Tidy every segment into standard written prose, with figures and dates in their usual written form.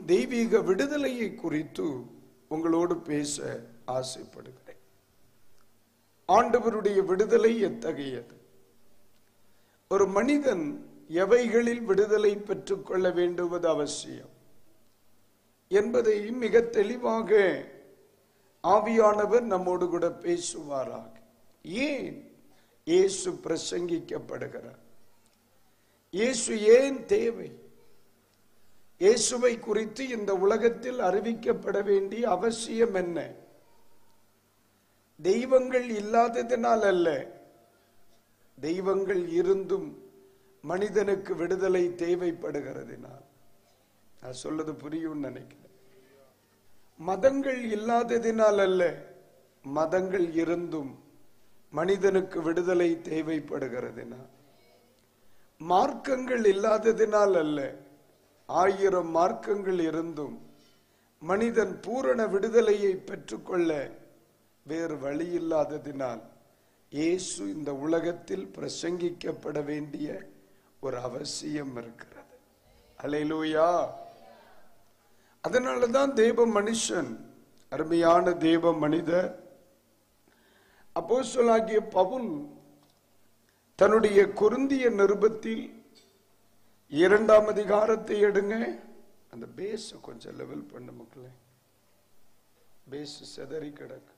தெய்வீக விடுதலையை குறித்து உங்களோடு பேச ஆசைப்படுகிறேன். ஆண்டவருடைய விடுதலை எத்தகையது? ஒரு மனிதன் எவைகளில் விடுதலை பெற்றுக் கொள்ள வேண்டுவது அவசியம் என்பதை மிக தெளிவாக ஆவியானவர் நம்மோடு கூட பேசுவாராக. ஏன் இயேசு பிரசங்கிக்கப்படுகிறார்? இயேசு ஏன் தேவை? இயேசுவை குறித்து இந்த உலகத்தில் அறிவிக்கப்பட வேண்டிய அவசியம் என்ன? தெய்வங்கள் இல்லாததினால் அல்ல, தெய்வங்கள் இருந்தும் மனிதனுக்கு விடுதலை தேவைப்படுகிறதுனால். நான் சொல்றது புரியும் நினைக்கிறேன். மதங்கள் இல்லாததினால் அல்ல, மதங்கள் இருந்தும் மனிதனுக்கு விடுதலை தேவைப்படுகிறதுனால். மார்க்கங்கள் இல்லாததினால் அல்ல, 1000 மார்க்கங்கள் இருந்தும் மனிதன் பூரண விடுதலையை பெற்றுக்கொள்ள வேறு வழி இல்லாததினால் இயேசு இந்த உலகத்தில் பிரசங்கிக்கப்பட வேண்டிய ஒரு அவசியம் இருக்கிறது. அல்லேலூயா. அதனாலதான் தேவ மனுஷன், அருமையான தேவ மனிதர் அப்போஸ்தலனாகிய பவுல் தன்னுடைய கொரிந்திய நிருபத்தில் 2ஆம் அதிகாரத்தை எடுங்க. அந்த பேஸ் கொஞ்சம் லெவல் பண்ண மக்களே, பேஸ் செதறி கிடக்கு.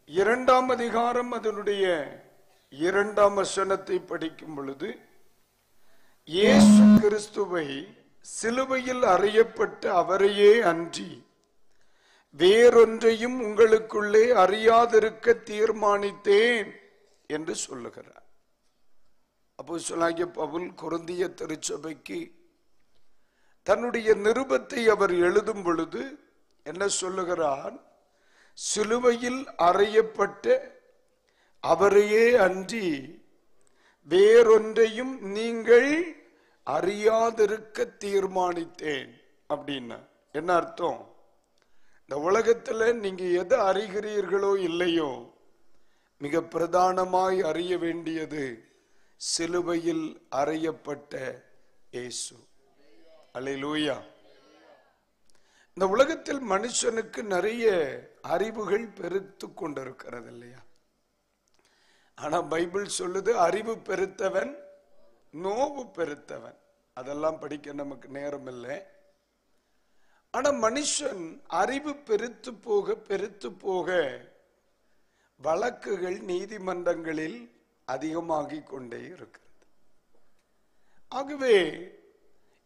2ஆம் அதிகாரம் அதனுடைய 2ஆம் வசனத்தை படிக்கும் பொழுது, இயேசு கிறிஸ்துவை சிலுவையில் அறையப்பட்ட அவரையே அன்றி வேறொன்றையும் உங்களுக்குள்ளே அறியாதிருக்க தீர்மானித்தேன் என்று சொல்லுகிறார். அப்போஸ்தலனாகிய பவுல் கொரிந்திய திருச்சபைக்கு தன்னுடைய நிருபத்தை அவர் எழுதும் பொழுது என்ன சொல்லுகிறார்? சிலுவையில் அறையப்பட்ட அவரையே அன்றி வேறொன்றையும் நீங்கள் அறியாதிருக்க தீர்மானித்தேன். அப்படின்னா என்ன அர்த்தம்? இந்த உலகத்துல நீங்க எதை அறிகிறீர்களோ இல்லையோ, மிக பிரதானமாய் அறிய வேண்டியது சிலுவையில் அறையப்பட்ட இயேசு. அல்லேலூயா. இந்த உலகத்தில் மனுஷனுக்கு நிறைய அறிவுகள் பெருத்து கொண்டிருக்கிறது இல்லையா? ஆனா பைபிள் சொல்லுது, அறிவு பெருத்தவன் நோவு பெருத்தவன். அதெல்லாம் படிக்க நமக்கு நேரம் இல்லை. ஆனா மனுஷன் அறிவு பெருத்து போக வழக்குகள் நீதிமன்றங்களில் அதிகமாகிக் கொண்டே இருக்கிறது. ஆகவே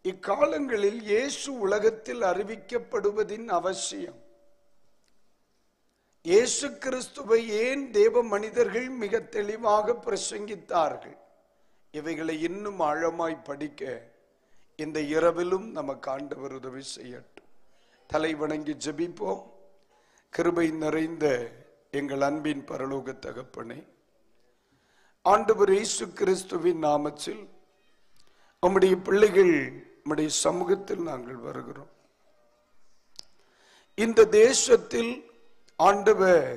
இக்காலங்களில் இயேசு உலகத்தில் அறிவிக்கப்படுவதின் அவசியம். இயேசு கிறிஸ்துவை ஏன் தேவ மனிதர்கள் மிக தெளிவாக பிரசங்கித்தார்கள்? இவைகளை இன்னும் ஆழமாய் படிக்க இந்த இரவிலும் நமக்கு ஆண்டவர் உதவி செய்யட்டும். தலை வணங்கி ஜெபிப்போம். கிருபை நிறைந்த எங்கள் அன்பின் பரலோக தகப்பனே, ஆண்டவர் இயேசு கிறிஸ்துவின் நாமத்தில் உம்முடைய பிள்ளைகள் உம்முடைய சமூகத்தில் நாங்கள் வருகிறோம். இந்த தேசத்தில் ஆண்டவர்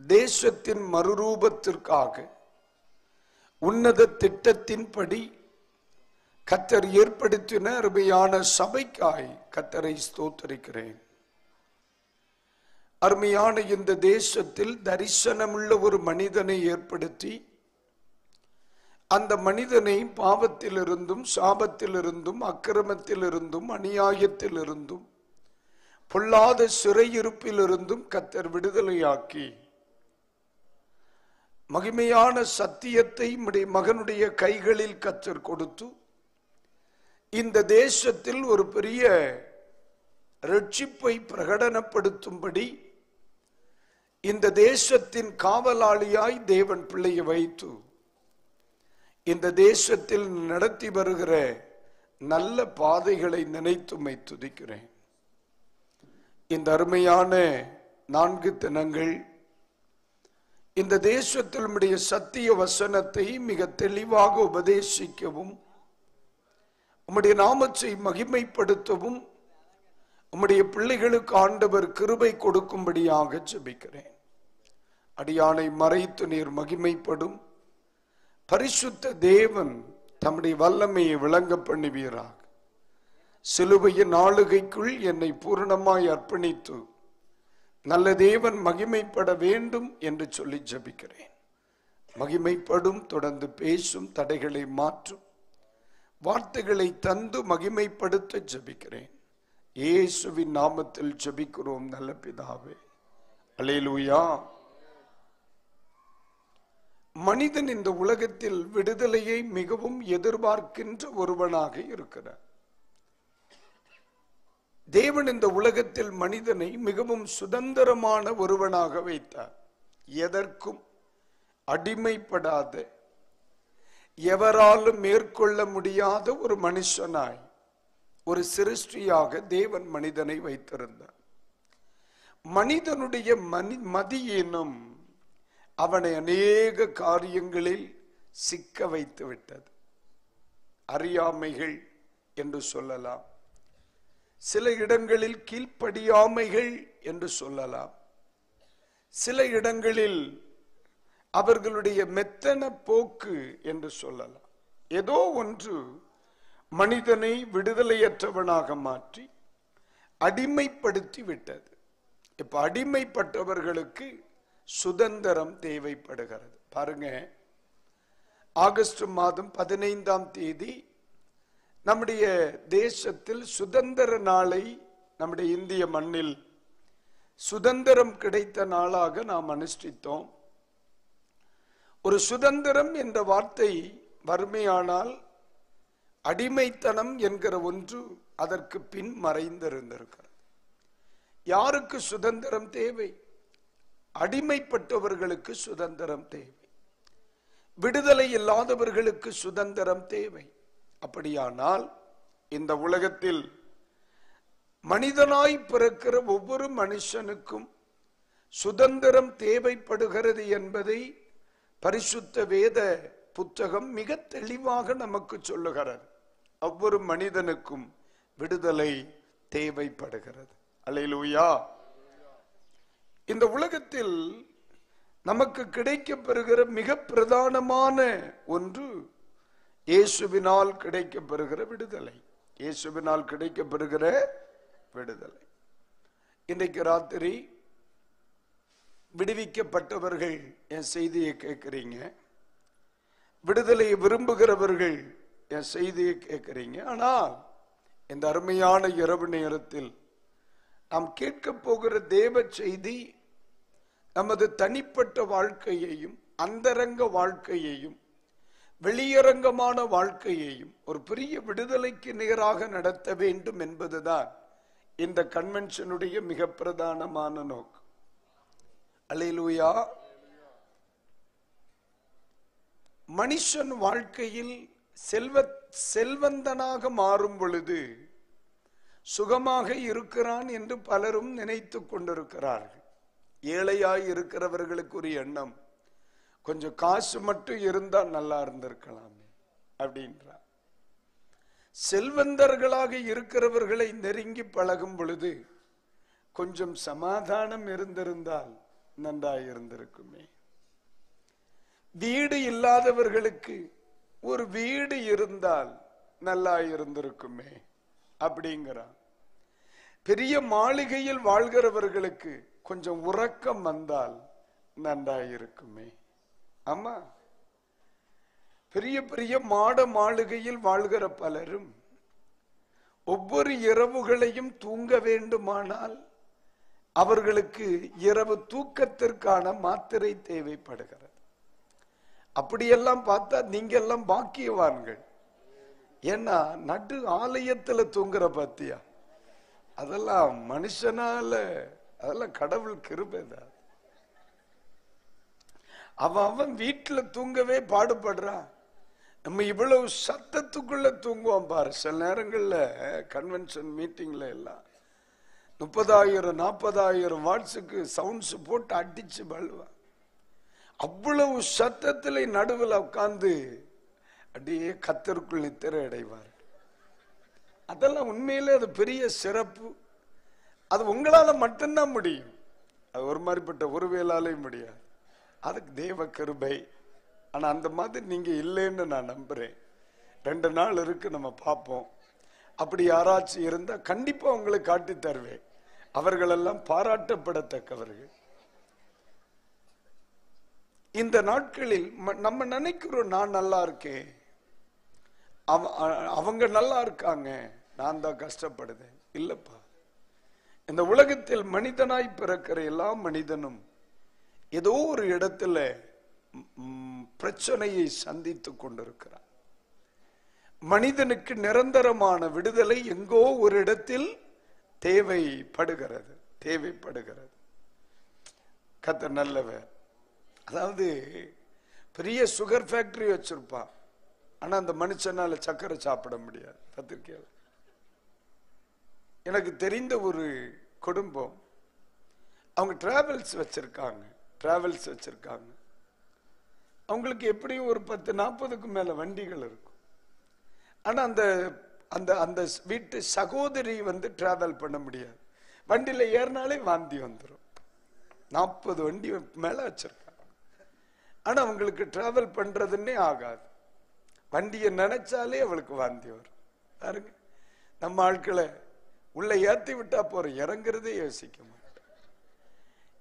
தேசத்தின் மறுரூபத்திற்காக உன்னத திட்டத்தின்படி கர்த்தர் ஏற்படுத்தின அருமையான சபைக்காய் கர்த்தரை ஸ்தோத்திரிக்கிறேன். அருமையான இந்த தேசத்தில் தரிசனமுள்ள ஒரு மனிதனை ஏற்படுத்தி அந்த மனிதனை பாவத்திலிருந்தும் சாபத்திலிருந்தும் அக்கிரமத்திலிருந்தும் அநியாயத்திலிருந்தும் பொல்லாத சிறையிருப்பிலிருந்தும் கர்த்தர் விடுதலையாக்கி மகிமையான சத்தியத்தை மகனுடைய கைகளில் கர்த்தர் கொடுத்து இந்த தேசத்தில் ஒரு பெரிய ரட்சிப்பை பிரகடனப்படுத்தும்படி இந்த தேசத்தின் காவலாளியாய் தேவன் பிள்ளையை வைத்து இந்த தேசத்தில் நடத்தி வருகிற நல்ல பாதைகளை நினைத்துமை துதிக்கிறேன். இந்த அருமையான 4 தினங்கள் இந்த தேசத்தில் உம்முடைய சத்திய வசனத்தை மிக தெளிவாக உபதேசிக்கவும் உம்முடைய நாமத்தை மகிமைப்படுத்தவும் உம்முடைய பிள்ளைகளுக்கு ஆண்டவர் கிருபை கொடுக்கும்படியாக ஜெபிக்கிறேன். அடியானை மறைத்து நீர் மகிமைப்படும். பரிசுத்த தேவன் தம்முடைய வல்லமையை விளங்க பண்ணுவீராக. சிலுவையின் ஆளுகைக்குள் என்னை பூரணமாய் அர்ப்பணித்து நல்ல தேவன் மகிமைப்பட வேண்டும் என்று சொல்லி ஜெபிக்கிறேன். மகிமைப்படும், தொடர்ந்து பேசும், தடைகளை மாற்றும் வார்த்தைகளை தந்து மகிமைப்படுத்த ஜெபிக்கிறேன். இயேசுவின் நாமத்தில் ஜெபிக்கிறோம் நல்ல பிதாவே. அல்லேலூயா. மனிதன் இந்த உலகத்தில் விடுதலையை மிகவும் எதிர்பார்க்கின்ற ஒருவனாக இருக்கிறார். தேவன் இந்த உலகத்தில் மனிதனை மிகவும் சுதந்திரமான ஒருவனாக வைத்தார். எதற்கும் அடிமைப்படாத, எவராலும் மேற்கொள்ள முடியாத ஒரு மனுஷனாய், ஒரு சிருஷ்டியாக தேவன் மனிதனை வைத்திருந்தார். மனிதனுடைய மதியீனம் அவனை அநேக காரியங்களில் சிக்க வைத்து விட்டது. அறியாமைகள் என்று சொல்லலாம், சில இடங்களில் கீழ்ப்படியாமைகள் என்று சொல்லலாம், சில இடங்களில் அவர்களுடைய மெத்தன போக்கு என்று சொல்லலாம். ஏதோ ஒன்று மனிதனை விடுதலையற்றவனாக மாற்றி அடிமைப்படுத்தி விட்டது. இப்ப அடிமைப்பட்டவர்களுக்கு சுதந்திரம் தேவைப்படுகிறது. பாருங்க, ஆகஸ்ட் மாதம் 15ஆம் தேதி நம்முடைய தேசத்தில் சுதந்திர நாளை நம்முடைய இந்திய மண்ணில் சுதந்திரம் கிடைத்த நாளாக நாம் அனுஷ்டித்தோம். ஒரு சுதந்திரம் என்ற வார்த்தை வறுமையானால் அடிமைத்தனம் என்கிற ஒன்று அதற்கு பின் மறைந்திருந்திருக்கிறது. யாருக்கு சுதந்திரம் தேவை? அடிமைப்பட்டவர்களுக்கு சுதந்திரம் தேவை, விடுதலை இல்லாதவர்களுக்கு சுதந்திரம் தேவை. அப்படியானால் இந்த உலகத்தில் மனிதனாய் பிறக்கிற ஒவ்வொரு மனுஷனுக்கும் சுதந்திரம் தேவைப்படுகிறது என்பதை பரிசுத்த வேத புத்தகம் மிக தெளிவாக நமக்கு சொல்லுகிறது. ஒவ்வொரு மனிதனுக்கும் விடுதலை தேவைப்படுகிறது. அல்லேலூயா. இந்த உலகத்தில் நமக்கு கிடைக்கப்பெறுகிற மிக பிரதானமான ஒன்று இயேசுவினால் கிடைக்கப்பெறுகிற விடுதலை. இயேசுவினால் கிடைக்கப்பெறுகிற விடுதலை. இன்றைக்கு ராத்திரி விடுவிக்கப்பட்டவர்கள் என் செய்தியை கேட்கிறீங்க, விடுதலையை விரும்புகிறவர்கள் என் செய்தியை கேட்கிறீங்க. ஆனால் இந்த அருமையான இரவு நேரத்தில் நாம் கேட்க போகிற தேவ செய்தி நமது தனிப்பட்ட வாழ்க்கையையும் அந்தரங்க வாழ்க்கையையும் வெளியரங்கமான வாழ்க்கையையும் ஒரு பெரிய விடுதலைக்கு நேராக நடத்த வேண்டும் என்பதுதான் இந்த கன்வென்ஷனுடைய மிக பிரதானமான நோக்கம். அல்லேலூயா. மனுஷன் வாழ்க்கையில் செல்வந்தனாக மாறும் பொழுது சுகமாக இருக்கிறான் என்று பலரும் நினைத்து கொண்டிருக்கிறார்கள். ஏழையாய் இருக்கிறவர்களுக்கு ஒரு எண்ணம், கொஞ்சம் காசு மட்டும் இருந்தா நல்லா இருந்திருக்கலாமே அப்படின்றார். செல்வந்தர்களாக இருக்கிறவர்களை நெருங்கி பழகும் பொழுது கொஞ்சம் சமாதானம் இருந்திருந்தால் நன்றாய் இருந்திருக்குமே. வீடு இல்லாதவர்களுக்கு ஒரு வீடு இருந்தால் நல்லா இருந்திருக்குமே அப்படிங்கிறான். பெரிய மாளிகையில் வாழ்கிறவர்களுக்கு கொஞ்சம் உறக்கம் வந்தால் நன்றாயிருக்குமே. ஆமா, பெரிய பெரிய மாட மாளிகையில் வாழ்கிற பலரும் ஒவ்வொரு இரவுகளையும் தூங்க வேண்டுமானால் அவர்களுக்கு இரவு தூக்கத்திற்கான மாத்திரை தேவைப்படுகிறது. அப்படியெல்லாம் பார்த்தா நீங்க எல்லாம் பாக்கியவான்கள். ஏன்னா நடு ஆலயத்துல தூங்குற பாத்தியா, அதெல்லாம் மனுஷனால, அதெல்லாம் கடவுள் கிருபைதான். அவன் வீட்டுல தூங்கவே பாடுபடுறான். நம்ம இவ்வளவு சத்தத்துக்குள்ள தூங்குவோம் பாரு. சில நேரங்கள்ல கன்வென்ஷன் மீட்டிங்ல எல்லாம் 30,000 40,000 வாட்ஸுக்கு சவுண்ட்ஸ் போட்டு அடிச்சு பழுவான். அவ்வளவு சத்தத்துல நடுவில் உட்கார்ந்து அப்படியே கர்த்தருக்குள் நித்திரை அடைவார். அதெல்லாம் உண்மையிலே அது பெரிய சிறப்பு. அது உங்களால மட்டும்தான் முடியும். அது ஒரு மாதிரிப்பட்ட ஒருவேளாலே முடியாது. அதுக்கு தேவ கிருபை. ஆனா அந்த மாதிரி நீங்க இல்லைன்னு நான் நம்புறேன். 2 நாள் இருக்கு, நம்ம பார்ப்போம். அப்படி யாராச்சும் இருந்தா கண்டிப்பா உங்களுக்கு காட்டி தருவேன். அவர்களெல்லாம் பாராட்டப்படத்தக்கவர்கள். இந்த நாட்களில் நம்ம நினைக்கிறோம், நான் நல்லா இருக்கேன், அவங்க நல்லா இருக்காங்க, நான் தான் கஷ்டப்படுதேன். இல்லப்பா, இந்த உலகத்தில் மனிதனாய் பிறக்கிற எல்லா மனிதனும் ஏதோ ஒரு இடத்துல பிரச்சனையை சந்தித்து கொண்டிருக்கிறார். மனிதனுக்கு நிரந்தரமான விடுதலை எங்கோ ஒரு இடத்தில் தேவைப்படுகிறது. கர்த்தர் நல்லவர். அதாவது பெரிய சுகர் ஃபேக்டரி வச்சிருப்பான், ஆனா அந்த மனுஷனால சக்கரை சாப்பிட முடியாது. பத்திரிக்கையால எனக்கு தெரிந்த ஒரு குடும்பம், அவங்க டிராவல்ஸ் வச்சிருக்காங்க. அவங்களுக்கு எப்படியும் ஒரு 10-40க்கு மேல வண்டிகள் இருக்கும். ஆனா அந்த அந்த அந்த வீட்டு சகோதரி டிராவல் பண்ண முடியாது. வண்டியில ஏறினாலே வாந்தி வந்துடும். 40 வண்டி மேல வச்சிருக்காங்க. ஆனா அவங்களுக்கு டிராவல் பண்றதுன்னே ஆகாது. வண்டியை நினைச்சாலே அவளுக்கு வாந்தி வரும். பாருங்க, நம்ம ஆட்களை உள்ள ஏற்றி விட்டா போற, இறங்குறதே யோசிக்க மாட்டோம்.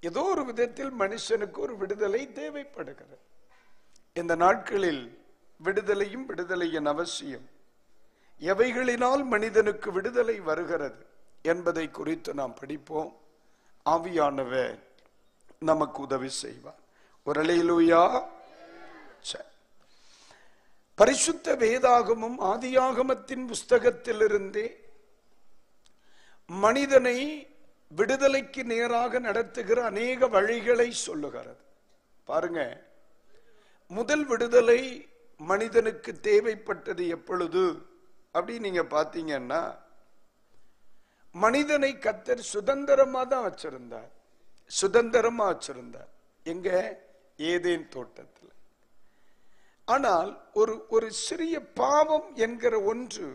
ஏதோ ஒரு விதத்தில் மனுஷனுக்கு ஒரு விடுதலை தேவைப்படுகிறது. இந்த நாட்களில் விடுதலையின் அவசியம், எவைகளினால் மனிதனுக்கு விடுதலை வருகிறது என்பதை குறித்து நாம் படிப்போம். ஆவியானவர் நமக்கு உதவி செய்வார். ஒரு அல்லேலூயா. பரிசுத்த வேதாகமும் ஆதியாகமத்தின் புஸ்தகத்திலிருந்தே மனிதனை விடுதலைக்கு நேராக நடத்துகிற அநேக வழிகளை சொல்லுகிறது. பாருங்க, முதல் விடுதலை மனிதனுக்கு தேவைப்பட்டது எப்பொழுது அப்படி நீங்க பாத்தீங்கன்னா, மனிதனை கர்த்தர் சுதந்திரமா தான் வச்சிருந்தார். எங்க? ஏதேன் தோட்டத்தில். ஆனால் ஒரு சிறிய பாவம் என்கிற ஒன்று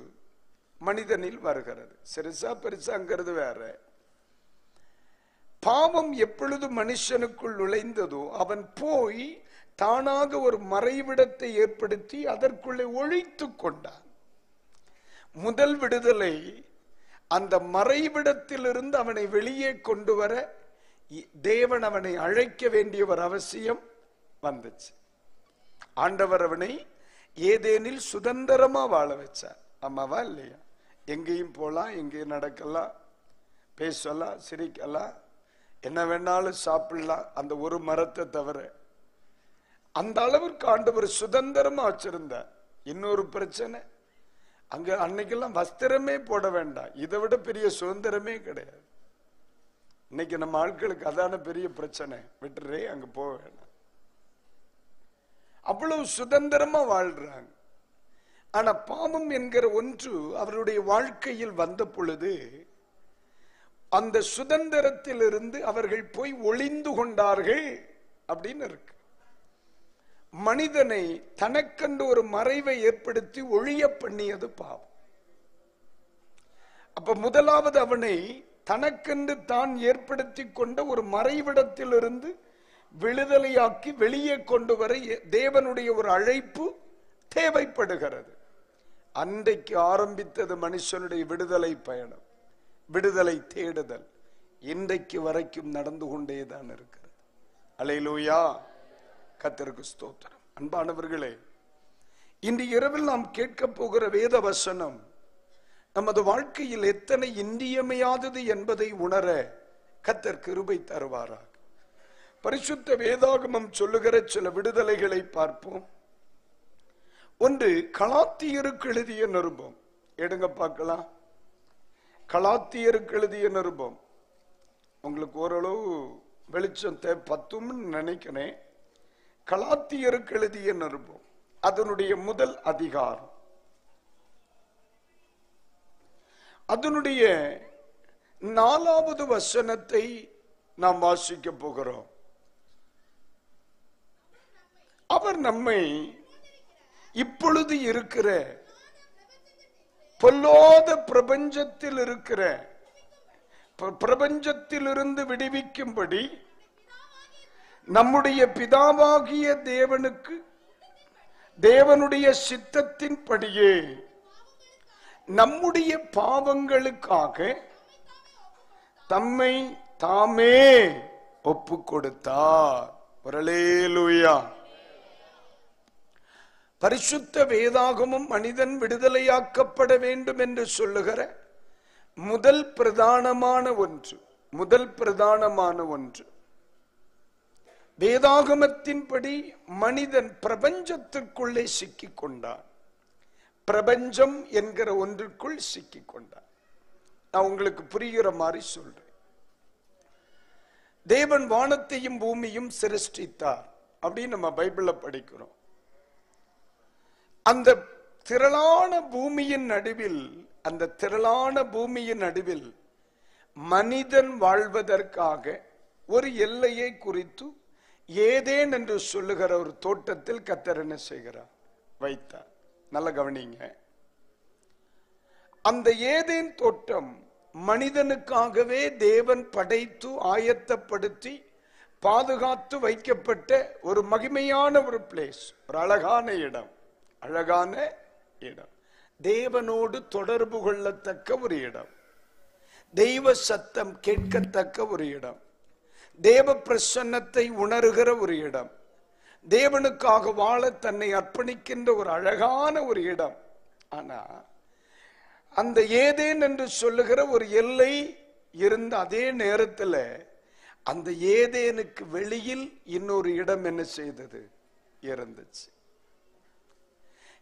மனிதனில் வருகிறது. சிறுசா பெருசாங்கிறது வேற. பாவம் எப்பொழுது மனுஷனுக்குள் நுழைந்ததோ, அவன் போய் தானாக ஒரு மறைவிடத்தை ஏற்படுத்தி அதற்குள்ளே ஒழித்து கொண்டான். முதல் விடுதலை அந்த மறைவிடத்திலிருந்து அவனை வெளியே கொண்டு வர தேவன் அவனை அழைக்க வேண்டிய ஒரு அவசியம் வந்துச்சு. ஆண்டவர் அவனை ஏதேனில் சுதந்திரமா வாழ வச்சார். ஆமாவா இல்லையா? எங்கேயும் போலாம், எங்கேயும் நடக்கலாம், பேசலாம், சிரிக்கலாம், என்ன வேணாலும் சாப்பிடலாம், அந்த ஒரு மரத்தை தவிர. அந்த அளவிற்கு ஆண்டவர் சுதந்திரமா வச்சிருந்தார். இன்னொரு பிரச்சனை, அங்க அன்னைக்கெல்லாம் வஸ்திரமே போட வேண்டாம். இதை விட பெரிய சுதந்திரமே கிடையாது. இன்னைக்கு நம்ம ஆட்களுக்கு அதான பெரிய பிரச்சனை. விட்டுறே, அங்க போக வேண்டாம். அவ்வளவு சுதந்திரமா வாழ்றாங்க. ஆனா பாவம் என்கிற ஒன்று அவருடைய வாழ்க்கையில் வந்த பொழுது அந்த சுதந்திரத்திலிருந்து அவர்கள் போய் ஒளிந்து கொண்டார்கள் அப்படின்னு இருக்கு. மனிதனை தனக்கென்று ஒரு மறைவை ஏற்படுத்தி ஒழிய பண்ணியது பாவம். அப்ப முதலாவது அவனை தனக்கென்று தான் ஏற்படுத்தி கொண்ட ஒரு மறைவிடத்திலிருந்து விடுதலையாக்கி வெளியே கொண்டு வர தேவனுடைய ஒரு அழைப்பு தேவைப்படுகிறது. அன்றைக்கு ஆரம்பித்தது மனுஷனுடைய விடுதலை பயணம், விடுதலை தேடுதல். இன்றைக்கு வரைக்கும் நடந்து கொண்டேதான் இருக்கிறது. அல்லேலூயா, கர்த்தருக்கு ஸ்தோத்திரம். அன்பானவர்களே, இன்று இரவில் நாம் கேட்க போகிற வேத வசனம் நமது வாழ்க்கையில் எத்தனை இன்றியமையாதது என்பதை உணர கர்த்தர் கிருபை தருவாராக. பரிசுத்த வேதாகமம் சொல்லுகிற சில விடுதலைகளை பார்ப்போம். ஒன்று, கலாத்தியருக்கு எழுதிய நிருபம். எடுங்க பார்க்கலாம். கலாத்தியருக்கு எழுதிய நிருபம். உங்களுக்கு ஓரளவு வெளிச்சம் பத்தும்னு நினைக்கிறேன். கலாத்தியருக்கு எழுதிய நிருபம், அதனுடைய முதல் அதிகாரம், அதனுடைய 4வது வசனத்தை நாம் வாசிக்க போகிறோம். அவர் நம்மை இப்பொழுது இருக்கிற பொல்லாத பிரபஞ்சத்திலிருந்து விடுவிக்கும்படி நம்முடைய பிதாவாகிய தேவனுக்கு தேவனுடைய சித்தத்தின்படியே நம்முடைய பாவங்களுக்காக தம்மை தாமே ஒப்பு கொடுத்தார். அல்லேலூயா. பரிசுத்த வேதாகமும் மனிதன் விடுதலையாக்கப்பட வேண்டும் என்று சொல்லுகிற முதல் பிரதானமான ஒன்று வேதாகமத்தின்படி மனிதன் பிரபஞ்சத்திற்குள்ளே சிக்கிக் கொண்டான். பிரபஞ்சம் என்கிற ஒன்றுக்குள் சிக்கிக் கொண்டான். நான் உங்களுக்கு புரிகிற மாதிரி சொல்றேன். தேவன் வானத்தையும் பூமியும் சிருஷ்டித்தார் அப்படின்னு நம்ம பைபிள்ல படிக்கிறோம். அந்த திரளான பூமியின் நடுவில் மனிதன் வாழ்வதற்காக ஒரு எல்லையை குறித்து ஏதேன் என்று சொல்லுகிற ஒரு தோட்டத்தில் கர்த்தர் என்ன செய்கிறார்? வைத்தார். நல்ல கவனிங்க. அந்த ஏதேன் தோட்டம் மனிதனுக்காகவே தேவன் படைத்து ஆயத்தப்படுத்தி பாதுகாத்து வைக்கப்பட்ட ஒரு மகிமையான ஒரு பிளேஸ், ஒரு அழகான இடம். தேவனோடு தொடர்பு கொள்ளத்தக்க ஒரு இடம், தெய்வ சத்தம் கேட்கத்தக்க ஒரு இடம், தேவ பிரசன்னத்தை உணர்கிற ஒரு இடம், தேவனுக்காக வாழ தன்னை அர்ப்பணிக்கின்ற ஒரு அழகான ஒரு இடம். ஆனா அந்த ஏதேன் என்று சொல்லுகிற ஒரு எல்லை இருந்த அதே நேரத்தில் அந்த ஏதேனுக்கு வெளியில் இன்னொரு இடம் என்ன செய்தது? இருந்துச்சு.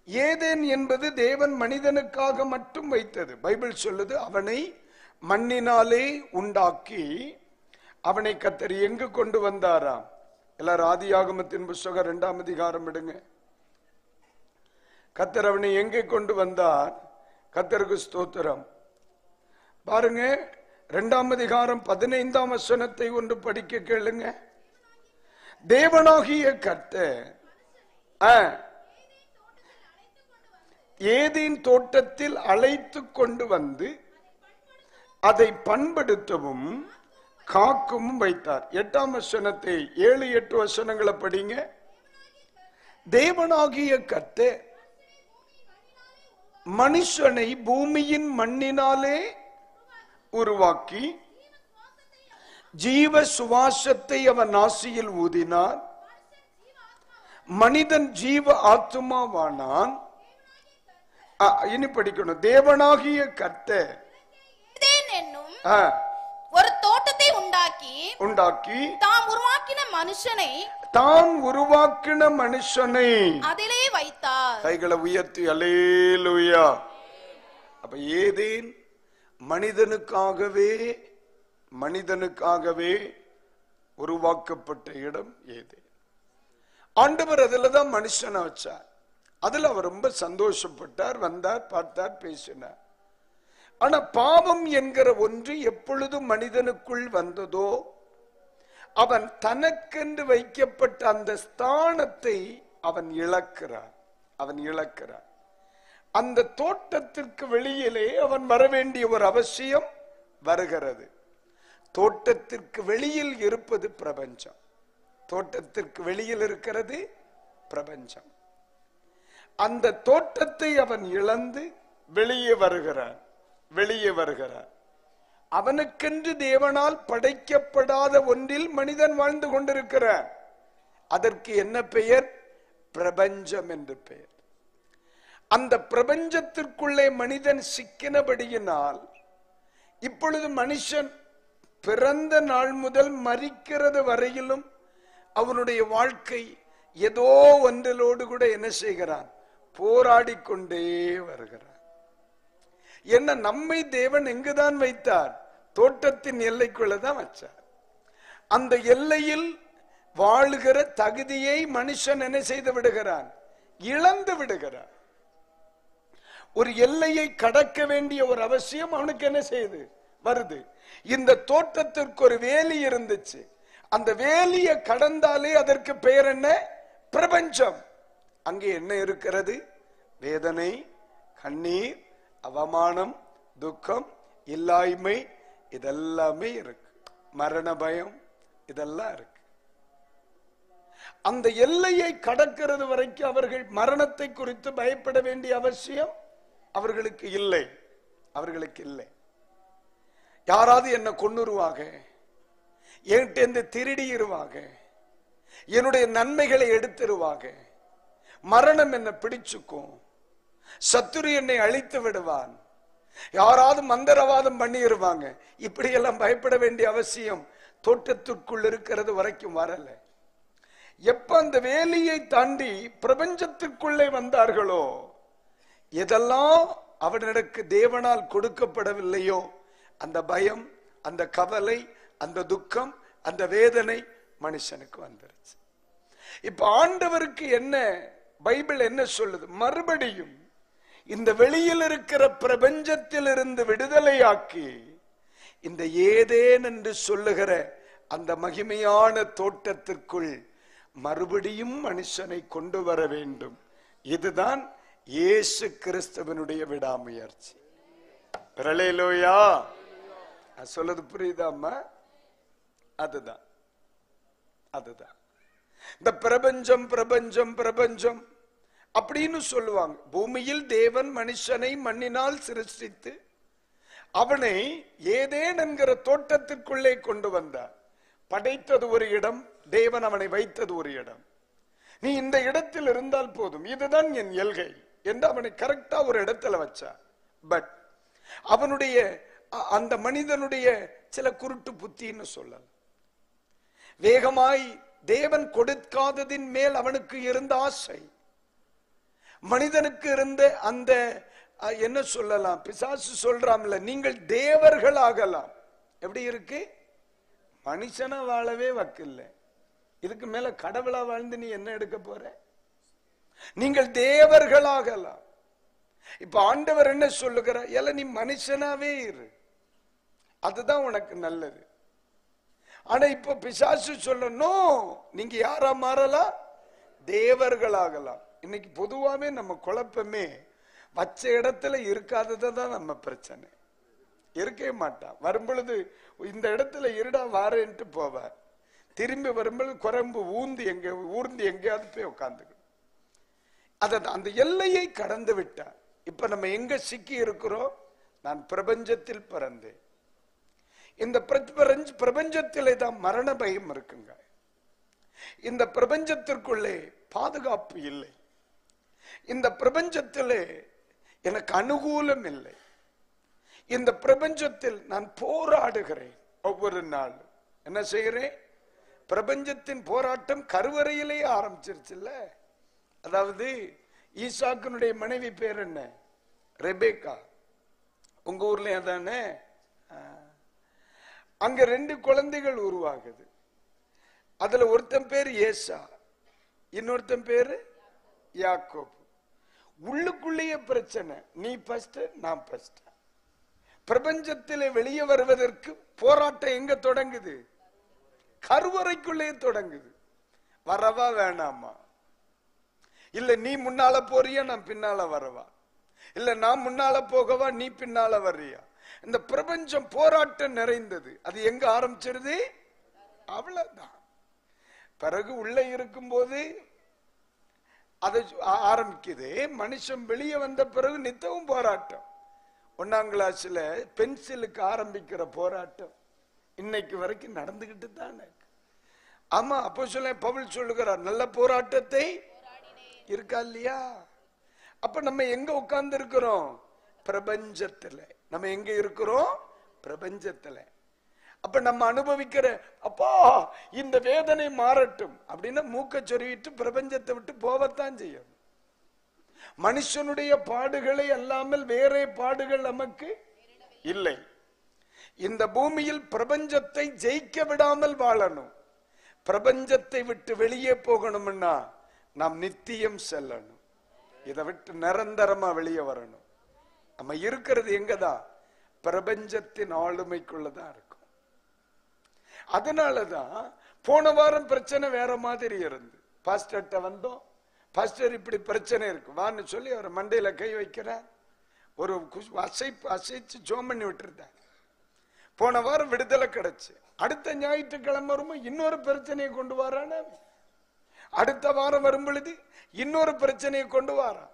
ஏதேன் என்பது தேவன் மனிதனுக்காக மட்டும் வைத்தது. பைபிள் சொல்லுது, அவனை மண்ணினாலே உண்டாக்கி அவனை கர்த்தர் எங்கு கொண்டு வந்தாராம்? எல்லாரும் ஆதியாகமத்தின் புத்தகம் 2ஆம் அதிகாரம் எடுங்க. கர்த்தர் அவனை எங்கே கொண்டு வந்தார்? கர்த்தருக்கு ஸ்தோத்திரம். பாருங்க, 2ஆம் அதிகாரம் 15ஆம் வசனத்தை ஒன்று படிக்க கேளுங்க. தேவனாகிய கர்த்தர் ஏதேன் தோட்டத்தில் அழைத்து கொண்டு வந்து அதை பண்படுத்தவும் காக்கவும் வைத்தார். 8ஆம் வசனத்தை 7-8 வசனங்களை படிங்க. தேவனாகிய கர்த்தர் மனுஷனை பூமியின் மண்ணினாலே உருவாக்கி ஜீவ சுவாசத்தை அவன் நாசியில் ஊதினார். மனிதன் ஜீவ ஆத்துமாவானான். இனி படிக்கணும். தேவனாகிய கர்த்தர் ஒரு தோட்டத்தை உண்டாக்கி தாம் உருவாக்கின மனுஷனை அதிலே வைத்தார். கைகளை உயர்த்தி அல்லேலூயா. அப்ப ஏதேன் மனிதனுக்காகவே உருவாக்கப்பட்ட இடம் ஏதேன். ஆண்டவர் அதுலதான் மனுஷனை வச்சார். அதுல அவர் ரொம்ப சந்தோஷப்பட்டார். வந்தார், பார்த்தார், பேசினார். ஆனா பாவம் என்கிற ஒன்று எப்பொழுது மனிதனுக்குள் வந்ததோ அவன் தனக்கென்று வைக்கப்பட்ட அந்த ஸ்தானத்தை அவன் இழக்கிறான். அந்த தோட்டத்திற்கு வெளியிலே அவன் வரவேண்டிய ஒரு அவசியம் வருகிறது. தோட்டத்திற்கு வெளியில் இருப்பது பிரபஞ்சம். தோட்டத்திற்கு வெளியில் இருக்கிறது பிரபஞ்சம். அந்த தோட்டத்தை அவன் இழந்து வெளியே வருகிறான். அவனுக்கென்று தேவனால் படைக்கப்படாத ஒன்றில் மனிதன் வாழ்ந்து கொண்டிருக்கிறான். அதற்கு என்ன பெயர்? பிரபஞ்சம் என்று பெயர். அந்த பிரபஞ்சத்திற்குள்ளே மனிதன் சிக்கினபடியினால் இப்பொழுது மனுஷன் பிறந்த நாள் முதல் மரிக்கிறது வரையிலும் அவனுடைய வாழ்க்கை ஏதோ ஒன்றோடு கூட என்ன செய்கிறான்? போராடி கொண்டே வருகிறான். என்ன, நம்மை தேவன் எங்குதான் வைத்தார்? தோட்டத்தின் எல்லைக்குள்ளதான் வச்சார். அந்த எல்லையில் வாழுகிற தகுதியை மனுஷன் என்ன செய்து விடுகிறான்? இழந்து விடுகிறான். ஒரு எல்லையை கடக்க வேண்டிய ஒரு அவசியம் அவனுக்கு என்ன செய்யுது? வருது. இந்த தோட்டத்திற்கு ஒரு வேலி இருந்துச்சு. அந்த வேலியை கடந்தாலே அதற்கு பெயர் என்ன? பிரபஞ்சம். அங்கே என்ன இருக்கிறது? வேதனை, கண்ணீர், அவமானம், துக்கம், இல்லாய்மை, இதெல்லாமே இருக்கு. மரண பயம், இதெல்லாம் இருக்கு. அந்த எல்லையை கடக்கிறது வரைக்கும் அவர்கள் மரணத்தை குறித்து பயப்பட வேண்டிய அவசியம் அவர்களுக்கு இல்லை. அவர்களுக்கு இல்லை. யாராவது என்ன கொன்னுருவாங்க, என்கிட்ட திருடிடுவாங்க, என்னுடைய நன்மைகளை எடுத்துருவாங்க, மரணம் என்ன பிடிச்சுக்கும், சத்துரு என்னை அழித்து விடுவான், யாராவது மந்திரவாதம் பண்ணிடுவாங்க, இப்படியெல்லாம் பயப்பட வேண்டிய அவசியம் தோட்டத்திற்குள் இருக்கிறது வரைக்கும் வரல. எப்ப அந்த வேலியை தாண்டி பிரபஞ்சத்திற்குள்ளே வந்தார்களோ, எதெல்லாம் அவனுக்கு தேவனால் கொடுக்கப்படவில்லையோ அந்த பயம், அந்த கவலை, அந்த துக்கம், அந்த வேதனை மனுஷனுக்கு வந்துருச்சு. இப்ப ஆண்டவருக்கு என்ன பைபிள் என்ன சொல்லுது? மறுபடியும் இந்த வெளியில் இருக்கிற பிரபஞ்சத்தில் இருந்து விடுதலையாக்கி இந்த ஏதேன் என்று சொல்லுகிற அந்த மகிமையான தோட்டத்திற்குள் மறுபடியும் மனுஷனை கொண்டு வர வேண்டும். இதுதான் இயேசு கிறிஸ்துவனுடைய விடாமுயற்சி. ஹல்லேலூயா. சொல்லுது புரியுதாம்மா? அதுதான் அதுதான் இந்த பிரபஞ்சம் பிரபஞ்சம் பிரபஞ்சம் அப்படின்னு சொல்லுவாங்க. பூமியில் தேவன் மனுஷனை மண்ணினால் சிருஷ்டித்து அவனை ஏதேன் என்கிற தோட்டத்திற்குள்ளே கொண்டு வந்தார். படைத்தது ஒரு இடம், தேவன் அவனை வைத்தது ஒரு இடம். நீ இந்த இடத்தில் இருந்தால் போதும், இதுதான் என் எல்கை என்று அவனை கரெக்டா ஒரு இடத்துல வச்சார். பட் அவனுடைய அந்த மனிதனுடைய சில குருட்டு புத்தின்னு சொல்லலாம். வேகமாய் தேவன் கொடுக்காததின் மேல் அவனுக்கு இருந்த ஆசை, மனிதனுக்கு இருந்த அந்த என்ன சொல்லலாம், பிசாசு சொல்றாம்ல, நீங்கள் தேவர்கள் ஆகலாம். எப்படி இருக்கு? மனுஷனா வாழவே வக்கில்ல, இதுக்கு மேல கடவுளா வாழ்ந்து நீ என்ன எடுக்க போற? நீங்கள் தேவர்களாகலாம். இப்ப ஆண்டவர் என்ன சொல்லுகிறார்? எல நீ மனுஷனாவே இரு, அதுதான் உனக்கு நல்லது. ஆனா இப்ப பிசாசு சொல்லணும், நீங்க யாரா மாறலாம்? தேவர்களாகலாம். இன்னைக்கு பொதுவாவே நம்ம குழப்பமே வச்ச இடத்துல இருக்காததான் நம்ம பிரச்சனை. இருக்கவே மாட்டான். வரும்பொழுது இந்த இடத்துல இருடா வாரேன்ட்டு போவார், திரும்பி வரும்பொழுது குரம்பு ஊர்ந்து எங்கேயாவது போய் உட்காந்துக்கணும். அந்த எல்லையை கடந்து விட்டார். இப்ப நம்ம எங்க சிக்கி இருக்கிறோம்? நான் பிரபஞ்சத்தில் பிறந்தேன். இந்த பிரபஞ்சத்திலே தான் மரண பயம் இருக்குங்க. இந்த பிரபஞ்சத்திற்குள்ளே பாதுகாப்பு இல்லை. இந்த பிரபஞ்சத்திலே எனக்கு அனுகூலம் இல்லை. இந்த பிரபஞ்சத்தில் நான் போராடுகிறேன். ஒவ்வொரு நாள் என்ன செய்கிறேன்? பிரபஞ்சத்தின் போராட்டம் கருவறையிலே ஆரம்பிச்சிருச்சுல்ல. அதாவது ஈசாக்கினுடைய மனைவி பேர் என்ன? ரெபேக்கா. உங்க ஊர்ல அதானே? அங்க 2 குழந்தைகள் உருவாகுது. அதுல ஒருத்தன் பேர் ஏசா, இன்னொருத்தன் பேரு யாக்கோபு. உள்ளுக்குள்ளேயே பிரச்சனை, நீ ஃபர்ஸ்ட் நான் ஃபர்ஸ்ட். பிரபஞ்சத்திலே வெளியே வருவதற்கு போராட்டம் எங்க தொடங்குது? கருவறைக்குள்ளே தொடங்குது. வரவா வேணாமா? இல்ல நீ முன்னால போறியா நான் பின்னால வரவா? இல்ல நான் முன்னால போகவா நீ பின்னால வர்றியா? இந்த பிரபஞ்சம் போராட்டம் நிறைந்தது. அது எங்க ஆரம்பிச்சிருது? அவ்வளவுதான். பிறகு உள்ள இருக்கும் போது அது ஆரம்பிக்குது. மனுஷன் வெளியே வந்த பிறகு நித்தவும் போராட்டம். 1ஆம் கிளாஸ்ல பென்சிலுக்கு ஆரம்பிக்கிற போராட்டம் இன்னைக்கு வரைக்கும் நடந்துகிட்டு தான். ஆமா, அப்போஸ்தலன் பவுல் சொல்லுகிறார், நல்ல போராட்டத்தை இருக்கா இல்லையா? அப்ப நம்ம எங்க உட்கார்ந்து இருக்கிறோம்? பிரபஞ்சத்துல. நம்ம எங்க இருக்கிறோம்? பிரபஞ்சத்துல. அப்ப நம்ம அனுபவிக்கிற அப்பா இந்த வேதனை மாறட்டும் அப்படின்னா மூக்க சொருவிட்டு பிரபஞ்சத்தை விட்டு போவத்தான் செய்யும். மனுஷனுடைய பாடுகளை அல்லாமல் வேறே பாடுகள் நமக்கு இல்லை. இந்த பூமியில் பிரபஞ்சத்தை ஜெயிக்க விடாமல் வாழணும். பிரபஞ்சத்தை விட்டு வெளியே போகணும்னா நாம் நித்தியம் செல்லணும். இதை விட்டு நிரந்தரமா வெளியே வரணும். நம்ம இருக்கிறது எங்கதான்? பிரபஞ்சத்தின் ஆளுமைக்குள்ளதான் இருக்கும். அதனாலதான் போன வாரம் பிரச்சனை வேற மாதிரி இருந்து பாஸ்டர்ட்ட வந்தோம். பாஸ்டர் இப்படி பிரச்சனை இருக்கு வான்னு சொல்லி அவர் மண்டையில கை வைக்கிறார். ஒரு அசைச்சு ஜோம் பண்ணி விட்டுருந்தார். போன வாரம் விடுதலை கிடைச்சு அடுத்த ஞாயிற்றுக்கிழமை வரும்போது இன்னொரு பிரச்சனையை கொண்டு வரான. அடுத்த வாரம் வரும் பொழுது இன்னொரு பிரச்சனையை கொண்டு வாரான்.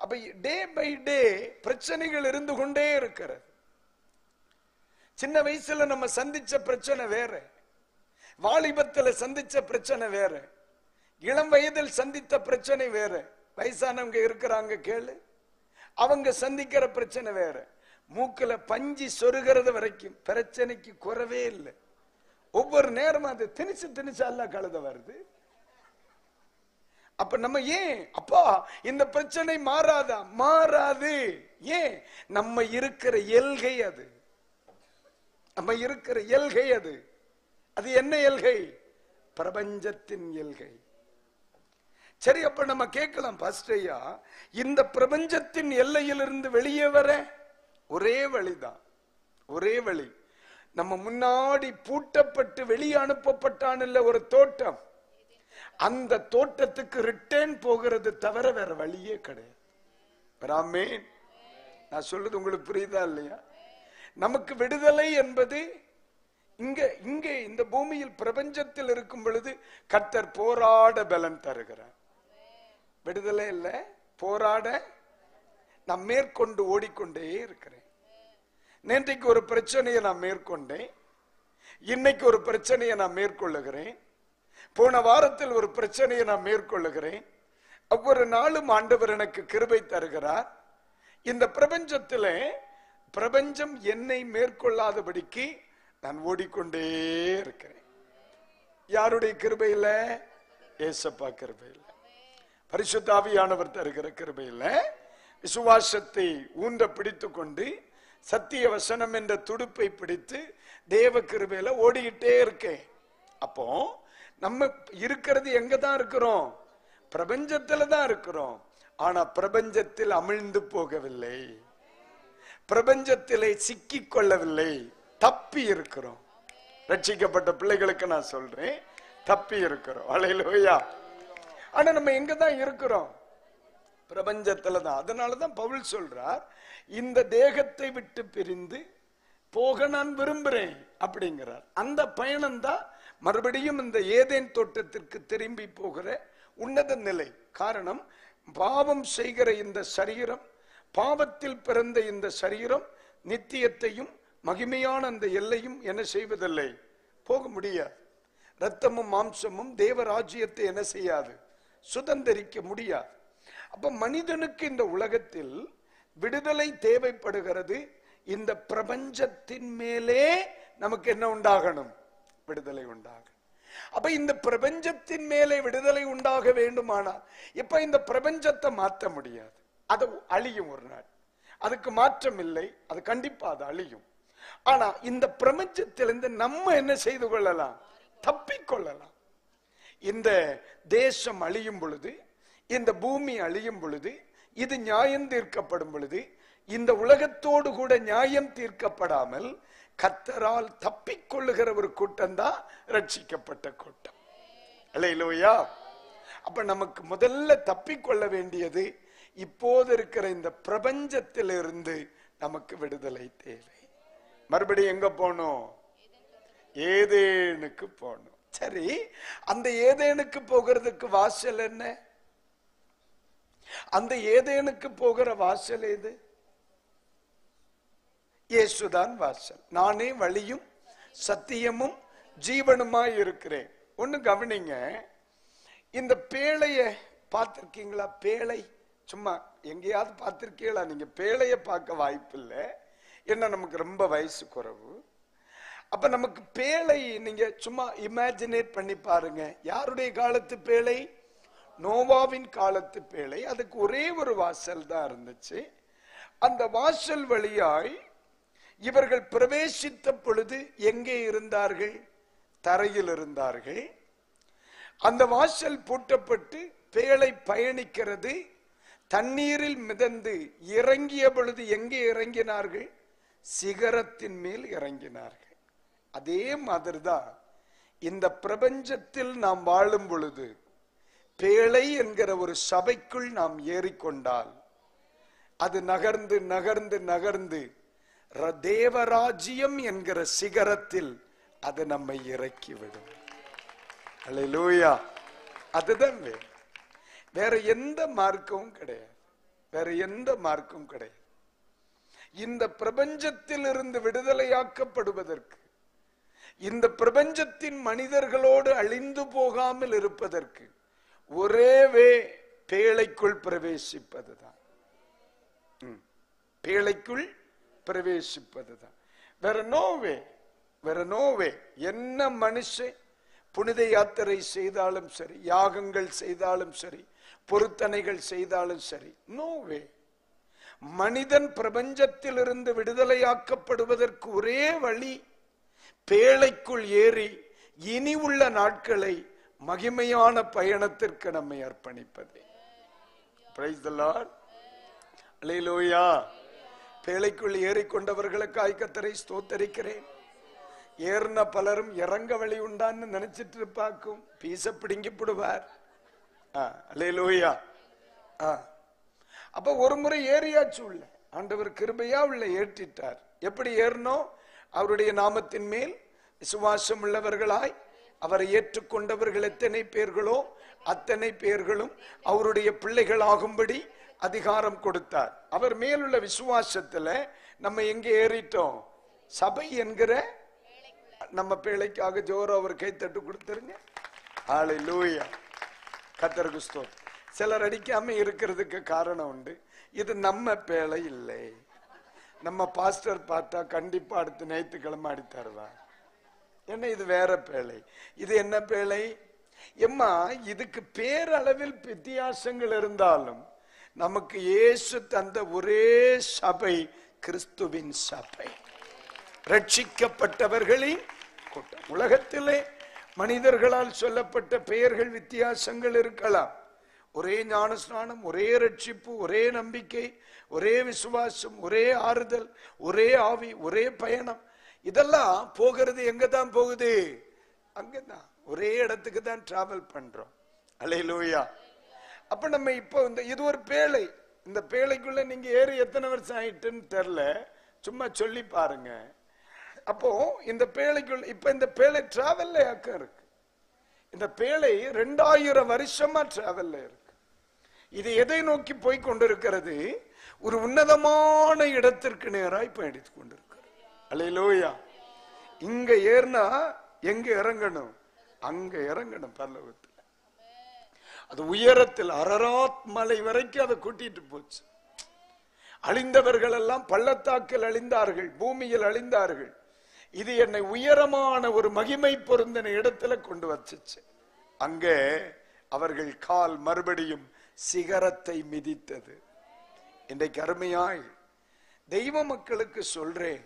அப்ப டே பை டே பிரச்சனைகள் இருந்து கொண்டே இருக்கிறது. சின்ன வயசுல நம்ம சந்திச்ச பிரச்சனை வேற, வாலிபத்துல சந்திச்ச பிரச்சனை வேற, இளம் வயதில் சந்தித்த பிரச்சனை வேற. வயசானவங்க இருக்கிறாங்க கேளு, அவங்க சந்திக்கிற பிரச்சனை வேற. மூக்குல பஞ்சி சொருகிறது வரைக்கும் பிரச்சனைக்கு குறவே இல்லை. ஒவ்வொரு நேரமும் அது திணிச்சு திணிச்சு எல்லாம் கழுத வருது. அப்ப நம்ம ஏன் அப்பா இந்த பிரச்சனை மாறாதா? மாறாது. ஏன்? நம்ம இருக்கிற எல்கை அது, நம்ம இருக்கிற எல்கை அது. அது என்ன எல்கை? பிரபஞ்சத்தின் எல்கை. சரி, அப்ப நம்ம கேட்கலாம், பாஸ்டர்யா இந்த பிரபஞ்சத்தின் எல்லையிலிருந்து வெளியே வர ஒரே வழிதான், ஒரே வழி. நம்ம முன்னாடி பூட்டப்பட்டு வெளியே அனுப்பப்பட்டான் இல்ல ஒரு தோட்டம், அந்த தோட்டத்துக்கு ரிட்டர்ன் போகிறது தவிர வேற வழியே கிடையாது. ஆமென். நான் சொல்றது உங்களுக்கு புரியுதா இல்லையா? நமக்கு விடுதலை என்பது இங்கே இந்த பூமியில் பிரபஞ்சத்தில் இருக்கும் பொழுது கர்த்தர் போராட பலன் தருகிறார். விடுதலை இல்ல, போராட நான் மேற்கொண்டு ஓடிக்கொண்டே இருக்கிறேன். நேற்றைக்கு ஒரு பிரச்சனையை நான் மேற்கொண்டேன், இன்னைக்கு ஒரு பிரச்சனையை நான் மேற்கொள்ளுகிறேன், போன வாரத்தில் ஒரு பிரச்சனையை நான் மேற்கொள்ளுகிறேன். ஒவ்வொரு நாளும் ஆண்டவர் எனக்கு கிருபை தருகிறார். இந்த பிரபஞ்சத்தில் பிரபஞ்சம் என்னை மேற்கொள்ளாதபடிக்கு நான் ஓடிக்கொண்டே இருக்கிறேன். யாருடைய கிருபையில? ஏசப்பா கிருபையில, பரிசுத்த ஆவியானவர் தருகிற கிருபையில விசுவாசத்தை ஊன்ற பிடித்து கொண்டு சத்திய வசனம் என்ற துடுப்பை பிடித்து தேவ கிருபையில ஓடிக்கிட்டே இருக்கேன். அப்போ நம்ம இருக்கிறது எங்க தான் இருக்கிறோம்? பிரபஞ்சத்துல தான் இருக்கிறோம். ஆனா பிரபஞ்சத்தில் அமிழ்ந்து போகவில்லை, பிரபஞ்சத்திலே சிக்கிக் கொள்ளவில்லை, தப்பி இருக்கிறோம். ரட்சிக்கப்பட்ட பிள்ளைகளுக்கு நான் சொல்றேன், தப்பி இருக்கிறோம். அல்லேலூயா. ஆனா நம்ம எங்க தான் இருக்கிறோம்? பிரபஞ்சத்துல தான். அதனாலதான் பவுல் சொல்றார், இந்த தேகத்தை விட்டு பிரிந்து போக நான் விரும்புறேன் அப்படிங்கிறார். அந்த பயணம் தான் மறுபடியும் இந்த ஏதேன் தோட்டத்திற்கு திரும்பி போகிற உன்னத நிலை. காரணம், பாவம் செய்கிற இந்த சரீரம், பாவத்தில் பிறந்த இந்த சரீரம் நித்தியத்தையும் மகிமையான அந்த எல்லையும் என்ன செய்வதில்லை, போக முடியாது. இரத்தமும் மாம்சமும் தேவராஜ்யத்தை என்ன செய்யாது, சுதந்திரிக்க முடியாது. அப்ப மனிதனுக்கு இந்த உலகத்தில் விடுதலை தேவைப்படுகிறது. இந்த பிரபஞ்சத்தின் மேலே நமக்கு என்ன உண்டாகணும்? விடுதலை உண்டாகணும். அப்ப இந்த பிரபஞ்சத்தின் மேலே விடுதலை உண்டாக வேண்டுமானால் இப்ப இந்த பிரபஞ்சத்தை மாற்ற முடியாது, அது அழியும் ஒரு நாள். அதுக்கு மாற்றம் இல்லை, அது கண்டிப்பா அது அழியும். ஆனா இந்த பிரபஞ்சத்திலிருந்து நம்ம என்ன செய்து கொள்ளலாம்? தப்பிக்கொள்ளலாம். இந்த தேசம் அழியும் பொழுது, இந்த பூமி அழியும் பொழுது, இது நியாயம் தீர்க்கப்படும் பொழுது, இந்த உலகத்தோடு கூட நியாயம் தீர்க்கப்படாமல் கர்த்தரால் தப்பிக்கொள்ளுகிற ஒரு கூட்டம் தான் ரட்சிக்கப்பட்ட கூட்டம். அல்லேலூயா. அப்ப நமக்கு முதல்ல தப்பிக்கொள்ள வேண்டியது இப்போது இருக்கிற இந்த பிரபஞ்சத்திலிருந்து நமக்கு விடுதலை தேவை. மறுபடியும் எங்க போனோம்? ஏதேனுக்கு போனோம். சரி, அந்த ஏதேனுக்கு போகிறதுக்கு வாசல் என்ன? அந்த ஏதேனுக்கு போகிற வாசல் எது? இயேசுதான் வாசல். நானே வழியும் சத்தியமும் ஜீவனுமாய் இருக்கிறேன். ஒண்ணு கவனிங்க, இந்த பேழைய பார்த்திருக்கீங்களா? பேழை சும்மா எங்கேயாவது பார்த்திருக்கீங்களா? நீங்க பேழைய பார்க்க வாய்ப்பு இல்லை, என்ன நமக்கு ரொம்ப வயசு குறைவு. அப்ப நமக்கு பேழை நீங்க சும்மா இமேஜினேட் பண்ணி பாருங்க. யாருடைய காலத்து பேழை? நோவாவின் காலத்து பேழை. அதுக்கு ஒரே ஒரு வாசல் தான் இருந்துச்சு. அந்த வாசல் வழியாய் இவர்கள் பிரவேசித்த பொழுது எங்கே இருந்தார்கள்? தரையில் இருந்தார்கள். அந்த வாசல் பூட்டப்பட்டு பேழை பயணிக்கிறது. தண்ணீரில் மிதந்து இறங்கிய பொழுது எங்கே இறங்கினார்கள்? சிகரத்தின் மேல் இறங்கினார்கள். அதே மாதிரிதான் இந்த பிரபஞ்சத்தில் நாம் வாழும் பொழுது பேழை என்கிற ஒரு சபைக்குள் நாம் ஏறிக்கொண்டால் அது நகர்ந்து நகர்ந்து நகர்ந்து தேவராஜ்யம் என்கிற சிகரத்தில் அது நம்மை இறக்கிவிடும். அல்லேலூயா. அதுதான் வேற எந்த மார்க்கமும் கிடையாது. வேற எந்த மார்க்கமும் கிடையாது. இந்த பிரபஞ்சத்தில் இருந்து விடுதலையாக்கப்படுவதற்கு, இந்த பிரபஞ்சத்தின் மனிதர்களோடு அழிந்து போகாமல் இருப்பதற்கு ஒரே பேழைக்குள் பிரவேசிப்பதுதான். பேழைக்குள் பிரவேசிப்பதுதான். வேற நோவே, வேற நோவே. என்ன மனுஷன் புனித யாத்திரை செய்தாலும் சரி, யாகங்கள் செய்தாலும் சரி, பொருத்தனைகள் செய்தாலும் சரி, நோவே. மனிதன் பிரபஞ்சத்தில் இருந்து விடுதலையாக்கப்படுவதற்கு ஒரே வழி பேழைக்குள் ஏறி இனி உள்ள நாட்களை மகிமையான பயணத்திற்கு நம்மை அர்ப்பணிப்பதே. Praise the Lord. அல்லேலூயா. பேழைக்குள் ஏறிக்கொண்டவர்களுக்காய் கர்த்தரை ஸ்தோத்தரிக்கிறேன். ஏறின பலரும் இறங்க வழி உண்டான்னு நினைச்சிட்டு இருப்பாக்கும். பீச பிடுங்கி போடுவார். அல்லேலூயா. அப்ப ஒரு முறை ஏறியாச்சு உள்ள ஆண்டவர் கிருபையா உள்ள ஏற்றிட்டார். எப்படி ஏறணும்? அவருடைய நாமத்தின் மேல் விசுவாசம் உள்ளவர்களாய் அவரை ஏற்றுக்கொண்டவர்கள் எத்தனை பேர்களோ அத்தனை பேர்களும் அவருடைய பிள்ளைகள் ஆகும்படி அதிகாரம் கொடுத்தார். அவர் மேலுள்ள விசுவாசத்துல நம்ம எங்க ஏறிட்டோம்? சபை என்கிற நம்ம பேழைக்காக ஜோரோ அவர் கைத்தட்டு கொடுத்துருங்க. ஹல்லேலூயா. கர்த்தருக்கு ஸ்தோத்திரம். சிலர் அடிக்காம இருக்கிறதுக்கு காரணம் உண்டு. இது நம்ம பேழை இல்லை. நம்ம பாஸ்டர் பார்த்தா கண்டிப்பா அடுத்த ஞாயிற்றுக்கிழமை அடி தருவார். என்ன இது வேற பேழை. இது என்ன பேழை? எம்மா, இதுக்கு பேரளவில் வித்தியாசங்கள் இருந்தாலும் நமக்கு இயேசு தந்த ஒரே சபை கிறிஸ்துவின் சபை, ரட்சிக்கப்பட்டவர்களின் கூட்டம். உலகத்திலே மனிதர்களால் சொல்லப்பட்ட பெயர்கள் வித்தியாசங்கள் இருக்கலாம். ஒரே ஞானஸ்நானம், ஒரே ரட்சிப்பு, ஒரே நம்பிக்கை, ஒரே விசுவாசம், ஒரே ஆறுதல், ஒரே ஆவி, ஒரே பயணம். இதெல்லாம் போகிறது எங்க தான் போகுது? அங்கதான், ஒரே இடத்துக்கு தான் டிராவல் பண்றோம். அல்லேலூயா. அப்ப நம்ம இப்போ இது ஒரு பேழை. இந்த பேழைக்குள்ள நீங்க ஏறி எத்தனை வருஷம் ஆயிட்டுன்னு தெரியல, சும்மா சொல்லி பாருங்க. அப்போ இந்த பேழைக்குள்ள இப்ப இந்த பேழை டிராவல்ல யாக்கம் இருக்கு. இந்த பேழை 2000 வருஷமா டிராவல்ல இருக்கு. இது எதை நோக்கி போய் கொண்டிருக்கிறது? ஒரு உன்னதமான இடத்திற்கு நேராய் பயணித்து கொண்டிருக்கிறது. அல்லேலூயா. இங்க ஏறினா எங்க இறங்கணும்? அங்க இறங்கணும் பரலோகத்தில். அது உயரத்தில் அரராத் மலை வரைக்கும் அதை கூட்டிட்டு போச்சு. அழிந்தவர்கள் எல்லாம் பள்ளத்தாக்கில் அழிந்தார்கள், பூமியில் அழிந்தார்கள். இது என்னை உயரமான ஒரு மகிமை பொருந்தின இடத்துல கொண்டு வச்சுச்சு. அங்கே அவர்கள் கால் மறுபடியும் சிகரத்தை மிதித்தது. இன்றைக்கு அருமையாய் தெய்வ மக்களுக்கு சொல்றேன்,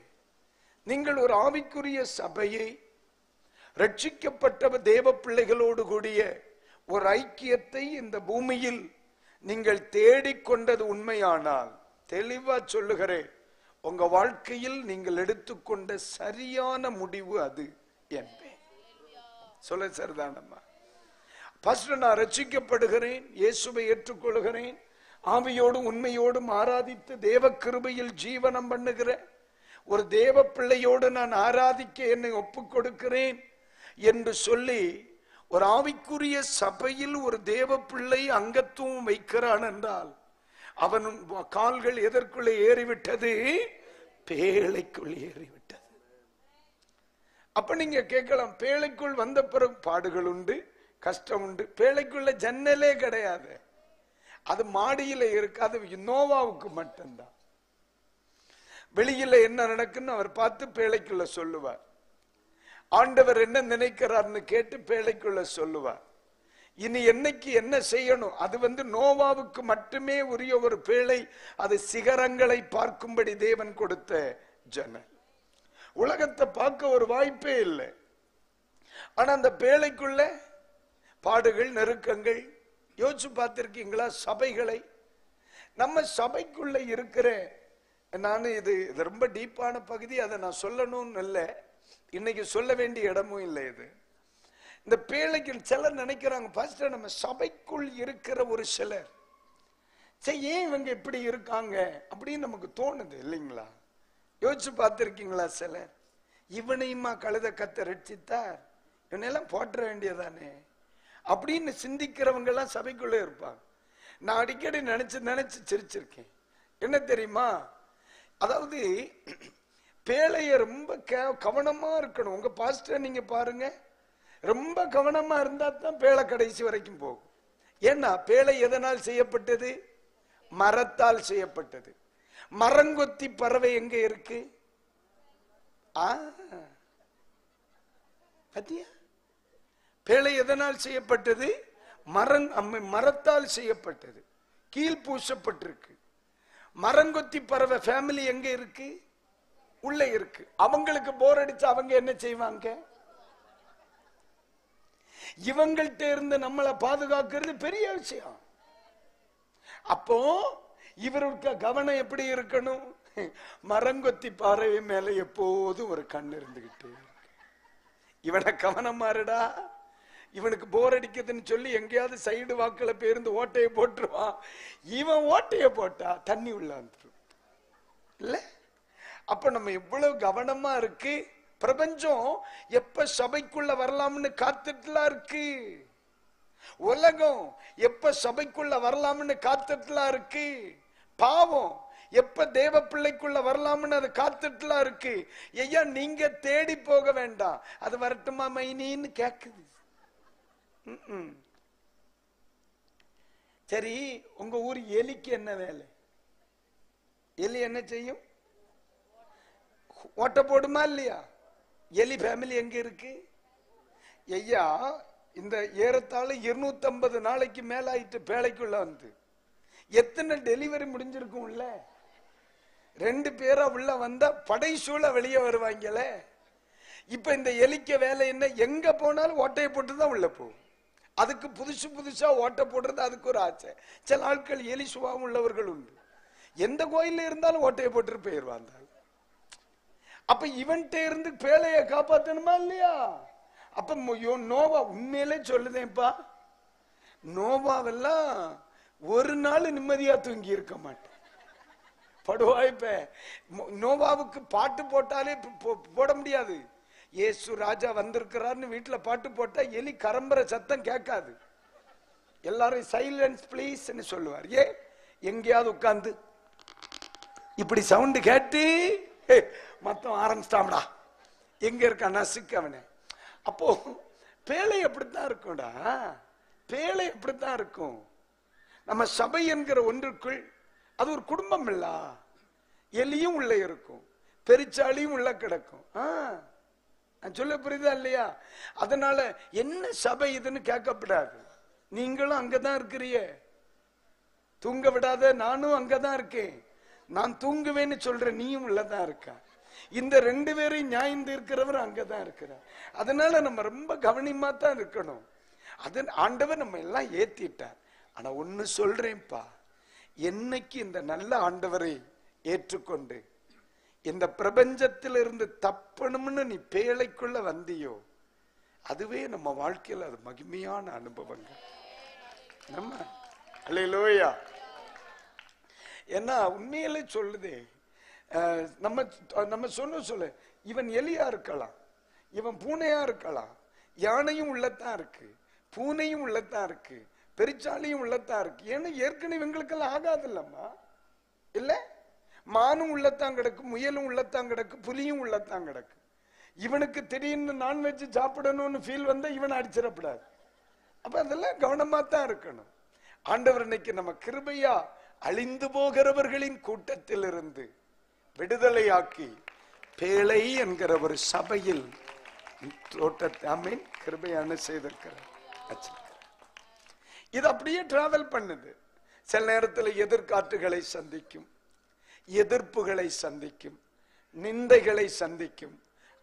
நீங்கள் ஒரு ஆவிக்குரிய சபையை, ரட்சிக்கப்பட்ட தேவ பிள்ளைகளோடு கூடிய ஒரு ஐக்கியத்தை இந்த பூமியில் நீங்கள் தேடிக்கொண்டது உண்மையானால், தெளிவா சொல்லுகிறேன், உங்க வாழ்க்கையில் நீங்கள் எடுத்துக்கொண்ட சரியான முடிவு அது என்பேன். சொல்ல சரிதானம்மா? பாஸ்டர், நான் ரட்சிக்கப்படுகிறேன், இயேசுவை ஏற்றுக்கொள்கிறேன், ஆவியோடும் உண்மையோடும் ஆராதித்து தேவ கிருபையில் ஜீவனம் பண்ணுகிற ஒரு தேவ பிள்ளையோடு நான் ஆராதிக்க என்னை ஒப்புக் கொடுக்கிறேன் என்று சொல்லி ஒரு ஆவிக்குரிய சபையில் ஒரு தேவ பிள்ளை அங்கத்துவம் வைக்கிறான் என்றால் அவன் கால்கள் எதற்குள்ளே ஏறிவிட்டது? பேழைக்குள் ஏறிவிட்டது. அப்ப நீங்க கேட்கலாம், பேழைக்குள் வந்த பிறகு பாடுகள் உண்டு, கஷ்டம் உண்டு. பேழைக்குள்ள ஜன்னலே கிடையாது, அது மாடியில இருக்கு. அது நோவாவுக்கு மட்டும்தான். வெளியில என்ன நடக்குன்னு அவர் பார்த்து பேழைக்குள்ள சொல்லுவார். ஆண்டவர் என்ன நினைக்கிறார்னு கேட்டு பேழைக்குள்ள சொல்லுவார். இனி என்னைக்கு என்ன செய்யணும், அது நோவாவுக்கு மட்டுமே உரிய ஒரு பேழை. அது சிகரங்களை பார்க்கும்படி தேவன் கொடுத்த ஜன்னல். உலகத்தை பார்க்க ஒரு வாய்ப்பே இல்லை. ஆனா அந்த பேழைக்குள்ள பாடுகள், நெருக்கங்கள். யோசிச்சு பார்த்திருக்கீங்களா சபைகளை? நம்ம சபைக்குள்ள இருக்கிற, நான் இது ரொம்ப டீப்பான பகுதி, அதை நான் சொல்லணும்னு இல்லை, இன்னைக்கு சொல்ல வேண்டிய இடமும் இல்லை. இது இந்த பேழைக்கு சிலர் நினைக்கிறாங்க, பாஸ்டர் நம்ம சபைக்குள் இருக்கிற ஒரு சிலர் ஏன் இவங்க இப்படி இருக்காங்க அப்படின்னு நமக்கு தோணுது இல்லைங்களா? யோசிச்சு பார்த்திருக்கீங்களா? சிலர் இவனையுமா கழுத கத்த ரட்சித்தார், இவனெல்லாம் போற்ற வேண்டியதானே, அப்படின்னு சிந்திக்கிறவங்க எல்லாம் சபைக்குள்ளே இருப்பாங்க. நான் அடிக்கடி நினைச்சு சிரிச்சிருக்கேன். என்ன தெரியுமா, அதாவது பேழைய ரொம்ப கவனமா இருக்கணும். உங்க பாஸ்டர் நீங்க பாருங்க, ரொம்ப கவனமா இருந்தா தான் பேழை கடைசி வரைக்கும் போகும். ஏன்னா பேழை எதனால் செய்யப்பட்டது? மரத்தால் செய்யப்பட்டது. மரங்கொத்தி பறவை எங்க இருக்கு? பத்தியா, பேழை எதனால் செய்யப்பட்டது? மரத்தால் செய்யப்பட்டது, கீழ் பூசப்பட்டிருக்கு. மரங்கொத்தி பறவை ஃபேமிலி எங்க இருக்கு? உள்ள இருக்கு. அவங்களுக்கு போர் அடிச்சு அவங்க என்ன செய்வாங்க? இவங்கள்ட்ட இருந்து நம்மளை பாதுகாக்கிறது பெரிய விஷயம். அப்போ இவருக்கு கவனம் எப்படி இருக்கணும்? மரங்கொத்தி பறவை மேல எப்போதும் ஒரு கண் இருந்துகிட்டு இருக்கு. இவனை கவனம் மாறுடா, இவனுக்கு போர் அடிக்குதுன்னு சொல்லி எங்கேயாவது சைடு வாக்குல பேருந்து ஓட்டையை போட்டுருவான். இவன் ஓட்டைய போட்டா தண்ணி உள்ள வந்துடும் இல்ல? அப்ப நம்ம எவ்வளவு கவனமா இருக்கு. பிரபஞ்சம் எப்ப சபைக்குள்ள வரலாம்னு காத்துட்டுலாம் இருக்கு. உலகம் எப்ப சபைக்குள்ள வரலாம்னு காத்துட்டுலாம் இருக்கு. பாவம் எப்ப தேவ பிள்ளைக்குள்ள வரலாம்னு அது காத்துட்டுலாம் இருக்கு. ஐயா நீங்க தேடி போக வேண்டாம், அது வரட்டுமா மைனின்னு கேக்குது. சரி, உங்க ஊர் எலிக்கு என்ன வேலை? எலி என்ன செய்யும்? ஓட்ட போடுமா இல்லையா? எலி ஃபேமிலி எங்க இருக்கு? ஐயா இந்த ஏறத்தாழ 250 நாளைக்கு மேல ஆயிட்டு பேழைக்குள்ள வந்து எத்தனை டெலிவரி முடிஞ்சிருக்கும் உள்ள? 2 பேரா உள்ள வந்தா படைசூழ வெளியே வருவாங்கல. இப்ப இந்த எலிக்க வேலை என்ன? எங்க போனாலும் ஓட்டையை போட்டுதான் உள்ள போகும். அதுக்கு புதுசா ஓட்ட போடுறது அதுக்கு ஒரு ஆசை. சில ஆட்கள் எலி சுபாவம் உள்ளவர்கள் உண்டு. எந்த கோயில இருந்தாலும் ஓட்டையை போட்டு போயிருவாங்க. அப்ப இவன்கிட்ட இருந்து பேழைய காப்பாத்தணுமா இல்லையா? அப்ப நோவா உண்மையிலே சொல்லுதேன்ப்பா, நோவாவெல்லாம் ஒரு நாள் நிம்மதியா தூங்கி இருக்க மாட்டேன். படுவாய்ப்ப நோவாவுக்கு பாட்டு போட்டாலே போட முடியாது. இயேசு ராஜா வந்திருக்கிறார்னு வீட்டுல பாட்டு போட்டா எலி கரம்பர சத்தம் கேட்காது. எல்லாரும் சைலன்ஸ் பிளீஸ் சொல்லுவார். எங்கேயாவது உட்கார்ந்து இப்படி சவுண்ட் கேட்டு மொத்தம் ஆரம்பிச்சிட்டாம்டா, எங்க இருக்கா நசுக்கு அவனை. அப்போ பேழை எப்படித்தான் இருக்கும்டா, பேழை எப்படித்தான் இருக்கும். நம்ம சபை என்கிற ஒன்றுக்குள் அது ஒரு குடும்பம் இல்ல. எலியும் உள்ள இருக்கும், பெருச்சாளியும் உள்ள கிடக்கும். சொல்ல புரியுதா இல்லையா? அதனால என்ன சபை இதுன்னு கேட்கப்படாது. நீங்களும் அங்கதான் இருக்கிறீங்க, தூங்க விடாத. நானும் அங்கதான் இருக்கேன், நான் தூங்குவேன்னு சொல்ற நீயும் உள்ளதான் இருக்க. இந்த 2 பேரையும் நியாயம் தீர்க்கிறவர் அங்கதான் இருக்கிறார். அதனால நம்ம ரொம்ப கவனமா தான் இருக்கணும். அது ஆண்டவர் நம்ம எல்லாம் ஏத்திட்டார். ஆனா ஒண்ணு சொல்றேன்ப்பா, என்னைக்கு இந்த நல்ல ஆண்டவரை ஏற்றுக்கொண்டு இந்த பிரபஞ்சத்திலிருந்து தப்பணும்னு நீ பேழைக்குள்ள வந்தியோ, அதுவே நம்ம வாழ்க்கையில் அது மகிமையான அனுபவங்கள். நம்ம அல்லேலூயா. ஏன்னா உண்மையிலே சொல்லுதே, நம்ம சொல்ல இவன் எலியா இருக்கலாம், இவன் பூனையா இருக்கலாம், யானையும் உள்ளத்தான் இருக்கு, பூனையும் உள்ளத்தான் இருக்கு, பெருச்சாலியும் உள்ளத்தான் இருக்கு. ஏன்னா ஏற்கனவே இவங்களுக்கெல்லாம் ஆகாது இல்லம்மா இல்ல? மானும் உள்ளத்தான் கிடக்கு, முயலும் உள்ளத்தான் கிடக்கு, புலியும் உள்ளத்தான் கிடக்கு. இவனுக்கு திடீர்னு நான்வெஜ் சாப்பிடணும்னு ஃபீல் வந்தா இவனை அடிச்சிடப்படாது. அப்ப அதெல்லாம் கவனமா தான் இருக்கணும். ஆண்டவர் இன்னைக்கு நம்ம கிருபையா அழிந்து போகிறவர்களின் கூட்டத்தில் இருந்து விடுதலையாக்கி பேழை என்கிற ஒரு சபையில் தோட்டத்தை ஆமென் கிருபையான செய்திருக்கிறார். இது அப்படியே டிராவல் பண்ணுது. சில நேரத்தில் எதிர்காற்றுகளை சந்திக்கும், எதிர்ப்புகளை சந்திக்கும், நிந்தைகளை சந்திக்கும்,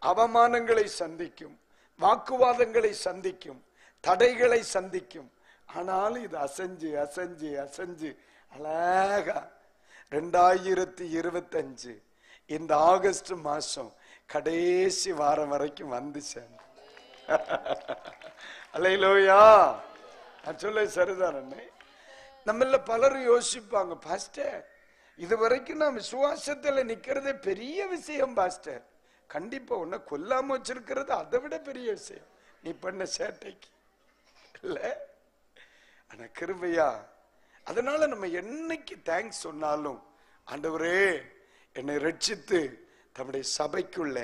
அவமானங்களை சந்திக்கும், வாக்குவாதங்களை சந்திக்கும், தடைகளை சந்திக்கும். ஆனாலும் இது அசைஞ்சு அசைஞ்சு அசைஞ்சு அழகா 2025 இந்த ஆகஸ்ட் மாசம் கடைசி வாரம் வரைக்கும் வந்து சேர்ந்து. அல்லேலூயா. நான் சொல்ல சரிதானே? நம்மள பலரும் யோசிப்பாங்க, பாஸ்டர் இது வரைக்கும் நான் விசுவாசத்துல நிக்கிறதே பெரிய விஷயம் பாஸ்டர். கண்டிப்பா உன்னை கொல்லாம வச்சிருக்கிறது அதை விட பெரிய விஷயம் நீ பண்ண சேட்டைக்கு. இல்ல? ஆனா கிருபையா. அதனால நம்ம என்னைக்கு தேங்க்ஸ் சொன்னாலும், ஆண்டவரே என்னை ரட்சித்து தம்முடைய சபைக்குள்ள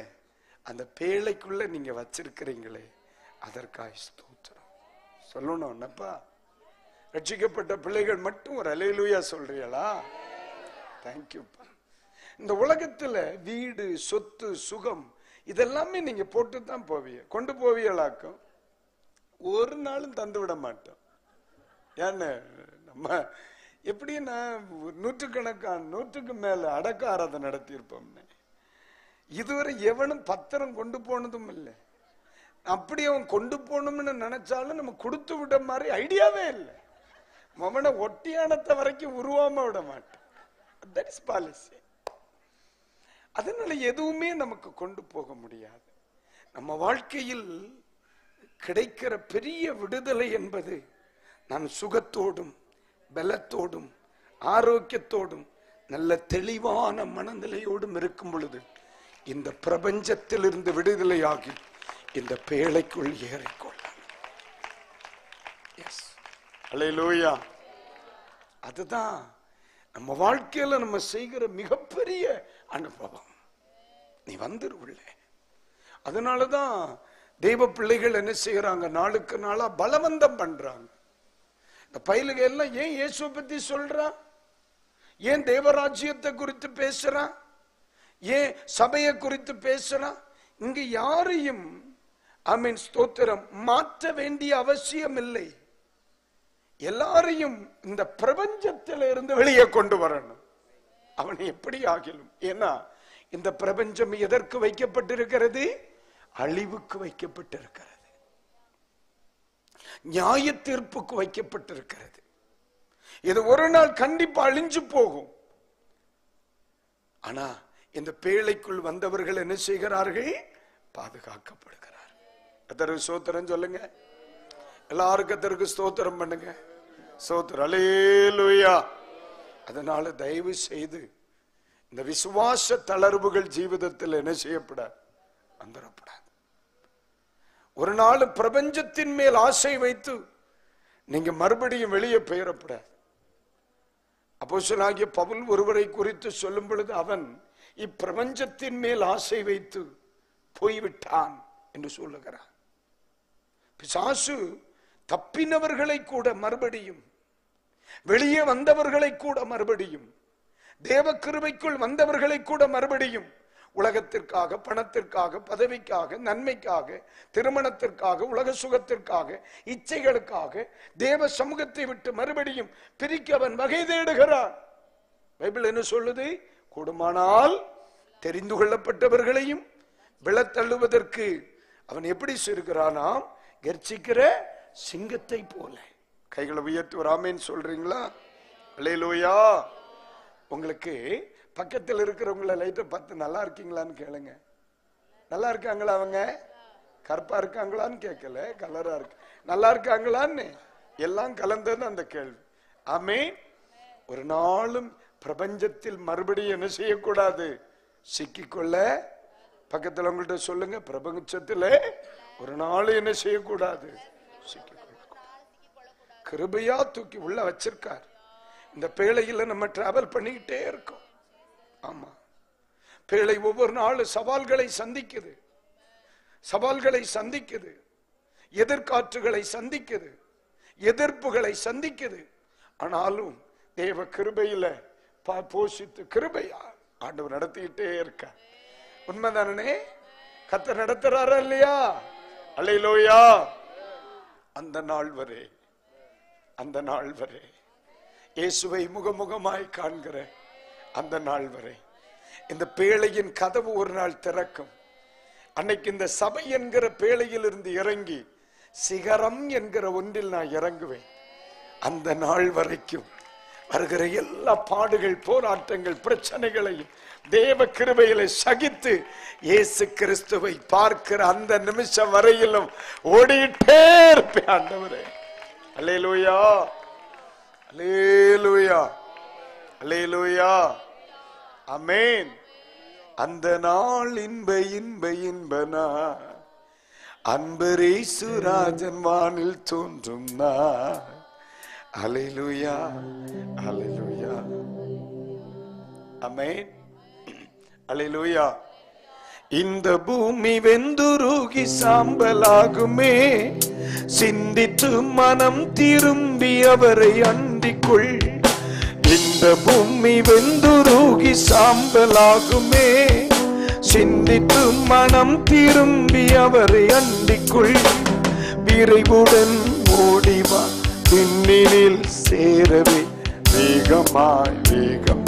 அந்த பேழைக்குள்ள நீங்க வச்சிருக்கிறீங்களே, அதற்காக ஸ்தோத்திரம் சொல்லணும். என்னப்பா, ரட்சிக்கப்பட்ட பிள்ளைகள் மட்டும் ஒரு அல்லேலூயா சொல்றீங்களா? தேங்க்யூப்பா. இந்த உலகத்துல வீடு, சொத்து, சுகம் இதெல்லாமே நீங்க போட்டு தான் போவீங்க, கொண்டு போவீங்களாக்கும். ஒரு நாளும் தந்து விட மாட்டோம். ஏன்னு நம்ம எப்படின்னா நூற்றுக்கணக்கான, நூற்றுக்கு மேல அடக்க ஆராதனை நடத்தி இருப்போம். இதுவரை எவனும் பத்திரம் கொண்டு போனதும் இல்லை. அப்படி அவன் கொண்டு போகணும்னு நினைச்சாலும் நம்ம கொடுத்து விட மாதிரி ஐடியாவே இல்லை. மவனை ஒட்டியானத்தை வரைக்கும் உருவாம விட மாட்டேன். That is policy. அதனால எதுவுமே நமக்கு கொண்டு போக முடியாது. நம்ம வாழ்க்கையில் கிடைக்கிற பெரிய விடுதலை என்பது, நான் சுகத்தோடும் பலத்தோடும் ஆரோக்கியத்தோடும் நல்ல தெளிவான மனநிலையோடும் இருக்கும் பொழுது இந்த பிரபஞ்சத்திலிருந்து விடுதலையாகி இந்த பேழைக்குள் ஏறிக்கொள்ளலாம். அல்லேலூயா. அதுதான் நம்ம வாழ்க்கையில நம்ம செய்கிற மிகப்பெரிய அனுபவம். நீ வந்துரு உள்ளே. அதனாலதான் தெய்வ பிள்ளைகள் என்ன செய்யறாங்க, நாளுக்கு நாளா பலவந்தம் பண்றாங்க. இந்த பயிலுக எல்லாம் ஏன் இயேசுவை பத்தி சொல்றான், ஏன் தேவராஜ்யத்தை குறித்து பேசுறான், ஏன் சபையை குறித்து பேசுறான்? இங்க யாரையும் ஆமென் ஸ்தோத்திரம் மாற்ற வேண்டிய அவசியம் இல்லை. எல்லாரையும் இந்த பிரபஞ்சத்தில இருந்து வெளியே கொண்டு வரணும். அவன் எப்படி ஆகிலும். ஏன்னா இந்த பிரபஞ்சம் எதற்கு வைக்கப்பட்டிருக்கிறது? அழிவுக்கு வைக்கப்பட்டிருக்கிறது, நியாய தீர்ப்புக்கு வைக்கப்பட்டிருக்கிறது. இது ஒரு நாள் கண்டிப்பா அழிஞ்சு போகும். ஆனா இந்த பேழைக்குள் வந்தவர்கள் என்ன செய்கிறார்கள்? பாதுகாக்கப்படுகிறார். கர்த்தருக்கு ஸ்தோத்திரம் சொல்லுங்க. எல்லாரும் கர்த்தருக்கு ஸ்தோத்திரம் பண்ணுங்க. ஸ்தோத்திரம். அல்லேலூயா. அதனால தயவு செய்து இந்த விசுவாச தளர்வுகள் ஜீவிதத்தில் என்ன செய்யப்படாது? வந்துடப்படாது. ஒரு நாள் பிரபஞ்சத்தின் மேல் ஆசை வைத்து நீங்க மறுபடியும் வெளியே பெயரப்படாது. அப்போஸ்தலனாகிய பவுல் ஒருவரை குறித்து சொல்லும் பொழுது, அவன் இப்பிரபஞ்சத்தின் மேல் ஆசை வைத்து போய்விட்டான் என்று சொல்லுகிறான். பிசாசு தப்பினவர்களை கூட மறுபடியும், வெளியே வந்தவர்களை கூட மறுபடியும், தேவ கிருபைக்குள் வந்தவர்களை கூட மறுபடியும் உலகத்திற்காக, பணத்திற்காக, பதவிக்காக, நன்மைக்காக, திருமணத்திற்காக, உலக சுகத்திற்காக, இச்சைகளுக்காக தேவ சமூகத்தை விட்டு மறுபடியும் பிரிக்க அவன் வகை தேடுகிறான். பைபிள் என்ன சொல்லுது? கூடுமானால் தெரிந்து கொள்ளப்பட்டவர்களையும் விழத்தள்ளுவதற்கு அவன் எப்படி செய்கிறானாம்? கர்ச்சிக்கிற சிங்கத்தை போல. கைகளை உயர்த்தி ஒரு ஆமென் சொல்றீங்களா? அல்லேலூயா. உங்களுக்கு பக்கத்தில் இருக்கிறவங்களை லைட்டை பார்த்து நல்லா இருக்கீங்களான்னு கேளுங்க. நல்லா இருக்காங்களா? அவங்க கருப்பா இருக்காங்களான்னு கேட்கல, கலரா இருக்கு, நல்லா இருக்காங்களான்னு எல்லாம் கலந்தது அந்த கேள்வி. ஆமென். ஒரு நாளும் பிரபஞ்சத்தில் மறுபடியும் என்ன செய்யக்கூடாது? சிக்கிக்கொள்ள. பக்கத்தில் உங்கள்கிட்ட சொல்லுங்க, பிரபஞ்சத்தில் ஒரு நாள் என்ன செய்யக்கூடாது? சிக்கிக்கொள்ள. கிருபையா தூக்கி உள்ள வச்சிருக்கார். இந்த பேழையில நம்ம டிராவல் பண்ணிக்கிட்டே இருக்கோம். ஆமா, பேழை ஒவ்வொரு நாளும் சவால்களை சந்திக்குது, சவால்களை சந்திக்குது, எதிர்காற்றுகளை சந்திக்குது, எதிர்ப்புகளை சந்திக்குது. ஆனாலும் தேவ கிருபையில போஷித்து கிருபையா ஆண்டவர் நடத்திக்கிட்டே இருக்க. உண்மைதானே? கர்த்தர் நடத்துறாரா இல்லையா? அல்லேலூயா. அந்த நாள் வரை, அந்த நாள் வரை, இயேசுவை முகமுகமாய் காண்கிற அந்த நாள் வரை இந்த பேழையின் கதவு ஒரு நாள் திறக்கும். அன்னைக்கு இந்த சபை என்கிற பேழையில் இருந்து இறங்கி சிகரம் என்கிற ஒன்றில் நான் இறங்குவேன். அந்த நாள் வரைக்கும் வருகிற எல்லா பாடுகள், போராட்டங்கள், பிரச்சனைகளையும் தேவ கிருபையிலே சகித்து இயேசு கிறிஸ்துவை பார்க்கிற அந்த நிமிஷம் வரையிலும் ஓடிட்டே இருப்பேன். ஆண்டவரே, அல்லேலூயா, அல்லேலூயா, அல்லேலூயா, ஆமென். அந்த நாள் இன்ப இன்ப இன்பனா, அன்பரேசு ராஜன் வானில் தோன்றும் நாள். அல்லேலூயா, அல்லேலூயா, ஆமென், அல்லேலூயா. இந்த பூமி வெந்துருகி சாம்பலாகுமே, சிந்தித்து மனம் திரும்பி அவரை அண்டிக்குள். இந்த பூமி வெந்துருகி சாம்பலாகுமே, சிந்தித்து மனம் திரும்பி அவரை அண்டிக்குள். விரைவுடன் ஓடிவா விண்ணினில் சேரவே, வேகமாய் வேகம்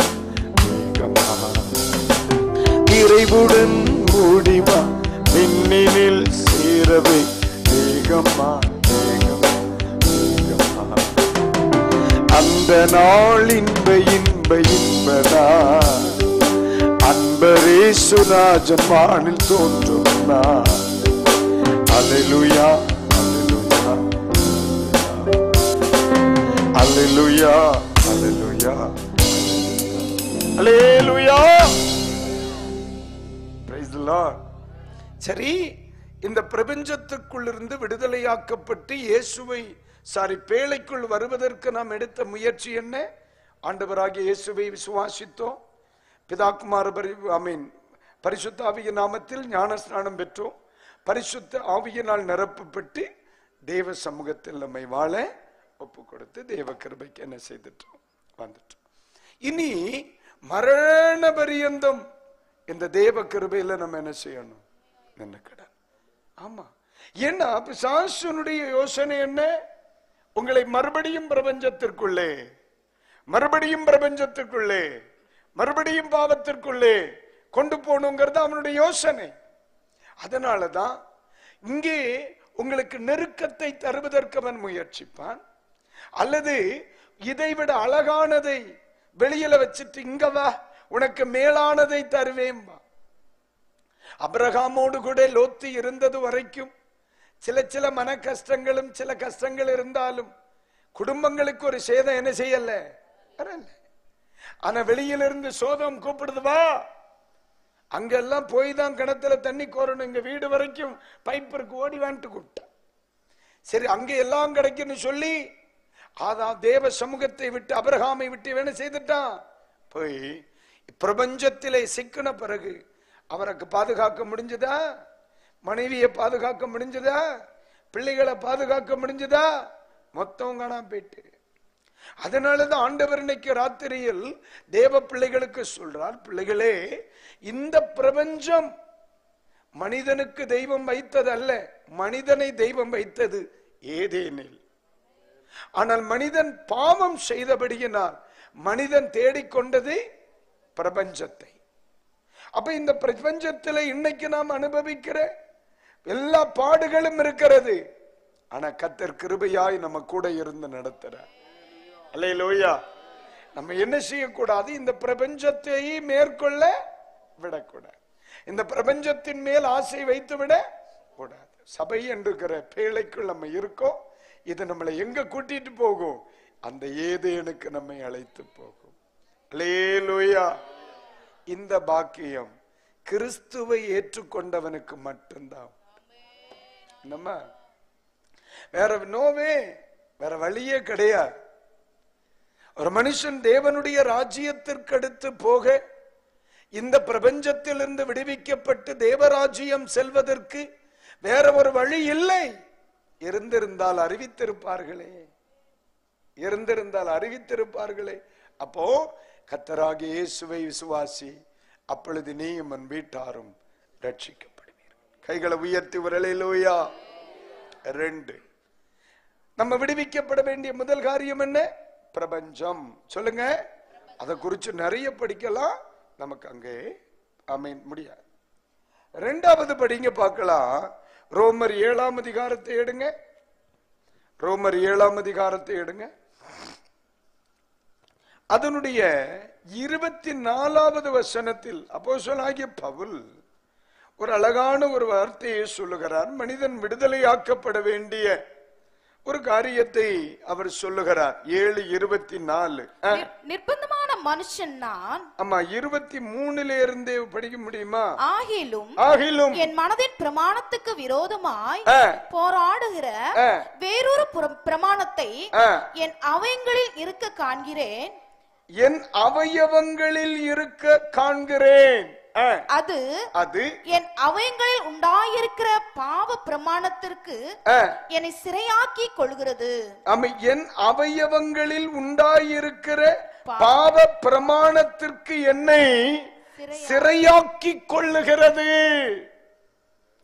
வேகமாய். விரைவுடன் ஓடிவா விண்ணினில் சேரவே, வேகமாய் வேகம் வேகமாய். அந்த நாள் இன்ப இன்ப இன்பதா, அன்பரேசு ராஜன் வானில் தோன்றும் நாள். அல்லேலூயா, அல்லேலூயா, அல்லேலூயா, அல்லேலூயா, அல்லேலூயா. Praise the Lord. சரி, இந்த பிரபஞ்சத்துக்குள் இருந்து விடுதலையாக்கப்பட்டு இயேசுவை பேழைக்குள் வருவதற்கு நாம் எடுத்த முயற்சி என்ன? ஆண்டவராகிய இயேசுவை விசுவாசித்தோம், பிதாகுமார பரிசுத்த ஆவியின் நாமத்தில் ஞான ஸ்நானம் பெற்றோம், பரிசுத்த ஆவியினால் நிரப்பப்பட்டு தேவ சமூகத்தில் நம்மை வாழ ஒப்பு கொடுத்து தேவ கிருபைக்கு என்ன செய்துட்டோம், வந்துட்டோம். இனி மரண பரியந்தம் இந்த தேவ கிருபையில நம்ம என்ன செய்யணும்? நின்னுக்கடா. ஆமா, ஏன்னா பிசாசுனுடைய யோசனை என்ன? உங்களை மறுபடியும் பிரபஞ்சத்திற்குள்ளே, மறுபடியும் பிரபஞ்சத்திற்குள்ளே, மறுபடியும் பாவத்திற்குள்ளே கொண்டு போகணுங்கிறது அவனுடைய யோசனை. அதனாலதான் இங்கே உங்களுக்கு நெருக்கத்தை தருவதற்கு அவன் முயற்சிப்பான், அல்லது இதைவிட அழகானதை வெளியில வச்சுட்டு இங்க வா, உனக்கு மேலானதை தருவேன். அபிரகாமோடு கூட லோத்து இருந்தது வரைக்கும் சில சில மன கஷ்டங்களும் சில கஷ்டங்கள் இருந்தாலும் குடும்பங்களுக்கு ஒரு சேதம் என்ன செய்யல, ஆனா வெளியிலிருந்து சோதம் கூப்பிடுது, வா அங்கெல்லாம் போய் தான் கிணத்துல தண்ணி கோரணும், இங்க வீடு வரைக்கும் பைப்பிற்கு ஓடி வான்ட்டு கூப்பிட்ட. சரி, அங்க எல்லாம் கிடைக்குன்னு சொல்லி அதான் தேவ சமூகத்தை விட்டு அபிரகாமை விட்டு வேண செய்துட்டான். போய் பிரபஞ்சத்திலே சிக்கின பிறகு அவருக்கு பாதுகாக்க முடிஞ்சதா? மனைவியை பாதுகாக்க முடிஞ்சதா? பிள்ளைகளை பாதுகாக்க முடிஞ்சதா? மொத்தம் காணாம போயிட்டு. அதனாலதான் ஆண்டவர் இன்னைக்கு ராத்திரியில் தேவ பிள்ளைகளுக்கு சொல்றார், பிள்ளைகளே, இந்த பிரபஞ்சம் மனிதனுக்கு தெய்வம் வைத்தது அல்ல, மனிதனை தெய்வம் வைத்தது ஏதேனில். ஆனால் மனிதன் பாவம் செய்தபடியினால் மனிதன் தேடிக்கொண்டது பிரபஞ்சத்தை. அப்ப இந்த பிரபஞ்சத்தில் இன்னைக்கு நாம் அனுபவிக்கிற எல்லா பாடுகளும் இருக்கிறது, ஆனா கர்த்தர் கிருபையாய் நம்ம கூட இருந்து நடத்துறார். அல்லேலூயா. நம்ம என்ன செய்யக்கூடாது? இந்த பிரபஞ்சத்தை மேற்கொள்ள விடக்கூடாது, இந்த பிரபஞ்சத்தின் மேல் ஆசை வைத்து விட கூடாது. சபை என்கிற பேழைக்குள் நம்ம இருக்கோம், இது நம்மளை எங்க கூட்டிட்டு போகும்? அந்த ஏதேனுக்கு நம்மை அழைத்து போகும். அல்லேலூயா. இந்த பாக்கியம் கிறிஸ்துவை ஏற்றுக்கொண்டவனுக்கு மட்டும்தான். நம்ம வேற நோவே, வேற வழியே கிடையாது. ஒரு மனுஷன் தேவனுடைய ராஜ்யத்திற்கு அடுத்து போக, இந்த பிரபஞ்சத்திலிருந்து விடுவிக்கப்பட்டு தேவராஜ்யம் செல்வதற்கு வேற ஒரு வழி இல்லை. இருந்திருந்தால் அறிவித்திருப்பார்களே, இருந்திருந்தால் அறிவித்திருப்பார்களே. அப்போ கர்த்தராகிய இயேசுவை விசுவாசி, அப்பொழுது நீயும் உன் வீட்டாரும் ரட்சிக்கப்படுவீர்கள். கைகளை உயர்த்தி ஒரு அல்லேலூயா. 2, நம்ம விடுவிக்கப்பட வேண்டிய முதல் காரியம் என்ன? பிரபஞ்சம். சொல்லுங்க. அதை குறித்து நிறைய படிக்கலாம், நமக்கு அங்கே ஆமென் முடியாது. 2வது படிங்க பார்க்கலாம். ரோமர் 7ஆம் அதிகாரத்தை எடுங்க. ரோமர் 7ஆம் அதிகாரத்தை எடுங்க. அதனுடைய 24வது வசனத்தில் அப்போஸ்தலனாகிய பவுல் ஒரு அழகான ஒரு வார்த்தையை சொல்லுகிறார். மனிதன் விடுதலையாக்கப்பட வேண்டிய ஒரு காரியத்தை அவர் சொல்லுகிறார். 7:24. நிர்பந்தமான மனுஷன் நான். ஆமா, 23 இருந்தே படிக்க முடியுமா? ஆகிலும் என் மனதின் பிரமாணத்துக்கு விரோதமாய் போராடுகிற வேறொரு பிரமாணத்தை என் அவயங்களில் இருக்க காண்கிறேன். என் அவயவங்களில் இருக்க காண்கிறேன். அது என் அவயங்களில் உண்டாயிருக்கிற பாவ பிரமாணத்திற்கு என்னை சிறையாக்கி கொள்கிறது. என் அவயவங்களில் உண்டாயிருக்கிற பாவ பிரமாணத்திற்கு என்னை சிறையாக்கி கொள்ளுகிறது.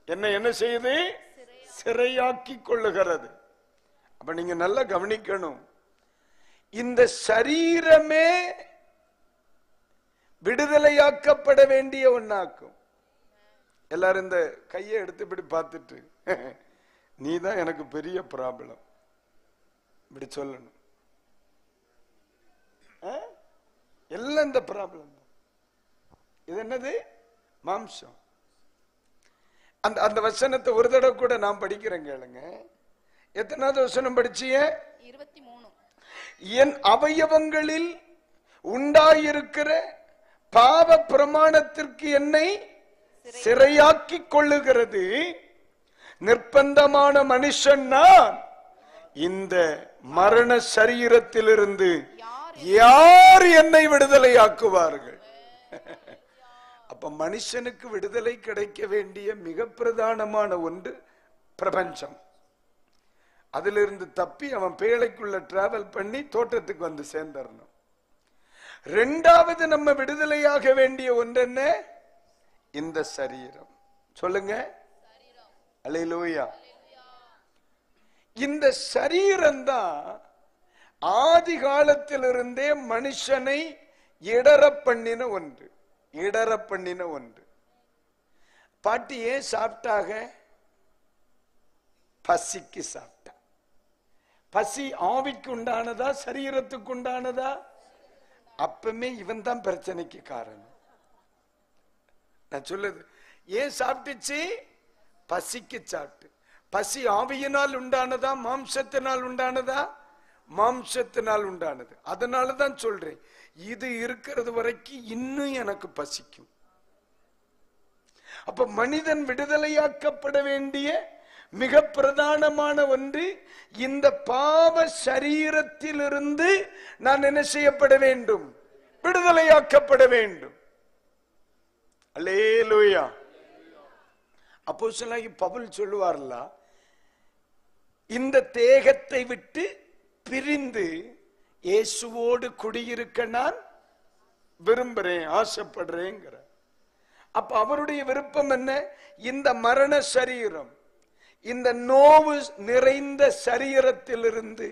என்ன செய்யுது? சிறையாக்கி கொள்ளுகிறது. அப்ப நீங்க நல்லா கவனிக்கணும். இந்த சரீரமே விடுதலையாக்கப்பட வேண்டிய ஒன்னாக்கும். எல்லாரும் இந்த கையை எடுத்து இப்படி பார்த்துட்டு, நீதான் எனக்கு பெரிய ப்ராப்ளம் இப்படி சொல்லணும். எல்லாம் இந்த ப்ராப்ளம் தான். இது என்னது? மாம்சம். அந்த வசனத்தை ஒரு தடவை கூட நான் படிக்கிறேன், கேளுங்க. எத்தனாவது வசனம் படிச்சிய? 23. என் அவயவங்களில் உண்டாயிருக்கிற பாவ பிரமாணத்திற்கு என்னை சிறையாக்கி கொள்ளுகிறது. நிர்பந்தமான மனுஷன் நான். இந்த மரண சரீரத்திலிருந்து யார் என்னை விடுதலையாக்குவார்கள்? அப்ப மனுஷனுக்கு விடுதலை கிடைக்க வேண்டிய மிக பிரதானமான ஒன்று பிரபஞ்சம். அதிலிருந்து தப்பி அவன் பேழைக்குள்ள டிராவல் பண்ணி தோட்டத்துக்கு வந்து சேர்ந்தரணும். இரண்டாவது நம்ம விடுதலையாக வேண்டிய ஒன்று என்ன? இந்த சரீரம். சொல்லுங்க, அல்லேலூயா. இந்த சரீரம் தான் ஆதி காலத்திலிருந்தே மனுஷனை இடற பண்ணின ஒன்று. இடற பண்ணின ஒன்று. பாட்டி ஏன் சாப்பிட்டாக? பசிக்கு சாப்பிட்டா. பசி ஆவிக்கு உண்டானதா சரீரத்துக்கு உண்டானதா? அப்பமே இவன் தான் பிரச்சனைக்கு காரணம். நான் சொல்லுது, ஏன் சாப்பிட்டுச்சு? பசிக்கு சாப்பிட்டு. பசி ஆவியினால் உண்டானதா மாம்சத்தினால் உண்டானதா? மாம்சத்தினால் உண்டானது. அதனாலதான் சொல்றேன், இது இருக்கிறது வரைக்கும் இன்னும் எனக்கு பசிக்கும். அப்ப மனிதன் விடுதலையாக்கப்பட வேண்டிய மிக பிரதானமான ஒன்று, இந்த பாவ சரீரத்திலிருந்து நான் என்ன செய்யப்பட வேண்டும்? விடுதலையாக்கப்பட வேண்டும். அல்லேலூயா. அப்போஸ்தலனாகிய பவுல் சொல்லுவார்ல, இந்த தேகத்தை விட்டு பிரிந்து இயேசுவோடு குடியிருக்க நான் விரும்புறேன், ஆசைப்படுறேங்கிற. அப்ப அவருடைய விருப்பம் என்ன? இந்த மரண சரீரம், இந்த நோவு நிறைந்த சரீரத்திலிருந்து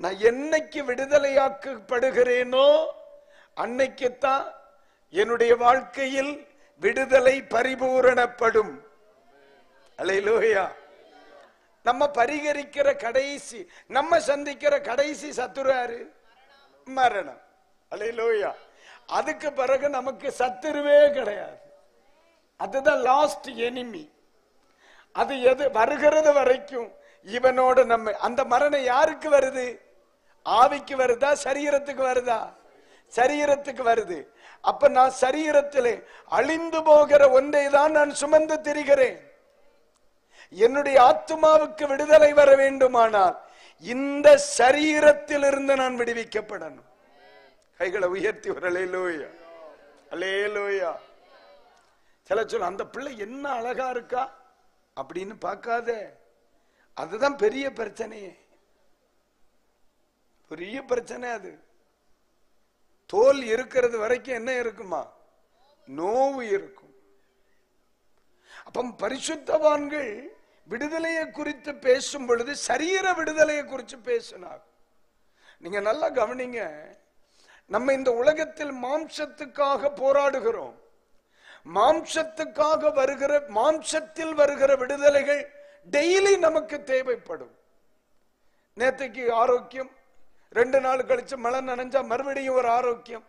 நான் என்னைக்கு விடுதலையாக்கப்படுகிறேனோ அன்னைக்குத்தான் என்னுடைய வாழ்க்கையில் விடுதலை பரிபூரணப்படும். அல்லேலூயா. நம்ம பரிகரிக்கிற கடைசி, நம்ம சந்திக்கிற கடைசி சத்துரு மரணம். அல்லேலூயா. அதுக்கு பிறகு நமக்கு சத்துருவே கிடையாது. அதுதான் லாஸ்ட் எனிமி. அது எது வருகிறது வரைக்கும் இவனோட நம்ம. அந்த மரணம் யாருக்கு வருது? ஆவிக்கு வருதா சரீரத்துக்கு வருதா? சரீரத்துக்கு வருது. அப்ப நான் சரீரத்திலே அழிந்து போகிற ஒன்றை தான் நான் சுமந்து திரிகிறேன். என்னுடைய ஆத்துமாவுக்கு விடுதலை வர வேண்டுமானால் இந்த சரீரத்தில் இருந்து நான் விடுவிக்கப்படணும். கைகளை உயர்த்தி ஒரு அல்லேலூயா, அல்லேலூயா. சில சொல்ல, அந்த பிள்ளை என்ன அழகா இருக்கா அப்படின்னு பார்க்காத. அதுதான் பெரிய பிரச்சனையே. பெரிய பிரச்சனை அது. தோல் இருக்கிறது வரைக்கும் என்ன இருக்குமா? நோவு இருக்கும். அப்ப பரிசுத்தவான்கள் விடுதலையை குறித்து பேசும் பொழுது சரீர விடுதலையை குறித்து பேசினார். நீங்க நல்லா கவனிங்க. நம்ம இந்த உலகத்தில் மாம்சத்துக்காக போராடுகிறோம். மாம்சத்துக்காக வருகிற, மாம்சத்தில் வருகிற விடுதலைகள் டெய்லி நமக்கு தேவைப்படும். நேற்றுக்கு ஆரோக்கியம், 2 நாள் கழிச்சு மழை நனைஞ்சா மறுபடியும் ஒரு ஆரோக்கியம்,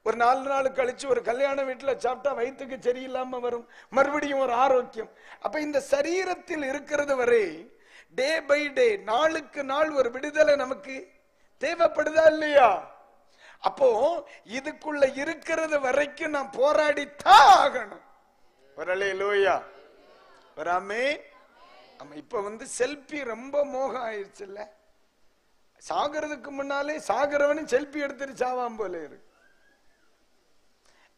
ஒரு 4 நாள் கழிச்சு ஒரு கல்யாண வீட்டில் சாப்பிட்டா வயிற்றுக்கு சரியில்லாம வரும், மறுபடியும் ஒரு ஆரோக்கியம். அப்ப இந்த சரீரத்தில் இருக்கிறது வரை டே பை டே, நாளுக்கு நாள் ஒரு விடுதலை நமக்கு தேவைப்படுதா இல்லையா? அப்போ இதுக்குள்ள இருக்கிறது வரைக்கும் நான் போராடித்தான் ஆகணும். ஒரு அல்லேலூயா, ஒரு ஆமென். இப்ப செல்ஃபி ரொம்ப மோகம் ஆயிடுச்சுல்ல. சாகிறதுக்கு முன்னாலே சாகிறவனும் செல்ஃபி எடுத்துட்டு சாவான் போல இருக்கு.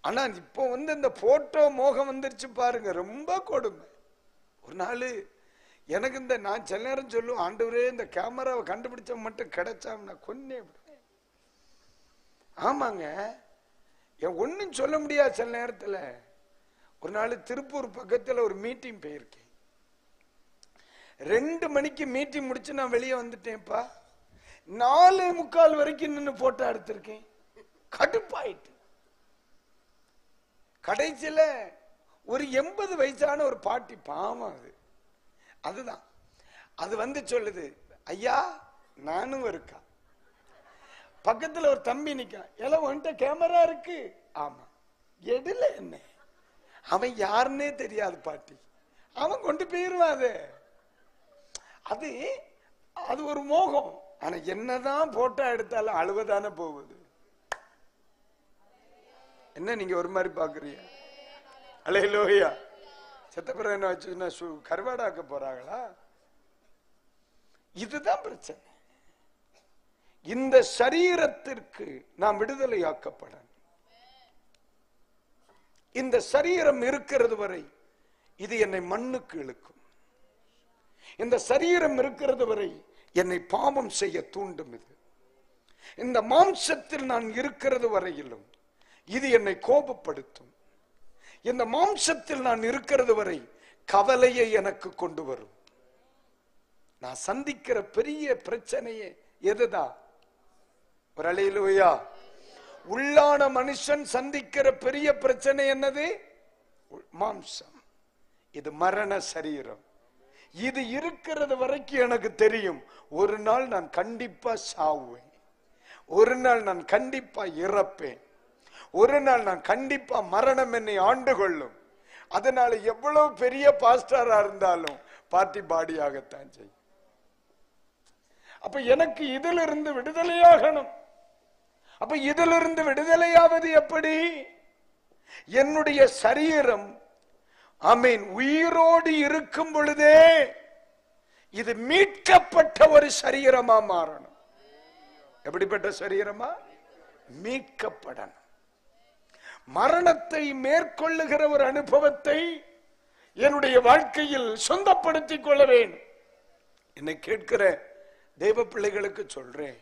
ஆனா இப்போ இந்த போட்டோ மோகம் வந்துருச்சு பாருங்க, ரொம்ப கொடுமை. ஒரு நாள் எனக்கு நான் சில நேரம் சொல்லுவேன், ஆண்டவரே இந்த கேமராவை கண்டுபிடிச்ச மட்டும் கிடைச்சாம்னா கொன்னே விடுவேன். ஆமாங்க, ஒன்னும் சொல்ல முடியாது. சில நேரத்துல ஒரு நாள் திருப்பூர் பக்கத்துல ஒரு மீட்டிங் போயிருக்கேன். 2 மணிக்கு மீட்டிங் முடிச்சு நான் வெளியே வந்துட்டேன்ப்பா. 4:45 வரைக்கும் நின்று போட்டோ எடுத்திருக்கேன். கடுப்பாயிட்டு கடைசியில ஒரு 80 வயசான ஒரு பாட்டி, பாவம் அதுதான் அது சொல்லுது, ஐயா நானும் இருக்கா. பக்கத்துல ஒரு தம்பி நிக்கா, எல்லாம் உன்கிட்ட கேமரா இருக்கு? ஆமா. எடுல என்ன, அவன் யாருன்னே தெரியாது பாட்டி, அவன் கொண்டு போயிருவான். அது அது ஒரு மோகம். ஆனா என்னதான் போட்டோ எடுத்தாலும் அழுவதானே போகுது. என்ன நீங்க ஒரு மாதிரி பாக்குறீங்க? அல்லேலூயா. செத்தப்புறம் என்ன வச்சுன்னா கருவாடாக்க போறாங்களா? இதுதான் பிரச்சனை. இந்த சரீரத்திற்கு நாம் விடுதலையாக்கப்பட, இந்த சரீரம் இருக்கிறது வரை இது என்னை மண்ணுக்கு இழுக்கும். இந்த சரீரம் இருக்கிறது வரை என்னை பாவம் செய்ய தூண்டும். இது இந்த மாம்சத்தில் நான் இருக்கிறது வரையிலும் இது என்னை கோபப்படுத்தும். இந்த மாம்சத்தில் நான் இருக்கிறது வரை கவலையை எனக்கு கொண்டு வரும். நான் சந்திக்கிற பெரிய பிரச்சனையே எதுதான்? ஒரு அல்லேலூயா. உள்ளான மனுஷன் சந்திக்கிற பெரிய பிரச்சனை என்னது? மாம்சம். இது மரண சரீரம். இது இருக்கிறது வரைக்கும் எனக்கு தெரியும், ஒரு நாள் நான் கண்டிப்பா சாவுவேன், ஒரு நாள் நான் கண்டிப்பா இறப்பேன், ஒரு நாள் நான் கண்டிப்பா மரணம் என்னை ஆண்டு கொள்ளும். அதனால எவ்வளவு பெரிய பாஸ்டரா இருந்தாலும் பார்ட்டி பாடியாகத்தான் செய்யும். அப்ப எனக்கு இதிலிருந்து விடுதலையாகணும். அப்ப இதிலிருந்து விடுதலையாவது எப்படி? என்னுடைய சரீரம் ஆமென் உயிரோடு இருக்கும் பொழுதே இது மீட்கப்பட்ட ஒரு சரீரமா மாறணும். எப்படிப்பட்ட சரீரமா? மீட்கப்படணும். மரணத்தை மேற்கொள்ளுகிற ஒரு அனுபவத்தை என்னுடைய வாழ்க்கையில் சொந்தப்படுத்திக் கொள்ள வேண்டும். என்னை கேட்கிற தேவ பிள்ளைகளுக்கு சொல்றேன்,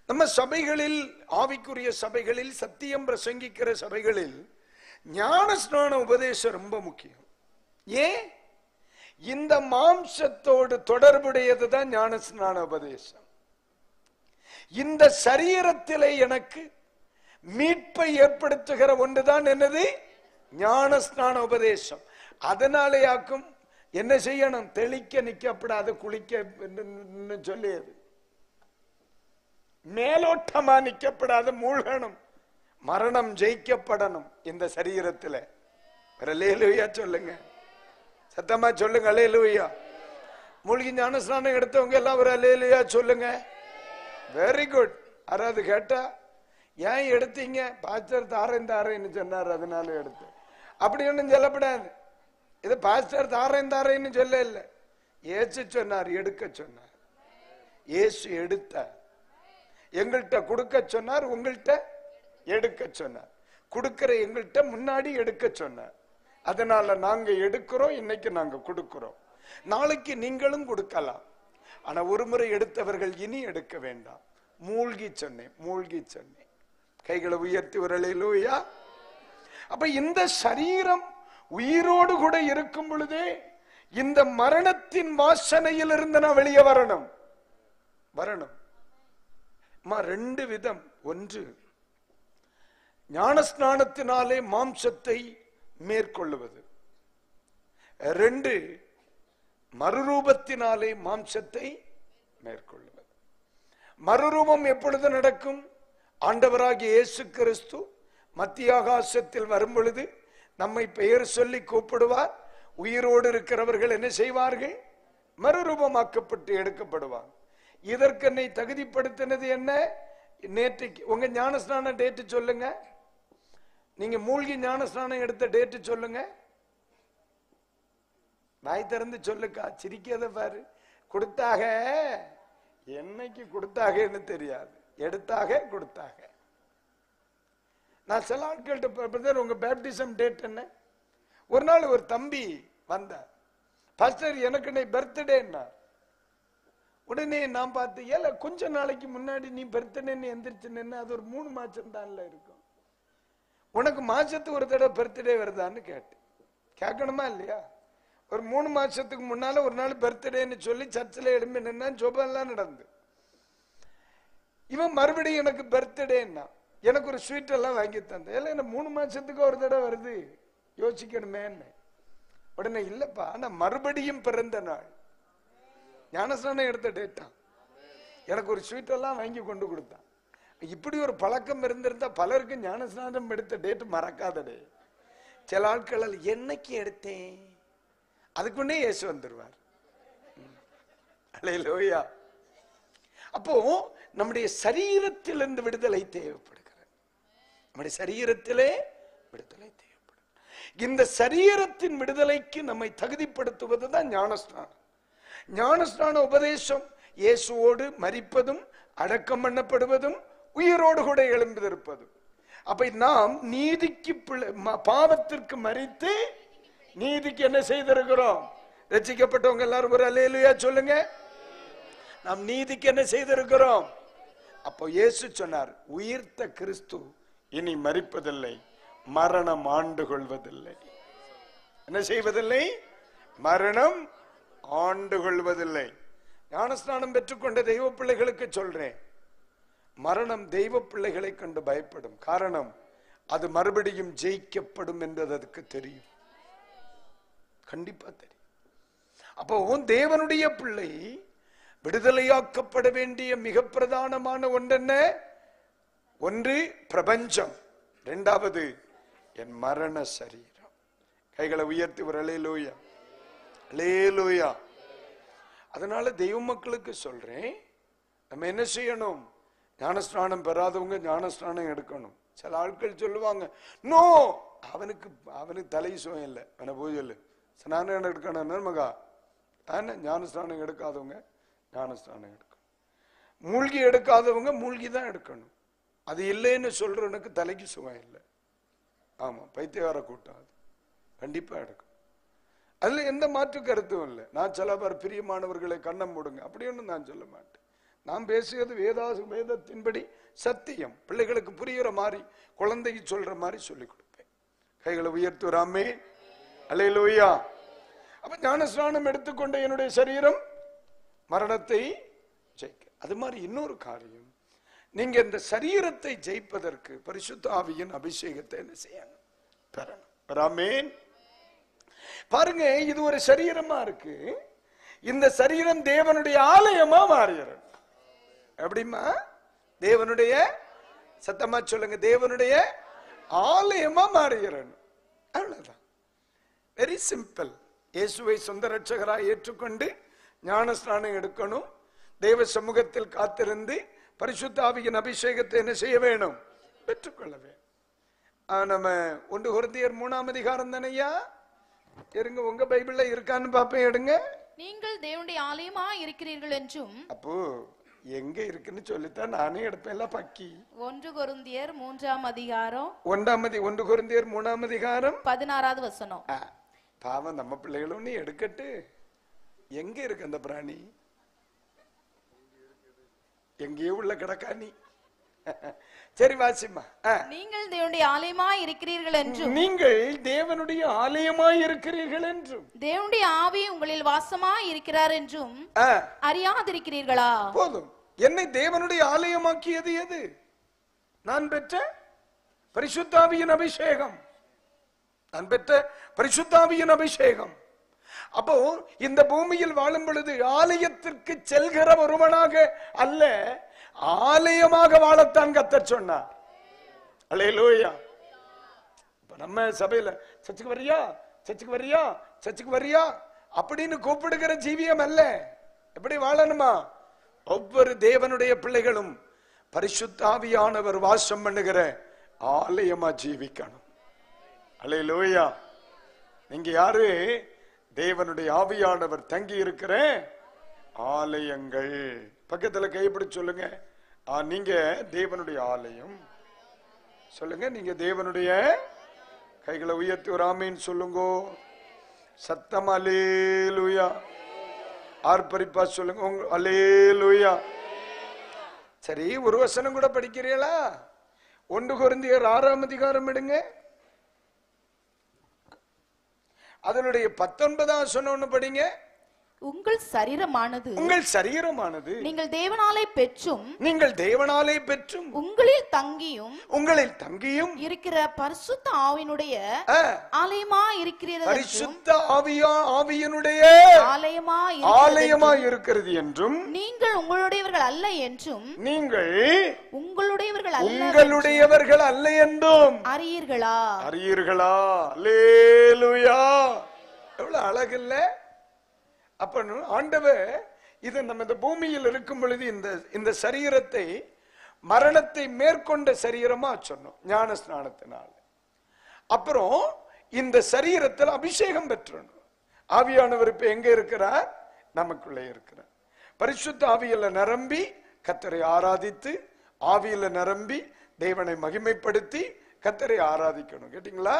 நம்ம சபைகளில், ஆவிக்குரிய சபைகளில், சத்தியம் பிரசங்கிக்கிற சபைகளில் ஞான ஸ்நான உபதேசம் ரொம்ப முக்கியம். ஏன்? இந்த மாம்சத்தோடு தொடர்புடையதுதான் ஞான ஸ்நான உபதேசம். இந்த சரீரத்திலே எனக்கு மீட்பை ஏற்படுத்துகிற ஒன்றுதான் என்னது? ஞான ஸ்நான உபதேசம். அதனாலேயாக்கும் என்ன செய்யணும்? தெளிக்க நிக்கப்படாது, குளிக்க சொல்லியது. மேலோட்டமா நிக்கப்படாது, மூழ்கணும். மரணம் ஜெயிக்கப்படணும் இந்த சரீரத்தில். அல்லேலூயா சொல்லுங்க, சத்தமா சொல்லுங்க அல்லேலூயா. மூழ்கி ஞானஸ்நானம் எடுத்தவங்க எல்லாம் ஒரு அல்லேலூயா சொல்லுங்க. Very good. யாராவது கேட்டா ஏன் எடுத்தீங்க? பாஸ்டர் தாரேன்னு சொன்னார் அதனால எடுத்து. அப்படி ஒன்றும் சொல்லப்படாது. இது பாஸ்டர் தாரேன்னு சொல்ல இல்லை, ஏசு சொன்னார், எடுக்க சொன்னார். ஏசு எடுத்தார். எங்கள்கிட்ட கொடுக்க சொன்னார், உங்கள்கிட்ட எடுக்க சொன்னார். கொடுக்கிற எங்கள்கிட்ட முன்னாடி எடுக்க சொன்னார். அதனால நாங்க எடுக்கிறோம், இன்னைக்கு நாங்க கொடுக்கிறோம். நாளைக்கு நீங்களும் கொடுக்கலாம். ஆனா ஒரு முறை எடுத்தவர்கள் இனி எடுக்க வேண்டாம். மூழ்கி சொன்னேன், மூழ்கி சொன்னேன். கைகளை உயர்த்தி ஒரு அல்லேலூயா. அப்ப இந்த சரீரம் உயிரோடு கூட இருக்கும் பொழுதே இந்த மரணத்தின் வாசனையில் இருந்து நான் வெளியே வரணும். ரெண்டு விதம். ஒன்று, ஞானஸ்நானத்தினாலே மாம்சத்தை மேற்கொள்ளுவது. 2, மறுரூபத்தினாலே மாம்சத்தை மேற்கொள்ளுவது. மறுரூபம் எப்பொழுது நடக்கும்? ஆண்டவராகிய இயேசு கிறிஸ்து மத்திய ஆகாசத்தில் வரும் பொழுது நம்மை பெயர் சொல்லி கூப்பிடுவார். உயிரோடு இருக்கிறவர்கள் என்ன செய்வார்கள்? மறுரூபமாக்கப்பட்டு எடுக்கப்படுவார். இதற்கு என்னை தகுதிப்படுத்தினது என்ன? நேற்றுக்கு உங்க ஞானஸ்நான டேட்டு சொல்லுங்க. நீங்க மூழ்கி ஞானஸ்நானம் எடுத்த டேட்டு சொல்லுங்க. வாய் திறந்து சொல்லுக்கா, சிரிக்காத பாரு. கொடுத்தாக, என்னைக்கு கொடுத்தாகன்னு தெரியாது, எடுத்தாக கொடுத்தாக. நான் சில ஆட்கள்கிட்ட, உங்க பேப்டிசம் டேட் என்ன? ஒரு நாள் ஒரு தம்பி வந்தார், பாஸ்டர் எனக்கு பர்த்டேன்னா. உடனே நான் பார்த்து, ஏல கொஞ்ச நாளைக்கு முன்னாடி நீ பர்த்டேன்னு எந்திரிச்சுன்னு, அது ஒரு 3 மாசம் தான்ல இருக்கும், உனக்கு மாசத்துக்கு ஒரு தடவை பர்த்டே வருதான்னு கேட்டேன். கேட்கணுமா இல்லையா? ஒரு 3 மாசத்துக்கு முன்னால ஒரு நாள் பர்த்டேன்னு சொல்லி சர்ச்சில் எழும்பி நின்னா, ஜோபெல்லாம் நடந்து. இவன் மறுபடியும் எனக்கு பர்த்டேன்னா, எனக்கு ஒரு ஸ்வீட் எல்லாம் வாங்கி தந்தேன். இல்லை என்ன 3 மாசத்துக்கு ஒரு தடவை வருது, யோசிக்கணுமே. உடனே இல்லப்பா, நான் மறுபடியும் பிறந்த நாள், ஞானஸ்நானம் எடுத்த டேட்டா, எனக்கு ஒரு ஸ்வீட் எல்லாம் வாங்கி கொண்டு கொடுத்தான். இப்படி ஒரு பழக்கம் இருந்திருந்தா பலருக்கு ஞானஸ்நானம் எடுத்த டேட் மறக்காதடே. சில ஆட்கள் என்னைக்கு எடுத்தேன், அதுக்குன்னே இயேசு வந்துருவார். அல்லேலூயா. அப்போ நம்முடைய சரீரத்திலிருந்து விடுதலை தேவைப்படுகிறது. நம்முடைய சரீரத்திலே விடுதலை தேவைப்படும். இந்த சரீரத்தின் விடுதலைக்கு நம்மை தகுதிப்படுத்துவதுதான் ஞானஸ்நானம். ஞானஸ்நான உபதேசம் இயேசுவோடு மரிப்பதும் அடக்கம் பண்ணப்படுவதும் உயிரோடு கூட எழுந்திருப்பதும். அப்ப நாம் நீதிக்கு பாவத்திற்கு மரித்து நீதிக்கு என்ன செய்திருக்கிறோம்? ரட்சிக்கப்பட்டவங்க எல்லாரும் ஒரு அல்லேலூயா சொல்லுங்க. நாம் நீதிக்கு என்ன செய்திருக்கிறோம்? அப்போ இயேசு சொன்னார், உயிர்த்த கிறிஸ்து இனி மரிப்பதில்லை, மரணம் ஆண்டு கொள்வதில்லை. என்ன செய்வதில்லை? மரணம் ஆண்டு கொள்வதில்லை. ஞானஸ்நானம் பெற்றுக்கொண்ட தெய்வ பிள்ளைகளுக்கு சொல்றேன், மரணம் தெய்வ பிள்ளைகளை கண்டு பயப்படும். காரணம், அது மறுபடியும் ஜெயிக்கப்படும் என்பது அதுக்கு தெரியும், கண்டிப்பா தெரியும். அப்போ தேவனுடைய பிள்ளை விடுதலையாக்கப்பட வேண்டிய மிக பிரதானமான ஒன்றென்ன? ஒன்று பிரபஞ்சம், இரண்டாவது என் மரண சரீரம். கைகளை உயர்த்தி ஒரு அல்லேலூயா, அல்லேலூயா. அதனால தெய்வ மக்களுக்கு சொல்றேன், நம்ம என்ன செய்யணும்? ஞானஸ்நானம் பெறாதவங்க ஞானஸ்நானம் எடுக்கணும். சில ஆட்கள் சொல்லுவாங்க, நோ, அவனுக்கு தலை சுயம் இல்லை, அவனை போய் சொல்லு ஸ்நானம் எடுக்கணும் மகா. ஞானஸ்நானம் எடுக்காதவங்க ஞானஸ்நானம் எடுக்கணும். மூழ்கி எடுக்காதவங்க மூழ்கி தான் எடுக்கணும். அது இல்லைன்னு சொல்றவனுக்கு தலைக்கு சுகம் இல்லை. ஆமா, பைத்தியகார கூட்டம், அது கண்டிப்பா எடுக்கணும். அதுல எந்த மாற்று கருத்தும் இல்லை. நான் சில பேர் பிரியமானவர்களை கண்ணம் போடுங்க அப்படின்னு நான் சொல்ல மாட்டேன். நான் பேசுகிறது வேதத்தின்படி சத்தியம், பிள்ளைகளுக்கு புரியுற மாதிரி, குழந்தைக்கு சொல்ற மாதிரி சொல்லிக் கொடுப்பேன். கைகளை உயர்த்துறாமே, அல்லேலூயா. அப்ப ஞானஸ்நானம் எடுத்துக்கொண்ட என்னுடைய சரீரம் மரணத்தை ஜெயிக்க. அது மாதிரி இன்னொரு காரியம், நீங்க இந்த சரீரத்தை ஜெயிப்பதற்கு பரிசுத்த ஆவியின் அபிஷேகத்தை என்ன செய்யணும்? பெறணும். ஆமென். பாருங்க, இது ஒரு சரீரமா இருக்கு. இந்த சரீரம் தேவனுடைய ஆலயமா மாறுகிறது. எப்படிமா? தேவனுடைய, சத்தமா சொல்லுங்க, தேவனுடைய ஆலயமா மாறுகிறது. அவ்வளவுதான், வெரி சிம்பிள். இயேசுவை சொந்த ரட்சகராய் ஏற்றுக்கொண்டு ஞானஸ்நானம் எடுக்கணும். தேவ சமூகத்தில் காத்திருந்து பரிசுத்த ஆவியின் அபிஷேகத்தை என்ன செய்ய வேணும்? பெற்றுக்கொள்ள வேணும். நம்ம 1 கொரிந்தியர் 3ஆம் அதிகாரம் தானையா? இருங்க, உங்க பைபிள்ல இருக்கான்னு பாப்பேன், எடுங்க. நீங்கள் தேவனுடைய ஆலயமா இருக்கிறீர்கள் என்றும். அப்போ எங்க இருக்குன்னு சொல்லித்தான் நானே எடுப்பேன். பக்கி 1 கொரிந்தியர் 3ஆம் அதிகாரம் 1 கொரிந்தியர் 3ஆம் அதிகாரம் 16வது வசனம். பாவம், நம்ம பிள்ளைகளும் நீ எடுக்கட்டு. எங்க இருக்கு அந்த பிராணி? எங்கேயோ உள்ள கிடக்காணி. சரி, வாசிமா. நீங்கள் தேவனுடைய ஆலயமாய் இருக்கிறீர்கள் என்றும். நீங்கள் தேவனுடைய ஆலயமாய் இருக்கிறீர்கள் என்றும், தேவனுடைய ஆவி உங்களில் வாசமாய் இருக்கிறார் என்றும் அறியாதிருக்கிறீர்களா? போதும். என்னை தேவனுடைய ஆலயமாக்கியது எது? நான் பெற்ற பரிசுத்த ஆவியின் அபிஷேகம். நான் பெற்ற பரிசுத்த ஆவியின் அபிஷேகம். அப்போ இந்த பூமியில் வாழும் பொழுது ஆலயத்திற்கு செல்கிற ஒருவனாக அல்ல, ஆலயமாக வாழத்தான் கர்த்தர் சொன்னார். அல்லேலூயா. நம்ம சபையில சர்ச்சுக்கு வரியா, சர்ச்சுக்கு வரியா, சர்ச்சுக்கு வரியா அப்படின்னு கூப்பிடுகிற ஜீவியம் அல்ல. எப்படி வாழணுமா? ஒவ்வொரு தேவனுடைய பிள்ளைகளும் பரிசுத்த ஆவியானவர் வாசம் பண்ணுகிற ஆலயமா ஜீவிக்கணும். அல்லேலூயா. நீங்க யாரு? தேவனுடைய ஆவியானவர் தங்கி இருக்கிற ஆலயங்கள். பக்கத்துல கைப்பிடி சொல்லுங்க, நீங்க தேவனுடைய ஆலயம். சொல்லுங்க, நீங்க தேவனுடைய. கைகளை உயர்த்தி ஒரு ஆமீன் சொல்லுங்க. சத்தம் அல்லேலூயா. ஆர்ப்பரிப்பா சொல்லுங்க அல்லேலூயா. சரி, ஒரு வசனம் கூட படிக்கிறீங்களா? 1 கொரிந்தியர் 6ஆம் அதிகாரம் எடுங்க. அதனுடைய 19ஆம் வசனம் ஒண்ணு படிங்க. உங்கள் சரீரமானது நீங்கள் தேவனாலே பெற்றும் உங்களில் தங்கியும் இருக்கிற பரிசுத்த ஆவியினுடைய ஆலயமா இருக்கிறது. பரிசுத்த ஆவியினுடைய ஆலயமா இருக்கிறது என்றும் நீங்கள் உங்களுடையவர்கள் அல்ல என்றும் அறியீர்களா? அல்லேலூயா. எவ்வளவு அழகு இல்ல? அப்ப ஆண்டவர் இது நம்ம இந்த பூமியில் இருக்கும் பொழுது இந்த சரீரத்தை மரணத்தை மேற்கொண்ட சரீரமா சொன்னோம் ஞான ஸ்நானத்தினால். அப்புறம் இந்த சரீரத்தில் அபிஷேகம் பெற்றணும். ஆவியானவர் இப்ப எங்க இருக்கிறார்? நமக்குள்ளே இருக்கிறார். பரிசுத்த ஆவியில நிரம்பி கர்த்தரை ஆராதித்து, ஆவியில நிரம்பி தேவனை மகிமைப்படுத்தி கர்த்தரை ஆராதிக்கணும். கேட்டீங்களா?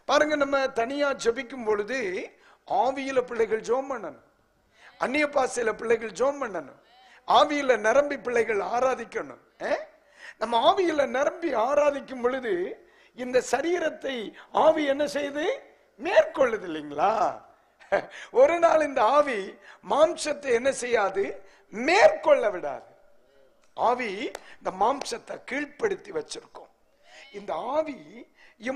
பாருங்க, நம்ம தனியா ஜெபிக்கும் பொழுது ஆவியில பிள்ளைகள் ஜெபம் பண்ணணும், அந்நிய பாஷையில பிள்ளைகள் ஜெபம் பண்ணணும், ஆவியில நிரம்பி பிள்ளைகள் ஆராதிக்கணும். நம்ம ஆவியில நிரம்பி ஆராதிக்கும் பொழுது இந்த சரீரத்தை ஆவி என்ன செய்து மேற்கொள்ளுது இல்லைங்களா? ஒரு நாள் இந்த ஆவி மாம்சத்தை என்ன செய்யாது? மேற்கொள்ள விடாது. ஆவி இந்த மாம்சத்தை கீழ்ப்படுத்தி வச்சிருக்கோம். இந்த ஆவி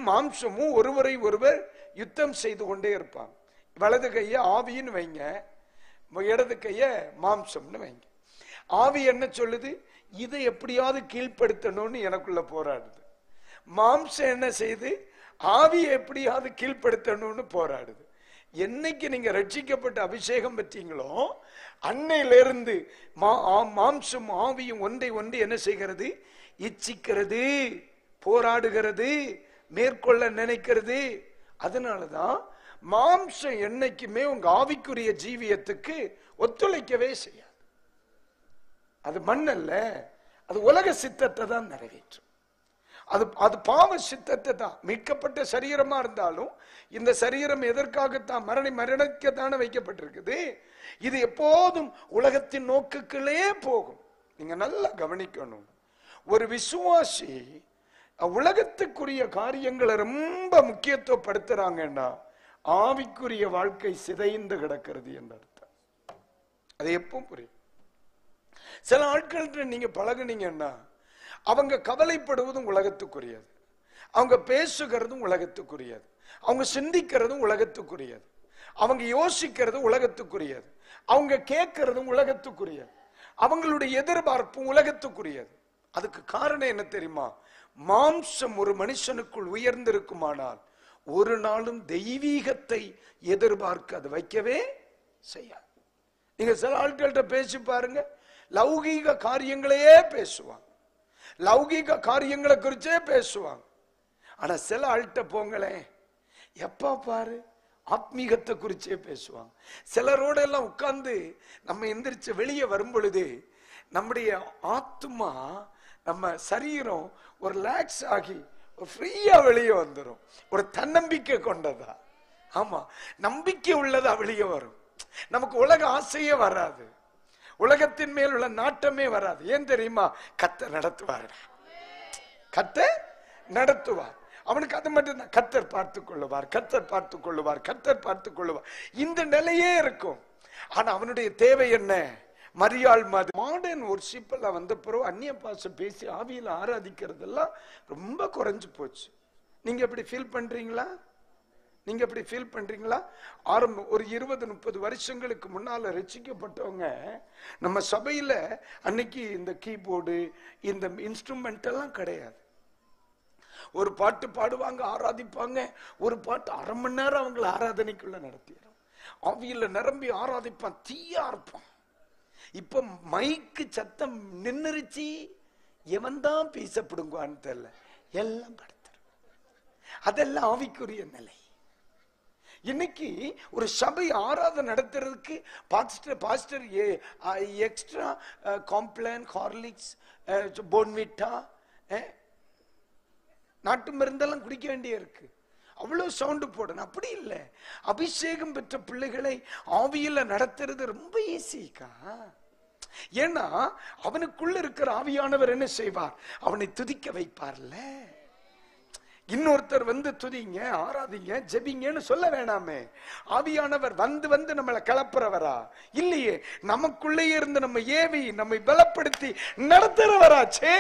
மாம்சமும் ஒருவரை ஒருவர் யுத்தம் செய்து கொண்டே இருப்பாங்க. வலது கைய ஆவின்னு வைங்க, இடது கைய மாம்சம்னு வைங்க. ஆவி என்ன சொல்லுது? இதை எப்படியாவது கீழ்ப்படுத்தணும்னு எனக்குள்ள போராடுது. மாம்சம் என்ன செய்து? ஆவியை எப்படியாவது கீழ்ப்படுத்தணும்னு போராடுது. என்னைக்கு நீங்க ரட்சிக்கப்பட்ட அபிஷேகம் பெற்றீங்களோ அன்னையிலிருந்து மாம்சம் ஆவியும் ஒன்றை ஒன்று என்ன செய்கிறது? இச்சிக்கிறது, போராடுகிறது, மேற்கொள்ள நினைக்கிறது. அதனாலதான் மாம்சம் என்னைக்குமே உங்க ஆவிக்குரிய ஜீவியத்துக்கு ஒத்துழைக்கவே செய்யாது. அது மண்ணல்ல, அது உலக சித்தத்தை தான் நிறைவேற்றும். அது பாவ சித்தத்தை தான். மீட்கப்பட்ட சரீரமா இருந்தாலும் இந்த சரீரம் எதற்காகத்தான்? மரணிக்கத்தானே வைக்கப்பட்டிருக்குது. இது எப்போதும் உலகத்தின் நோக்குகளே போகும். நீங்க நல்லா கவனிக்கணும். ஒரு விசுவாசி உலகத்துக்குரிய காரியங்களை ரொம்ப முக்கியத்துவப்படுத்துறாங்கன்னா ஆவிக்குரிய வாழ்க்கை சிதைந்து கிடக்கிறது என்ற அர்த்தம். அது எப்போ புரியும்? சில ஆட்கள்கிட்ட நீங்க பழகுனீங்கன்னா அவங்க கவலைப்படுவதும் உலகத்துக்குரியது, அவங்க பேசுகிறதும் உலகத்துக்குரியது, அவங்க சிந்திக்கிறதும் உலகத்துக்குரியது, அவங்க யோசிக்கிறது உலகத்துக்குரியது, அவங்க கேட்கறதும் உலகத்துக்குரியது, அவங்களுடைய எதிர்பார்ப்பும் உலகத்துக்குரியது. அதுக்கு காரணம் என்ன தெரியுமா? மாம்சம் ஒரு மனுஷனுக்குள் உயர்ந்திருக்குமானால் ஒரு நாளும் தெய்வீகத்தை எதிர்பார்க்க அது வைக்கவே செய்யாது. நீங்க சில ஆட்கள்கிட்ட பேசி பாருங்க, லௌகீக காரியங்களையே பேசுவாங்க, லௌகீக காரியங்களை குறிச்சே பேசுவாங்க. ஆனா சில ஆள்கிட்ட போங்களேன், எப்ப பாரு ஆத்மீகத்தை குறிச்சே பேசுவாங்க. சிலரோட எல்லாம் உட்கார்ந்து நம்ம எந்திரிச்சு வெளியே வரும் பொழுது நம்முடைய ஆத்மா, நம்ம சரீரம் ஒரு ரிலாக்ஸ் ஆகி ஃப்ரீயா வெளியே வந்துடும். ஒரு தன்னம்பிக்கை கொண்டதா, ஆமா, நம்பிக்கை உள்ளதா வெளியே வரும். நமக்கு உலக ஆசையே வராது, உலகத்தின் மேல் உள்ள நாட்டமே வராது. ஏன் தெரியுமா? கர்த்தர் நடத்துவார், கர்த்தர் நடத்துவார். அவனுக்கு அது மட்டும் தான். கர்த்தர் பார்த்துக் கொள்ளுவார், கர்த்தர் பார்த்துக் கொள்ளுவார், கர்த்தர் பார்த்துக் கொள்ளுவார். இந்த நிலையே இருக்கும். ஆனா அவனுடைய தேவை என்ன? மரியாள் மாதிரி மாடர்ன் வொர்ஷிப்ல வந்த பிறகு அந்நிய பாஷை பேசி ஆவியில் ஆராதிக்கிறதெல்லாம் ரொம்ப குறைஞ்சு போச்சு. நீங்க எப்படி ஃபீல் பண்றீங்களா? நீங்க எப்படி ஃபீல் பண்றீங்களா? ஆரம்பம் ஒரு 20-30 வருஷங்களுக்கு முன்னால ரட்சிக்கப்பட்டவங்க நம்ம சபையில அன்னைக்கு இந்த கீபோர்டு, இந்த இன்ஸ்ட்ருமெண்ட் எல்லாம் கிடையாது. ஒரு பாட்டு பாடுவாங்க, ஆராதிப்பாங்க. ஒரு பாட்டு 1/2 மணி நேரம் அவங்களை ஆராதனைக்குள்ள நடத்திடும். ஆவியில நிரம்பி ஆராதிப்பான், தீயா இருப்பான். இப்ப மைக்கு சத்தம் நின்னுருச்சு, எவன் தான் பேசப்படுங்குவான்னு தெரியல, எல்லாம் படுத்துரும். அதெல்லாம் ஆவிக்குரிய நிலை. இன்னைக்கு ஒரு சபை ஆராதனை நடத்துறதுக்கு pastor extra Complan, Horlicks, Bournvita, நாட்டு மருந்தெல்லாம் குடிக்க வேண்டிய இருக்கு. அவ்வளவு சவுண்டு போடணும். அப்படி இல்லை. அபிஷேகம் பெற்ற பிள்ளைகளை ஆவியில நடத்துறது ரொம்ப ஈஸிக்கா. ஏன்னா அவனுக்குள்ள இருக்கிற ஆவியானவர் என்ன செய்வார்? அவனை துதிக்க வைப்பார்ல. இன்னொருத்தர் வந்து துதிங்க, ஆராதிங்க, ஜெபிங்கன்னு சொல்ல வேணாமே. ஆவியானவர் வந்து வந்து நம்மளை கிளப்புறவரா இல்லையே, நமக்குள்ளே இருந்து நம்ம ஏவி நம்மை பலப்படுத்தி நடத்துறவராச்சே.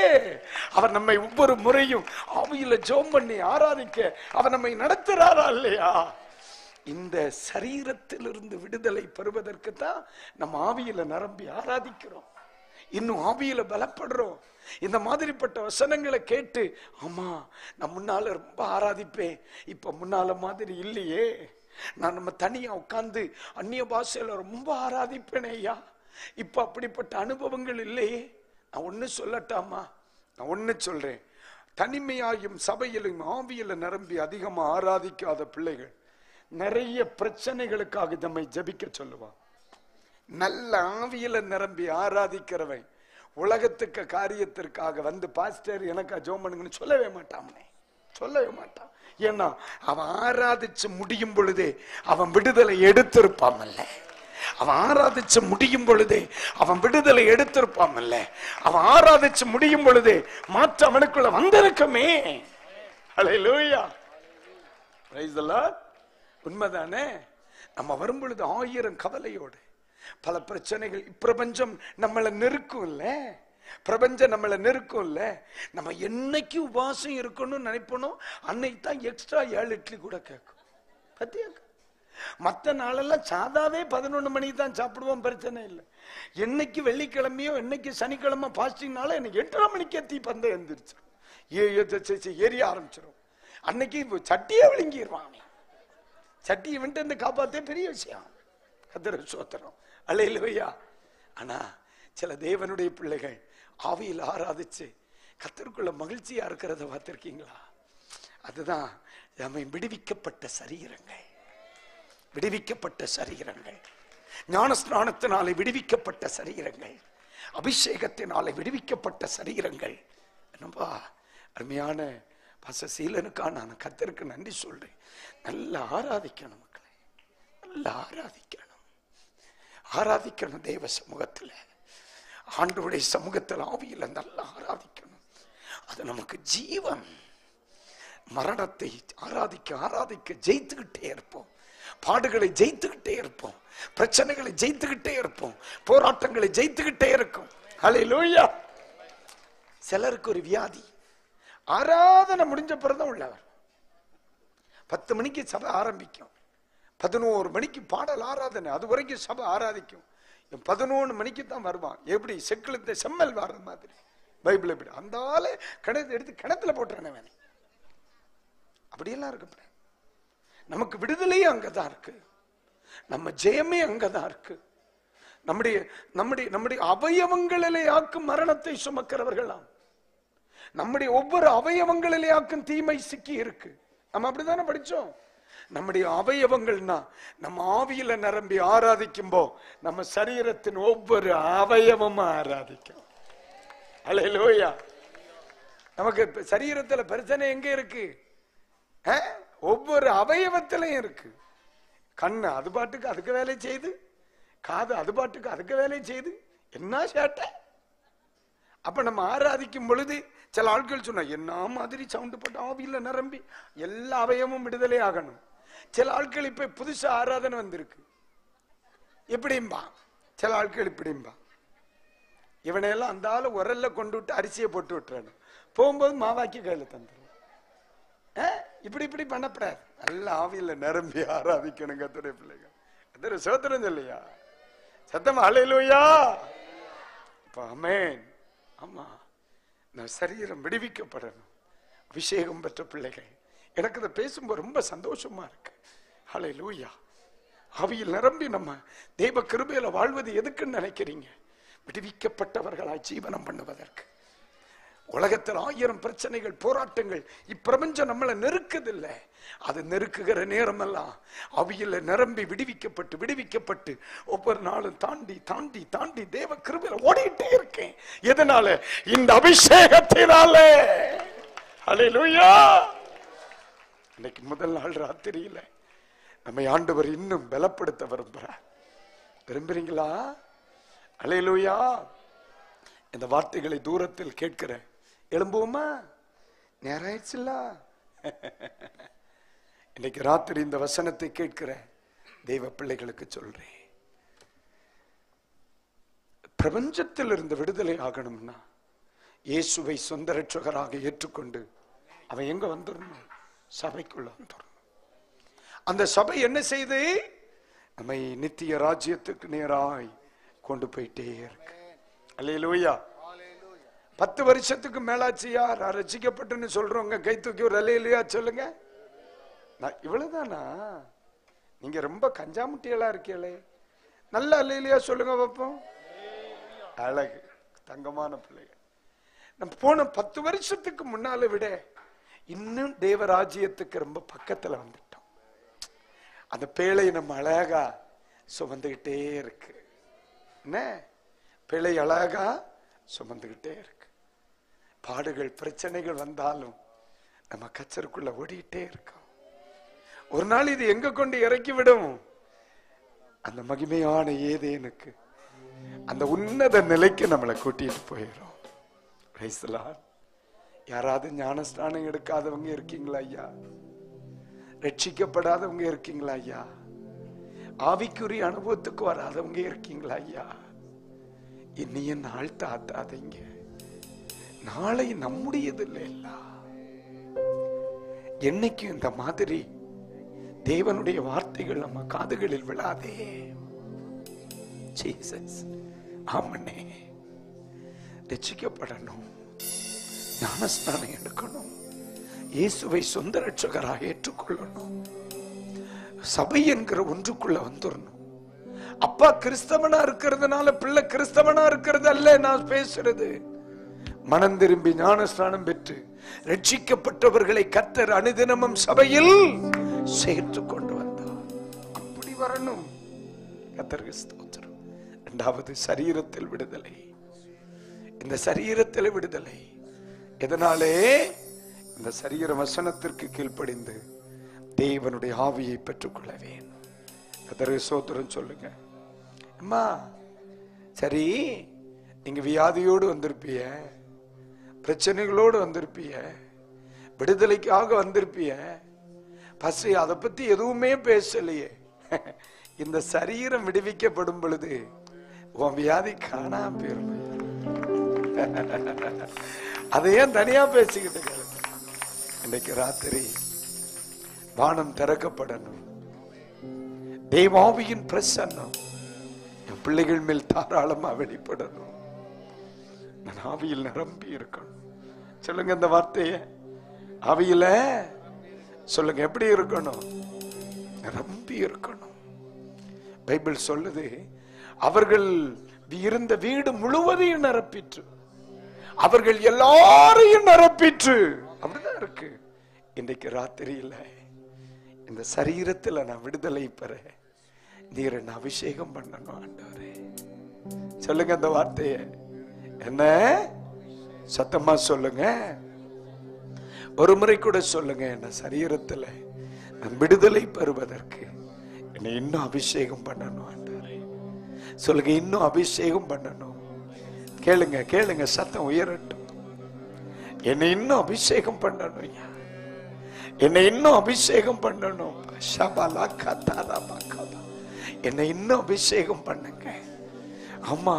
அவர் நம்மை ஒவ்வொரு முறையும் ஆவியில ஜெபம் பண்ணி ஆராதிக்க அவர் நம்மை நடத்துறாரா இல்லையா? இந்த சரீரத்திலிருந்து விடுதலை பெறுவதற்கு தான் நம்ம ஆவியில நிரம்பி ஆராதிக்கிறோம், இன்னும் ஆவியில பலப்படுறோம். இந்த மாதிரிப்பட்ட வசனங்களை கேட்டு, ஆமா நான் முன்னால ரொம்ப ஆராதிப்பேன், இப்ப முன்னால மாதிரி இல்லையே, நான் நம்ம தனியா உட்கார்ந்து அந்நிய பாஷையில ரொம்ப ஆராதிப்பேனே ஐயா, இப்ப அப்படிப்பட்ட அனுபவங்கள் இல்லையே. நான் ஒண்ணு சொல்லட்டாமா? நான் ஒண்ணு சொல்றேன். தனிமையாயும் சபையிலும் ஆவியில நிரம்பி அதிகமா ஆராதிக்காத பிள்ளைகள் நிறைய பிரச்சனைகளுக்காக நம்மை ஜபிக்க சொல்லுவான். நல்ல ஆவியில நிரம்பி ஆராதிக்கிறவன் உலகத்துக்கு காரியத்திற்காக வந்து பாஸ்டர் எனக்கு ஜெபம் பண்ணுங்கன்னு சொல்லவே மாட்டான், சொல்லவே மாட்டான். ஏன்னா அவன் ஆராதிச்சு முடியும் பொழுதே அவன் விடுதலை எடுத்திருப்பாமல்ல. அவன் ஆராதிச்சு முடியும் பொழுதே அவன் விடுதலை எடுத்திருப்பாமல்ல. அவன் ஆராதிச்சு முடியும் பொழுதே மாற்ற அவனுக்குள்ள வந்திருக்குமே. ஹல்லேலூயா, பிரைஸ் தி லார்ட். உண்மைதானே? நம்ம வரும் பொழுது 1000 கவலையோடு, பல பிரச்சனைகள், பிரபஞ்சம் நம்மளை நெருக்கும் இல்ல, பிரபஞ்சம் நம்மளை நெருக்கும் இல்ல. நம்ம என்னைக்கு உபாசம் இருக்கணும்னு நினைப்பணும், அன்னைக்கு தான் எக்ஸ்ட்ரா 7 இட்லி கூட கேட்கும். பத்தியா? மற்ற நாளெல்லாம் சாதாவே 11 மணிக்கு தான் சாப்பிடுவோம், பிரச்சனை இல்லை. என்னைக்கு வெள்ளிக்கிழமையோ என்னைக்கு சனிக்கிழமை பாஸ்டிங்னால எனக்கு 8:30 மணிக்கே தீப்பந்தம் எழுந்திருச்சிடும், ஏறிய ஆரம்பிச்சிடும். அன்னைக்கு சட்டியே விழுங்கிடுவான். சட்டி இவன்ட்டு இந்த காப்பாத்தே பெரிய விஷயம். கர்த்தர் ஸ்தோத்திரம், அல்லேலூயா. ஆனா சில தேவனுடைய பிள்ளைகள் ஆவியில் ஆராதிச்சு கர்த்தருக்குள்ள மகிழ்ச்சியா இருக்கிறத பார்த்திருக்கீங்களா? அதுதான் நம்மை விடுவிக்கப்பட்ட சரீரங்கள், விடுவிக்கப்பட்ட சரீரங்கள், ஞானஸ்நானத்தினாலே விடுவிக்கப்பட்ட சரீரங்கள், அபிஷேகத்தினாலே விடுவிக்கப்பட்ட சரீரங்கள். என்னப்பா அருமையான பாசசீலனுக்கா நான் கர்த்தருக்கு நன்றி சொல்றேன். நல்லா ஆராதிக்கணும் மக்களே, நல்லா ஆராதிக்கணும், ஆராதிக்கணும். தேவ சமூகத்தில், ஆண்டவருடைய சமூகத்தில் ஆவியில நல்லா ஆராதிக்கணும். அது நமக்கு ஜீவன். மரணத்தை ஆராதிக்க ஆராதிக்க ஜெயித்துக்கிட்டே இருப்போம், பாடுகளை ஜெயித்துக்கிட்டே இருப்போம், பிரச்சனைகளை ஜெயித்துக்கிட்டே இருப்போம், போராட்டங்களை ஜெயித்துக்கிட்டே இருக்கும். ஹல்லேலூயா. சிலருக்கு ஒரு வியாதி, ஆராதனை முடிஞ்ச பிறகுதான் உள்ளவர். 10 மணிக்கு சபை ஆரம்பிக்கும், 11 மணிக்கு பாடல் ஆராதனை, அது வரைக்கும் சபை ஆராதிக்கும். 11 மணிக்கு தான் வருவான். எப்படி செக்கிலத்தை செம்மல் வர்ற மாதிரி பைபிள் எப்படி அந்த ஆளு கிணத்து எடுத்து கிணத்துல போட்டுறானே வேணே. அப்படியெல்லாம் இருக்கு. நமக்கு விடுதலையே அங்கதான் இருக்கு, நம்ம ஜெயமே அங்கதான் இருக்கு. நம்முடைய நம்முடைய நம்முடைய அவயவங்களிலே ஆக்கும் மரணத்தை சுமக்கிறவர்களாம். நம்முடைய ஒவ்வொரு அவயவங்களிலே ஆக்கும் தீமை சிக்கி இருக்கு. நம்ம அப்படித்தானே படிச்சோம். நம்முடைய அவயவங்கள்னா நம்ம ஆவியில நிரம்பி ஆராதிக்கும்போ நம்ம சரீரத்தின் ஒவ்வொரு அவயவமும் ஆராதிக்கும். அல்லேலூயா. நமக்கு சரீரத்துல பிரச்சனை எங்க இருக்கு? ஒவ்வொரு அவயவத்திலையும் இருக்கு. கண்ணு அது பாட்டுக்கு அதுக்கு வேலை செய்து, காது அது பாட்டுக்கு அதுக்கு வேலை செய்து, என்ன சேட்டை. அப்ப நம்ம ஆராதிக்கும் பொழுது சில ஆட்கள் சொன்னா என்ன மாதிரி சவுண்டு போட்டு ஆவியில நிரம்பி எல்லா அவயமும் விடுதலை ஆகணும். சில ஆட்கள் இப்ப புதுசா ஆராதனை வந்திருக்கு, எப்படிம்பா. சில ஆட்கள் இப்படிம்பா. இவனையெல்லாம் அந்த ஆளு உரல்ல கொண்டு விட்டு அரிசியை போட்டு விட்டுறானு, போகும்போது மாவாக்கி கையில தந்துடும். இப்படி இப்படி பண்ணப்படாது. நல்ல ஆவியில நிரம்பி ஆராதிக்கணும் கர்த்தருடைய பிள்ளைகள். கர்த்தர் சோத்திரம் இல்லையா? சத்தமா அல்லேலூயா. ஆமென். ஆமா, நான் சரீரம் விடுவிக்கப்படணும். அபிஷேகம் பெற்ற பிள்ளைகள், எனக்கு இதை பேசும்போது ரொம்ப சந்தோஷமா இருக்கு. அல்லேலூயா. ஆவியில் நிரம்பி நம்ம தெய்வ கிருபையில வாழ்வது எதுக்குன்னு நினைக்கிறீங்க? விடுவிக்கப்பட்டவர்களாய் ஜீவனம் பண்ணுவதற்கு. உலகத்தில் 1000 பிரச்சனைகள், போராட்டங்கள், இப்பிரபஞ்சம் நம்மளை நெருக்குதில்லை. அது நெருக்குகிற நேரமெல்லாம் அவியில நிரம்பி விடுவிக்கப்பட்டு ஒவ்வொரு நாளும் தாண்டி தாண்டி தாண்டி தேவ கிருபையில ஓடிட்டே இருக்கேன். எதனால? இந்த அபிஷேகத்தினாலே. ஹல்லேலூயா. இன்னைக்கு முதல் நாள் ராத்திரியில நம்மை ஆண்டவர் இன்னும் பலப்படுத்த விரும்புறார். விரும்புறீங்களா? ஹல்லேலூயா. இந்த வார்த்தைகளை தூரத்தில் கேட்கிறேன். எழும்புவோமா? நேரம் ஆயிடுச்சுல்ல. இன்னைக்கு ராத்திரி இந்த வசனத்தை கேட்கிற தெய்வ பிள்ளைகளுக்கு சொல்றேன், பிரபஞ்சத்தில் இருந்து விடுதலை ஆகணும்னா இயேசுவை சொந்த ரட்சகராக ஏற்றுக்கொண்டு அவன் எங்க வந்துடணும்? சபைக்குள்ள வந்துடணும். அந்த சபை என்ன செய்து நம்மை நித்திய ராஜ்யத்துக்கு நேராய் கொண்டு போயிட்டே இருக்கு. அல்லேலூயா. 10 வருஷத்துக்கு மேலாச்சியா ரசிக்கப்பட்டுன்னு சொல்றவங்க கை தூக்கி ஒரு அல்லேலூயா சொல்லுங்க. இவ்வளவுதானா? நீங்க ரொம்ப கஞ்சாமுட்டியலா இருக்கீங்களே. நல்ல அல்லேலூயா சொல்லுங்க பாப்போம். அழகு, தங்கமான பிள்ளைகள். நம்ம போன 10 வருஷத்துக்கு முன்னால விட இன்னும் தேவராஜ்யத்துக்கு ரொம்ப பக்கத்துல வந்துட்டோம். அந்த பேழை நம்ம அழகா சுமந்துகிட்டே இருக்கு. என்ன பேழை அழகா சுமந்துகிட்டே இருக்கு. பாடுகள், பிரச்சனைகள் வந்தாலும் நம்ம கச்சருக்குள்ள ஓடிட்டே இருக்கோம். ஒரு நாள் இது எங்க கொண்டு இறக்கி விடும்? அந்த மகிமையான ஏதேனுக்கு, அந்த உன்னத நிலைக்கு நம்மளை கூட்டிட்டு போயிடும். Praise the Lord. யாராவது ஞானஸ்நானம் எடுக்காதவங்க இருக்கீங்களா ஐயா? ரட்சிக்கப்படாதவங்க இருக்கீங்களா ஐயா? ஆவிக்குரிய அனுபவத்துக்கு வராதவங்க இருக்கீங்களா ஐயா? இன்னைய நாள் தாத்தாதீங்க. நாளை நம்முடையது இல்ல. என்னைக்கும் இந்த மாதிரி தேவனுடைய வார்த்தைகள் நம்ம காதுகளில் விழாதே. ஜீசஸ் ஆமனே. ரட்சிக்கப்படணும், ஞானஸ்நானம் எடுக்கணும், இயேசுவை சொந்த ரட்சகராக ஏற்றுக்கொள்ளணும், சபை என்கிற ஒன்றுக்குள்ள வந்துடணும். அப்பா கிறிஸ்தவனா இருக்கிறதுனால பிள்ளை கிறிஸ்தவனா இருக்கிறது அல்ல நான் பேசுறது. மனம் திரும்பி ஞானஸ்நானம் பெற்று ரட்சிக்கப்பட்டவர்களை கர்த்தர் அனுதினமும் சபையில் சேர்த்து கொண்டு வந்தார். அப்படி வரணும். கர்த்தருக்கு ஸ்தோத்திரம். இரண்டாவது, சரீரத்தில் விடுதலை. இந்த சரீரத்தில் விடுதலை எதனாலே? இந்த சரீர வசனத்திற்கு கீழ்ப்படிந்து தேவனுடைய ஆவியை பெற்றுக்கொள்ள வேண்டும். கர்த்தருக்கு ஸ்தோத்திரம் சொல்லுங்க. அம்மா சரி, நீங்க வியாதியோடு வந்திருப்பிய, பிரச்சனைகளோடு வந்திருப்பிய, விடுதலைக்காக வந்திருப்பிய. பசி அதை பத்தி எதுவுமே பேசலையே. இந்த சரீரம் விடுவிக்கப்படும் பொழுது உன் வியாதி காணாம போயிரும். அதையும் தனியா பேசிக்கிட்டு இன்னைக்கு ராத்திரி வானம் திறக்கப்படணும். தேவாவியின் பிரசன்னம் என் பிள்ளைகள் மேல் தாராளமா வெளிப்படணும். நான் ஆவியில் நிரம்பி இருக்கணும். சொல்லுங்க இந்த வார்த்தைய. ஆவியில சொல்லுங்க. எப்படி இருக்கணும்? நிரம்பி இருக்கணும். பைபிள் சொல்லுது, அவர்கள் இருந்த வீடு முழுவதையும் நிரப்பிற்று, அவர்கள் எல்லாரையும் நிரப்பிற்று. அப்படிதான் இருக்கு. இன்றைக்கு ராத்திரியில இந்த சரீரத்துல நான் விடுதலை பெற நீர் என்ன அபிஷேகம் பண்ணணும் ஆண்டவரே. சொல்லுங்க அந்த வார்த்தைய. என்ன சத்தமா சொல்லுங்க. ஒரு முறை கூட சொல்லுங்க. என்ன சரீரத்துல நான் விடுதலை பெறுவதற்கு என்னை இன்னும் அபிஷேகம் பண்ணணும் ஆண்டவரே. சொல்லுங்க, இன்னும் அபிஷேகம் பண்ணணும். கேளுங்க கேளுங்க, சத்தம் உயரட்டும். என்னை இன்னும் அபிஷேகம் பண்ணணும். என்னை இன்னும் அபிஷேகம் பண்ணணும். என்னை இன்னும் அபிஷேகம் பண்ணுங்க. ஆமா,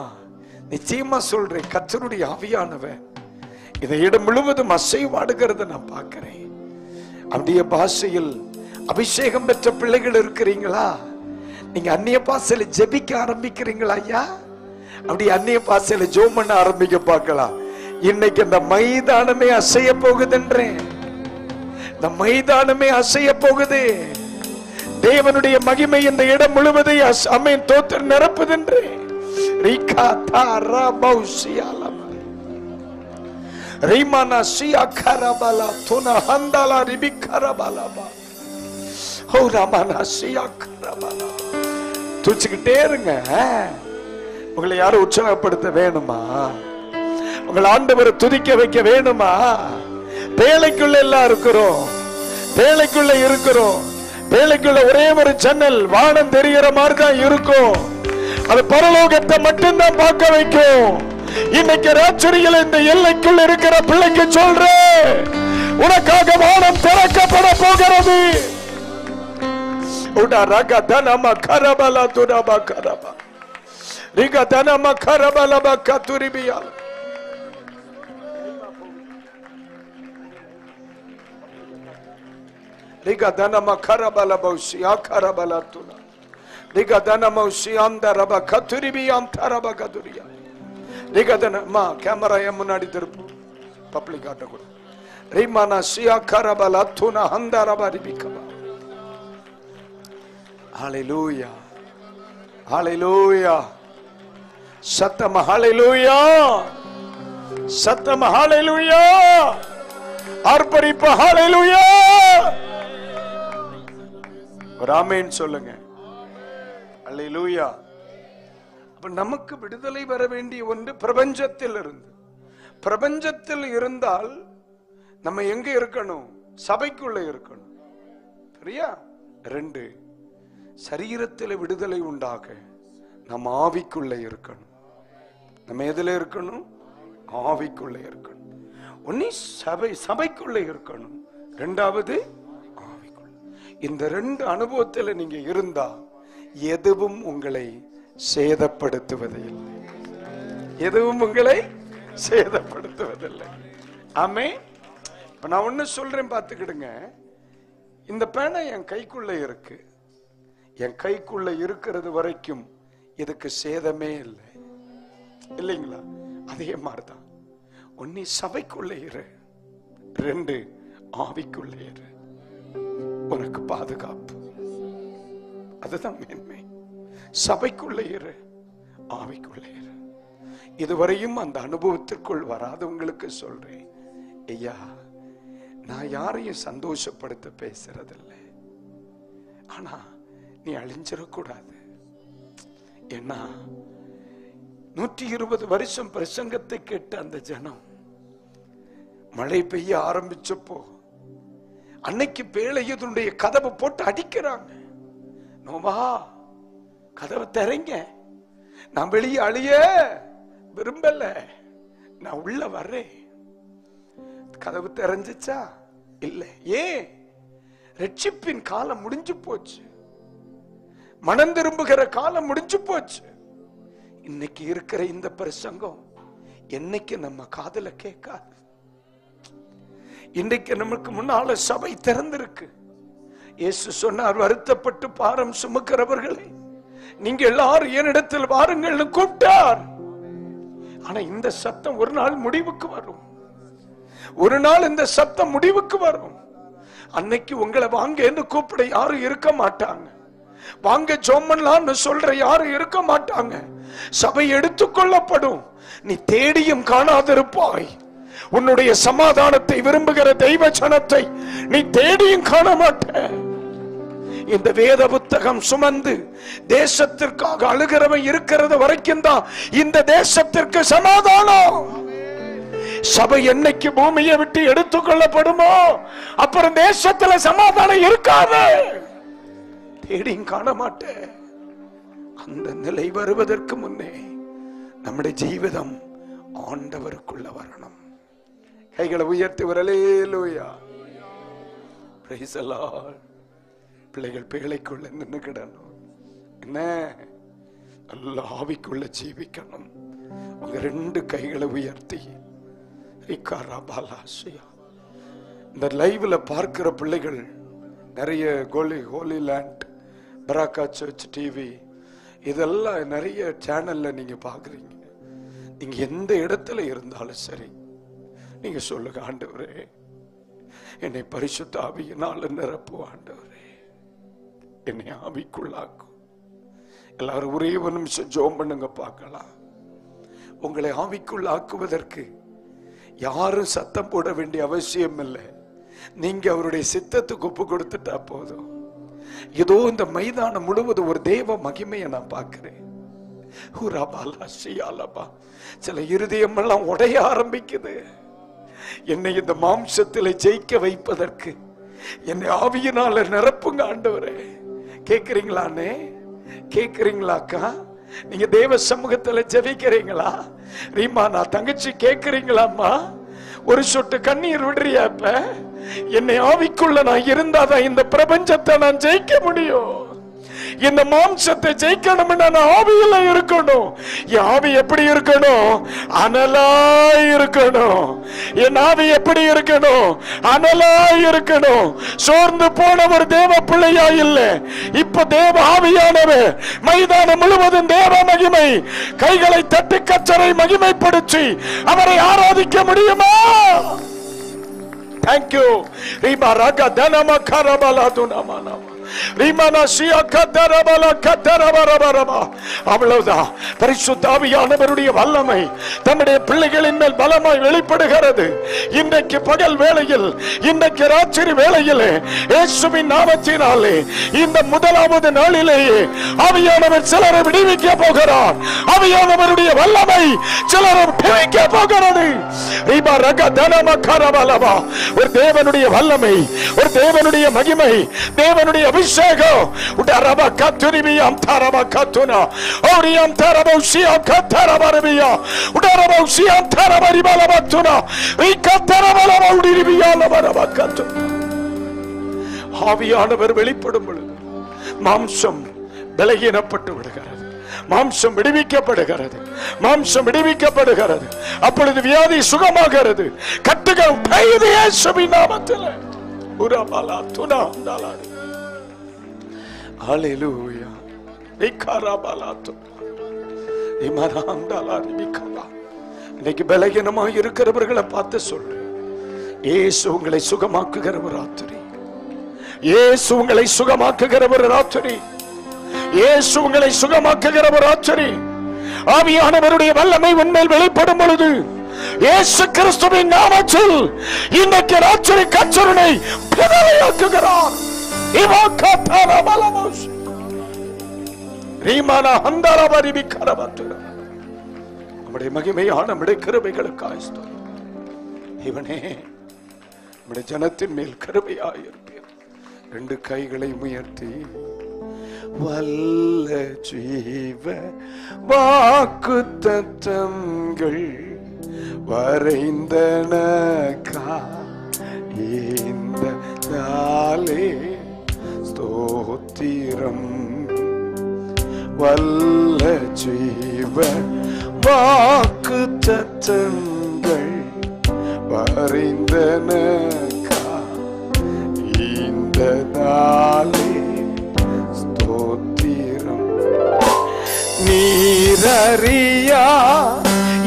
நிச்சயமா சொல்றேன். கர்த்தருடைய ஆவியானவர் இந்த இடம் முழுவதும் அசைவாடுகிறத நான் பார்க்கிறேன். அப்படிய பாஷையில் அபிஷேகம் பெற்ற பிள்ளைகள் இருக்கிறீங்களா? நீங்க அந்நிய பாஷையில ஜெபிக்க ஆரம்பிக்கிறீங்களா ஐயா? அப்படி அந்நிய பாஷையில ஜெபம் பண்ண ஆரம்பிக்க பார்க்கலாம். இன்னைக்கு இந்த மைதானமே அசைய போகுதுன்றேன். இந்த மைதானமே அசைய போகுது. தேவனுடைய மகிமை இந்த இடம் முழுவதையும் அமேன் தோத்திரம் நிரப்புதுன்றேன். Rikata rabausialama. Rimana siya karabala tuna handala ribikarabalaba. Horamana siya karabala. துச்சிக்கிட்டே இருங்க. உங்களை யாரும் உற்சாகப்படுத்த வேணுமா? உங்களை ஆண்டவரை துதிக்க வைக்க வேணுமா? பேழைக்குள்ள எல்லாம் இருக்கிறோம், பேழைக்குள்ள இருக்கிறோம். பேழைக்குள்ள ஒரே ஒரு ஜன்னல் வானம் தெரிகிற மாதிரி தான் இருக்கும். அது பரலோகத்தை மட்டும்தான் பார்க்க வைக்கும். இன்னைக்கு ராத்திரியில் இந்த எல்லைக்குள்ள இருக்கிற பிள்ளைக்கு சொல்றேன், உனக்காக வானம் திறக்கப்பட போகிறது. உடரகதனம கரபல துரப கரப ரிகதனம கரபல பக்கதுரிபியா. Rigadana makarabala bausia karabala tuna. Rigadana mausianda raba katuribi antaraba kaduria. Rigadana ma camera yamunadi dirpu public ataku. Rimana sia karabala tuna handaraba ribikaba. Hallelujah. Hallelujah. Satama hallelujah. Satama hallelujah. Arparipa hallelujah. Ramen சொல்லுங்க. அல்லேலூயா. அப்ப நமக்கு விடுதலை வர வேண்டிய ஒன்று பிரபஞ்சத்தில் இருந்து. பிரபஞ்சத்தில் இருந்தால் நம்ம எங்க இருக்கணும்? சபைக்குள்ள இருக்கணும். சரியா? 2, சரீரத்தில் விடுதலை உண்டாக நம்ம ஆவிக்குள்ள இருக்கணும். நம்ம எதுல இருக்கணும்? ஆவிக்குள்ள இருக்கணும். ஒண்ணு சபைக்குள்ள இருக்கணும், 2வது இந்த 2 அனுபவத்தில் நீங்க இருந்தா எதுவும் உங்களை சேதப்படுத்துவதில்லை. எதுவும் உங்களை சேதப்படுத்துவதில்லை. ஆமென். இப்ப நான் ஒண்ணு சொல்றேன், பார்த்துக்கிடுங்க. இந்த பேனா என் கைக்குள்ள இருக்கு. என் கைக்குள்ள இருக்கிறது வரைக்கும் இதுக்கு சேதமே இல்லை, இல்லைங்களா? அதே மாதிரிதான் ஒன்னு சபைக்குள்ள இரு, 2 ஆவிக்குள்ள இரு. உனக்கு பாதுகாப்பு. அதுதான் மேன்மை. சபைக்குள்ள இரு, ஆவிக்குள்ள இரு. இதுவரையும் அந்த அனுபவத்திற்குள் வராதவங்களுக்கு சொல்றேன், ஐயா நான் யாரையும் சந்தோஷப்படுத்த பேசுறதில்லை. ஆனா நீ அழிஞ்சிடக்கூடாது. ஏன்னா 120 வருஷம் பிரசங்கத்தை கேட்ட அந்த ஜனம் மழை பெய்ய ஆரம்பிச்சப்போ அன்னைக்கு பேழையதுடைய கதவை போட்டு அடிக்கிறாங்க. நோவா கதவை திறங்க, நான் வெளியே அழிய விரும்பல, நான் உள்ள வர்றேன். கதவு திறஞ்சிச்சா? இல்லை. ஏன்? ரட்சிப்பின் காலம் முடிஞ்சு போச்சு, மனம் திரும்புகிற காலம் முடிஞ்சு போச்சு. இன்னைக்கு இருக்கிற இந்த பிரசங்கம் என்னைக்கு நம்ம காதுல கேட்காது. இன்றைக்கு நமக்கு முன்னால சபை திறந்திருக்கு. இயேசு சொன்னார், வருத்தப்பட்டு பாரம் சுமக்கிறவர்களே நீங்க எல்லாரும் என்னிடத்தில் வாருங்கள்னு கூப்பிட்டார். ஆனா இந்த சத்தம் ஒரு நாள் முடிவுக்கு வரும். ஒரு நாள் இந்த சத்தம் முடிவுக்கு வரும். அன்னைக்கு உங்களை வாங்க என்று கூப்பிட யாரும் இருக்க மாட்டாங்க. வாங்க ஜோமன்லான்னு சொல்ற யாரும் இருக்க மாட்டாங்க. சபை எடுத்துக்கொள்ளப்படும். நீ தேடியும் காணாதிருப்பாய். உன்னுடைய சமாதானத்தை விரும்புகிற தெய்வ ஜனத்தை நீ தேடியும் காண மாட்ட. இந்த வேத புத்தகம் சுமந்து தேசத்திற்காக அழுகிறவன் இருக்கிறது வரைக்கும் தான் இந்த தேசத்திற்கு சமாதானம். சபை என்னைக்கு பூமியை விட்டு எடுத்துக்கொள்ளப்படுமோ அப்புறம் தேசத்துல சமாதானம் இருக்காது. தேடியும் காண மாட்டேன். அந்த நிலை வருவதற்கு முன்னே நம்முடைய ஜீவிதம் ஆண்டவருக்குள்ள வரணும். கைகளை உயர்த்தி வரலேலூயா. Praise the Lord. பிள்ளைகள் பேழைக்குள்ள நின்னுக்கிடணும். என்ன? நல்ல ஆவிக்குள்ள ஜீவிக்கணும். உங்க 2 கைகளை உயர்த்தி இந்த லைவ்ல பார்க்கிற பிள்ளைகள் நிறைய ஹோலி லேண்ட், பராக்கா சர்ச் டிவி, இதெல்லாம் நிறைய சேனல்ல நீங்க பாக்குறீங்க. நீங்க எந்த இடத்துல இருந்தாலும் சரி, நீங்க சொல்லுங்க, ஆண்டவரே என்னை பரிசுத்த ஆவியினால நிரப்பு, ஆண்டவரே என்னை ஆவிக்குள்ளாக்கும், எல்லாரும் ஒரே ஒரு நிமிஷம் ஜெபம் பண்ணுங்க பார்க்கலாம். உங்களை ஆவிக்குள் ஆக்குவதற்கு யாரும் சத்தம் போட வேண்டிய அவசியம் இல்லை. நீங்க அவருடைய சித்தத்துக்கு ஒப்பு கொடுத்துட்டா போதும். ஏதோ இந்த மைதானம் முழுவதும் ஒரு தேவ மகிமையை நான் பார்க்கிறேன். சில இருதயம் எல்லாம் உடைய ஆரம்பிக்குது. என்னை இந்த மாம்சத்தில் ஜெயிக்க வைப்பதற்கு என்னை ஆவியினால நிரப்புங்க ஆண்டவரே. கேக்குறீங்களானே? கேக்குறீங்களாக்கா? நீங்க தேவ சமூகத்துல ஜெபிக்கிறீங்களா? ரீமா, நான் தங்கச்சி கேக்குறீங்களாம்மா? ஒரு சொட்டு கண்ணீர் விடுறியா? இப்ப என்னை ஆவிக்குள்ள நான் இருந்தாதான் இந்த பிரபஞ்சத்தை நான் ஜெயிக்க முடியும். இந்த மாம்சத்தை ஜெயிக்கணும்னா நான் ஆவியில இருக்கணும். என் ஆவி எப்படி இருக்கணும்? அனலாய் இருக்கணும். என் ஆவி எப்படி இருக்கணும்? அனலாய் இருக்கணும். சோர்ந்து போன ஒரு தேவ பிள்ளையா இல்ல, இப்ப தேவ ஆவியானவர் மைதானம் முழுவதும் தேவ மகிமை. கைகளை தட்டி கச்சரை மகிமைப்படுத்தி அவரை ஆராதிக்க முடியுமா? தேங்க்யூ. ரீமா ராகா தனமா கரபலா துனமா அவ்வளவுதான். பரிசுத்த ஆவியானவருடைய வல்லமை தம்முடைய பிள்ளைகளின் மேல் பலமாய் வெளிப்படுகிறது. இன்றைக்கு பகல் வேளையில், இன்றைக்கு ராத்திரி வேளையில் இயேசுவின் நாமத்தினாலே இந்த முதலாவது நாளிலேயே ஆவியானவர் சிலரை விடுவிக்க போகிறார். ஆவியானவருடைய வல்லமை சிலரை விடுவிக்க போகிறது. ஒரு தேவனுடைய வல்லமை, ஒரு தேவனுடைய மகிமை, தேவனுடைய அபிஷேகம். உடரபா கத்துரிபியாம் தரபா கத்துனா ஓரியாம் தரபா உசியா கத்தரபரபியா உடரபா உசியாம் தரபரிபலபத்துனா ரிகத்தரபலபா உடிரிபியாலபரபா கத்து. ஆவியானவர் வெளிப்படும் பொழுது மாம்சம் பலகீனப்பட்டு விடுகிறது. மாம்சம் விடுவிக்கப்படுகிறது. மாம்சம் விடுவிக்கப்படுகிறது. அப்பொழுது வியாதி சுகமாகிறது. கட்டுகள் கைது இயேசுவின் நாமத்தில். உரபலா துனா தலாரி. ஹல்லேலூயா. விகரபலா துனா இமராம் தலாரி விகரா. இன்னைக்கு பலகீனமாக இருக்கிறவர்களை பார்த்து சொல்லு, இயேசு உங்களை சுகமாக்குகிற ஒரு ராத்திரி. இயேசு உங்களை சுகமாக்குகிற ஒரு ராத்திரி. இயேசு உங்களை சுகமாக்குகிற ஒரு ராத்திரி. ஆவியானவருடைய வல்லமை உண்மையில் வெளிப்படும் பொழுது இயேசு கிறிஸ்துவின் நாமத்தில் இன்றைக்கு ராத்திரி கச்சரனை விடுதலையாக்குகிறார். நம்முடைய மகிமையான நம்முடைய கிருபைகளுக்காக இவனே நம்முடைய ஜனத்தின் மேல் கிருபையாயிருப்பேன். ரெண்டு கைகளை உயர்த்தி வல்ல ஜீவ வாக்குத்தத்தங்கள் வரைந்தனக்கா இந்த நாளே ஸ்தோத்திரம். வல்ல ஜீவ வாக்குத்தத்தங்கள் வரைந்தனக்கா இந்த நாளே ஸ்தோத்திரம். நீரறியா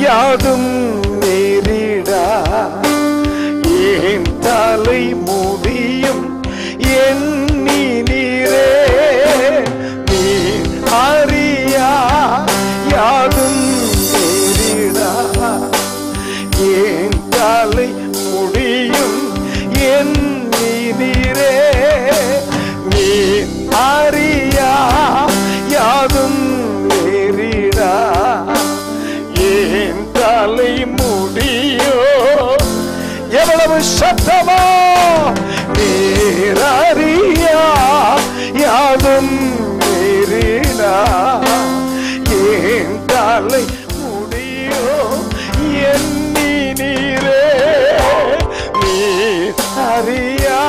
யாதும் நேரிடா ஏன் தலை முடியும் எண்ணி நீரே. நீர் அறியா யாதும் நேரிடா ஏன் தலை முடியும் எண்ணி நீரே. நீர் அறியா யாதும் நேரிடா ஏன் தலை முடியோ. எவ்வளவு சத்தமா! நேரறியா யாதும் நேரிடா ஏன் தலை முடியோ எண்ணி நீரே. நீர் அறியா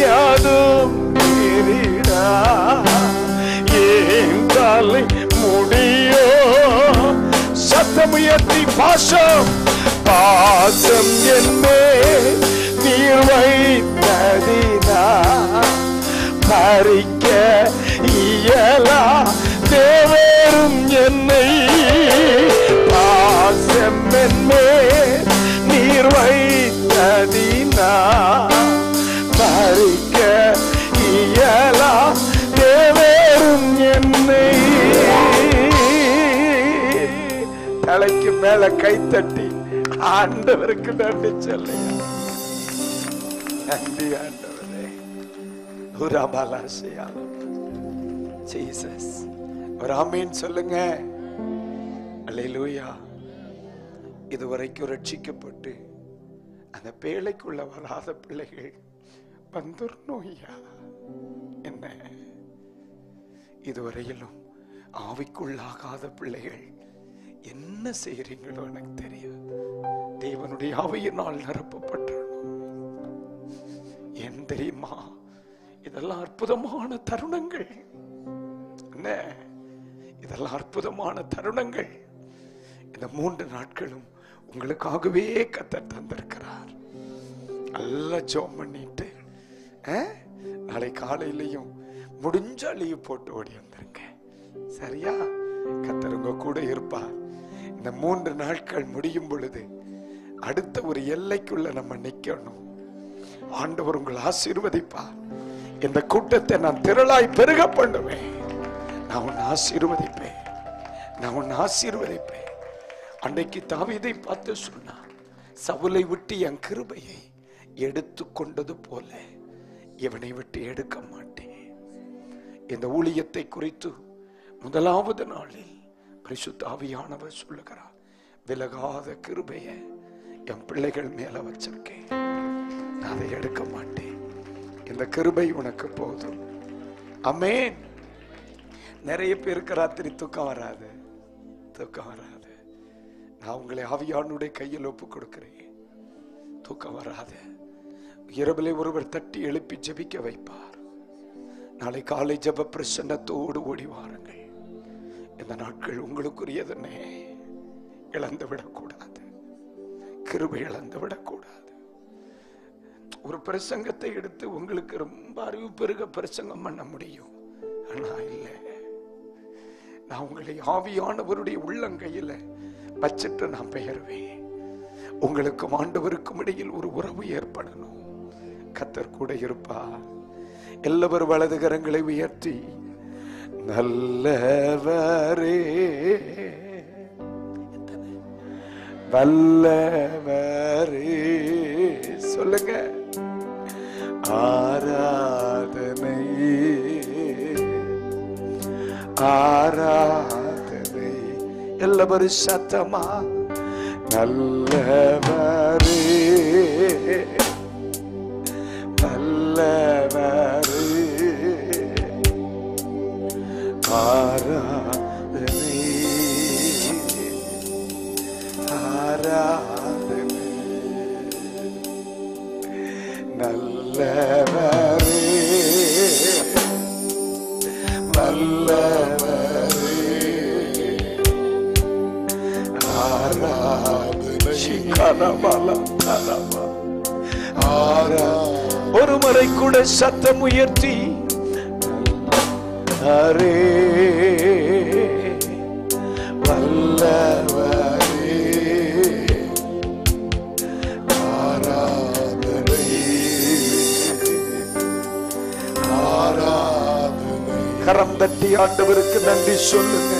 யாதும் நேரிடா ஏன் தலை முடியோ. சத்தமுயர்த்தி பாசம் பாசம் என்னே நீர் வைத்ததினா பறிக்க இயலா தேவரும் என்னை. பாசம் என்னே நீர் வைத்ததினா பறிக்க இயலா தேவரும் என்னை. மேல கை தட்டி ஆண்டவருக்கு நன்றி சொல்லுங்க. நன்றி ஆண்டவரே. ஜீசஸ். ஒரு ஆமீன் சொல்லுங்க. அல்லேலூயா. இதுவரைக்கும் ரட்சிக்கப்பட்டு அந்த பேழைக்குள்ள வராத பிள்ளைகள் வந்துருநோய்யா. என்ன இதுவரையிலும் ஆவிக்குள்ளாகாத பிள்ளைகள் என்ன செய்றீங்களோ எனக்கு தெரியும். தேவனுடைய ஆவியினால் நிரப்பப்பட்டணும். ஏன் தெரியுமா? இதெல்லாம் அற்புதமான தருணங்கள். என்ன இதெல்லாம் அற்புதமான தருணங்கள். இந்த 3 நாட்களும் உங்களுக்காகவே கர்த்தர் தந்திருக்கிறார். நல்லா ஜெபம் பண்ணிட்டு நாளை காலையிலையும் முடிஞ்சா லீவ் போட்டு ஓடி வந்துருங்க. சரியா? கர்த்தர் உங்க கூட இருப்பார். இந்த 3 நாட்கள் முடியும் பொழுது அடுத்த ஒரு எல்லைக்குள்ள நம்ம நிக்கணும். ஆண்டவர் உங்களை ஆசீர்வதிப்பார். இந்த கூட்டத்தை நான் திரளாய் பெருக பண்ணுவேன். நான் உன்னை ஆசீர்வதிப்பேன். நான் உன்னை ஆசீர்வதிப்பேன். அன்னைக்கு தாவீதை பார்த்து சொன்னான், சவுலை விட்டு என் கிருபையை எடுத்து கொண்டது போல இவனை விட்டு எடுக்க மாட்டேன். இந்த ஊழியத்தை குறித்து முதலாவது நாளில் பரிசுத்த ஆவியானவர் சொல்லுகிறார், விலகாத கிருபையை என் பிள்ளைகள் மேல வச்சிருக்கேன். நான் அதை எடுக்க மாட்டேன். இந்த கிருபை உனக்கு போதும். ஆமென். நிறைய பேருக்கு ராத்திரி தூக்கம் வராது. தூக்கம் வராது. நான் உங்களை ஆவியானுடைய கையில் ஒப்பு கொடுக்கிறேன். தூக்கம் வராது. இரவிலே ஒருவர் தட்டி எழுப்பி ஜெபிக்க வைப்பார். நாளை காலை ஜெப பிரசன்னத்தோடு ஓடி வாருங்கள். இந்த நாட்கள் உங்களுக்குரியதனே. இழந்து விடக்கூடாது. கிருபை இழந்து விடக்கூடாது. ஒரு பிரசங்கத்தை எடுத்து உங்களுக்கு ரொம்ப அறிவு பெருக பிரசங்கம் பண்ண முடியும். ஆனா இல்லை, நான் உங்களை ஆவியானவருடைய உள்ளங்கையில வச்சிட்டு நான் பெயர்வேன். உங்களுக்கும் ஆண்டவருக்கும் இடையில் ஒரு உறவு ஏற்படணும். கர்த்தர் கூட இருப்பார். எல்லாரும் வலது கரங்களை உயர்த்தி, நல்லவரே வல்லவரே சொல்லுங்க. ஆராதனை ஆராதனை. எல்லாரும் சத்தமா, நல்லவரே வல்லவரே ஆராதனை ஆராதனை. நல்லவரே வல்லவரே ஆராதனை. ஒரு முறை கூட சத்தம் உயர்த்தி, அரே வல்லவரே ஆராதனை ஆராதனை. கரம் தட்டி ஆண்டவருக்கு நன்றி சொல்லுங்க.